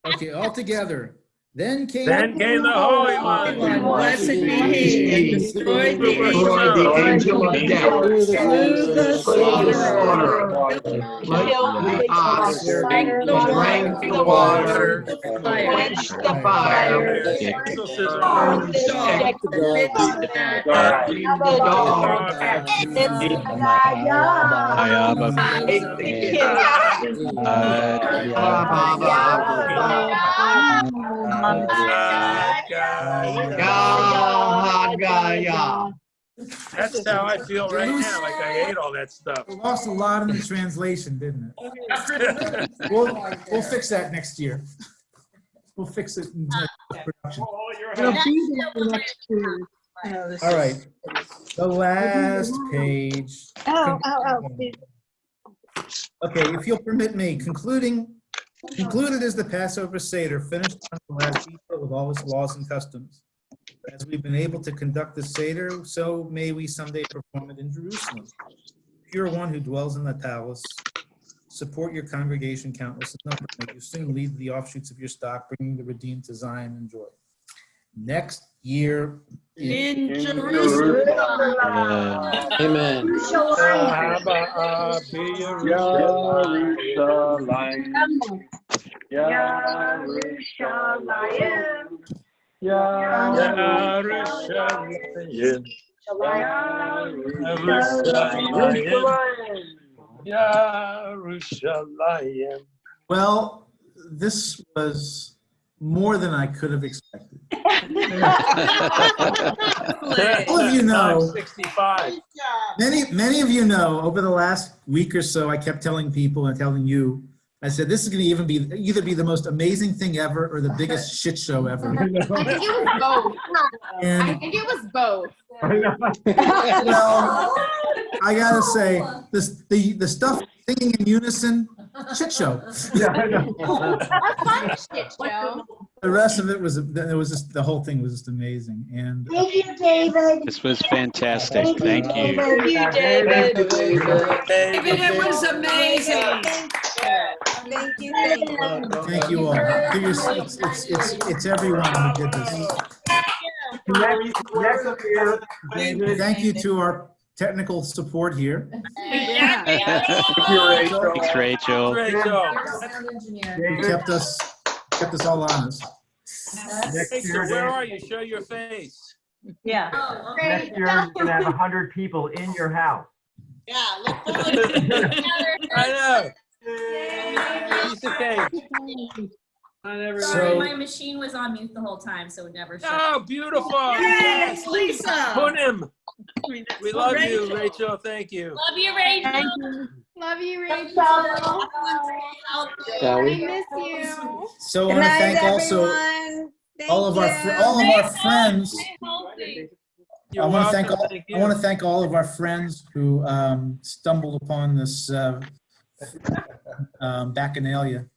Okay, all together. Then came the Holy One. Blessed be he, and destroyed the angel of death. slew the slaughterer, Drank the water, quenched the fire, burned the stick, the dog, ate the kid. That's how I feel right now, like I ate all that stuff. We lost a lot in the translation, didn't it? We'll fix that next year. We'll fix it in production. All right, the last page. Okay, if you'll permit me, concluded is the Passover Seder, finished on the last detail with all its laws and customs. As we've been able to conduct the Seder, so may we someday perform it in Jerusalem. If you're one who dwells in the palace, support your congregation countless in number. May you soon lead the offshoots of your stock, bringing the redeemed to Zion and joy. Next year in Jerusalem. Amen. Well, this was more than I could have expected. All of you know, 65. many of you know, over the last week or so, I kept telling people and telling you, I said, this is going to either be the most amazing thing ever or the biggest shit show ever. I think it was both. And, I think it was both. well, I gotta say, the stuff singing in unison, shit show. A fun shit show. The rest of it was just, the whole thing was just amazing. And Thank you, David. This was fantastic. Thank you. Thank you, David. David, it was amazing. Thank you, thank you. thank you all. It's everyone who did this. Thank you to our technical support here. Thanks, Rachel. You kept us all honest. Next year, where are you? Show your face. Yeah. Next year, you're going to have 100 people in your house. Yeah, look forward. I know. Piece of cake. Sorry, my machine was on mute the whole time, so it never shut. Oh, beautiful. Yes, Lisa. Put him. We love you, Rachel. Thank you. Love you, Rachel. Love you, Rachel. I miss you. So I want to thank also all of our friends. I want to thank all of our friends who stumbled upon this bacchanalia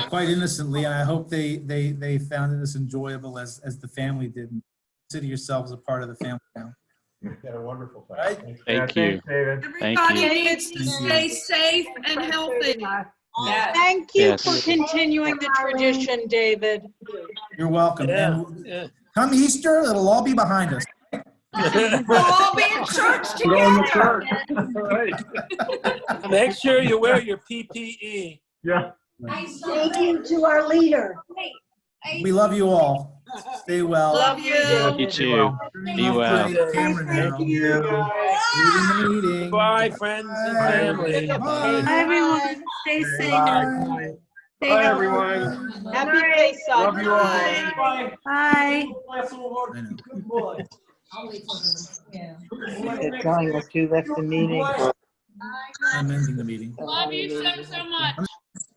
quite innocently. I hope they found it as enjoyable as the family did. Consider yourselves a part of the family now. You had a wonderful time. Right? Thank you. Thank Everybody you. needs to stay safe and healthy. Thank you Yes. for continuing the tradition, David. You're welcome. And come Easter, it'll all be behind us. We'll all be in church together. Make sure you wear your PPE. Yeah. Thank you to our leader. We love you all. Stay well. Love you. You too. Be well. Thank you. Meeting. Bye, friends and family. Bye. Bye, everyone. Stay safe. Bye, everyone. Happy Pesach. Love you all. Bye. It's telling us you left the meeting. I'm ending the meeting. Love you so much.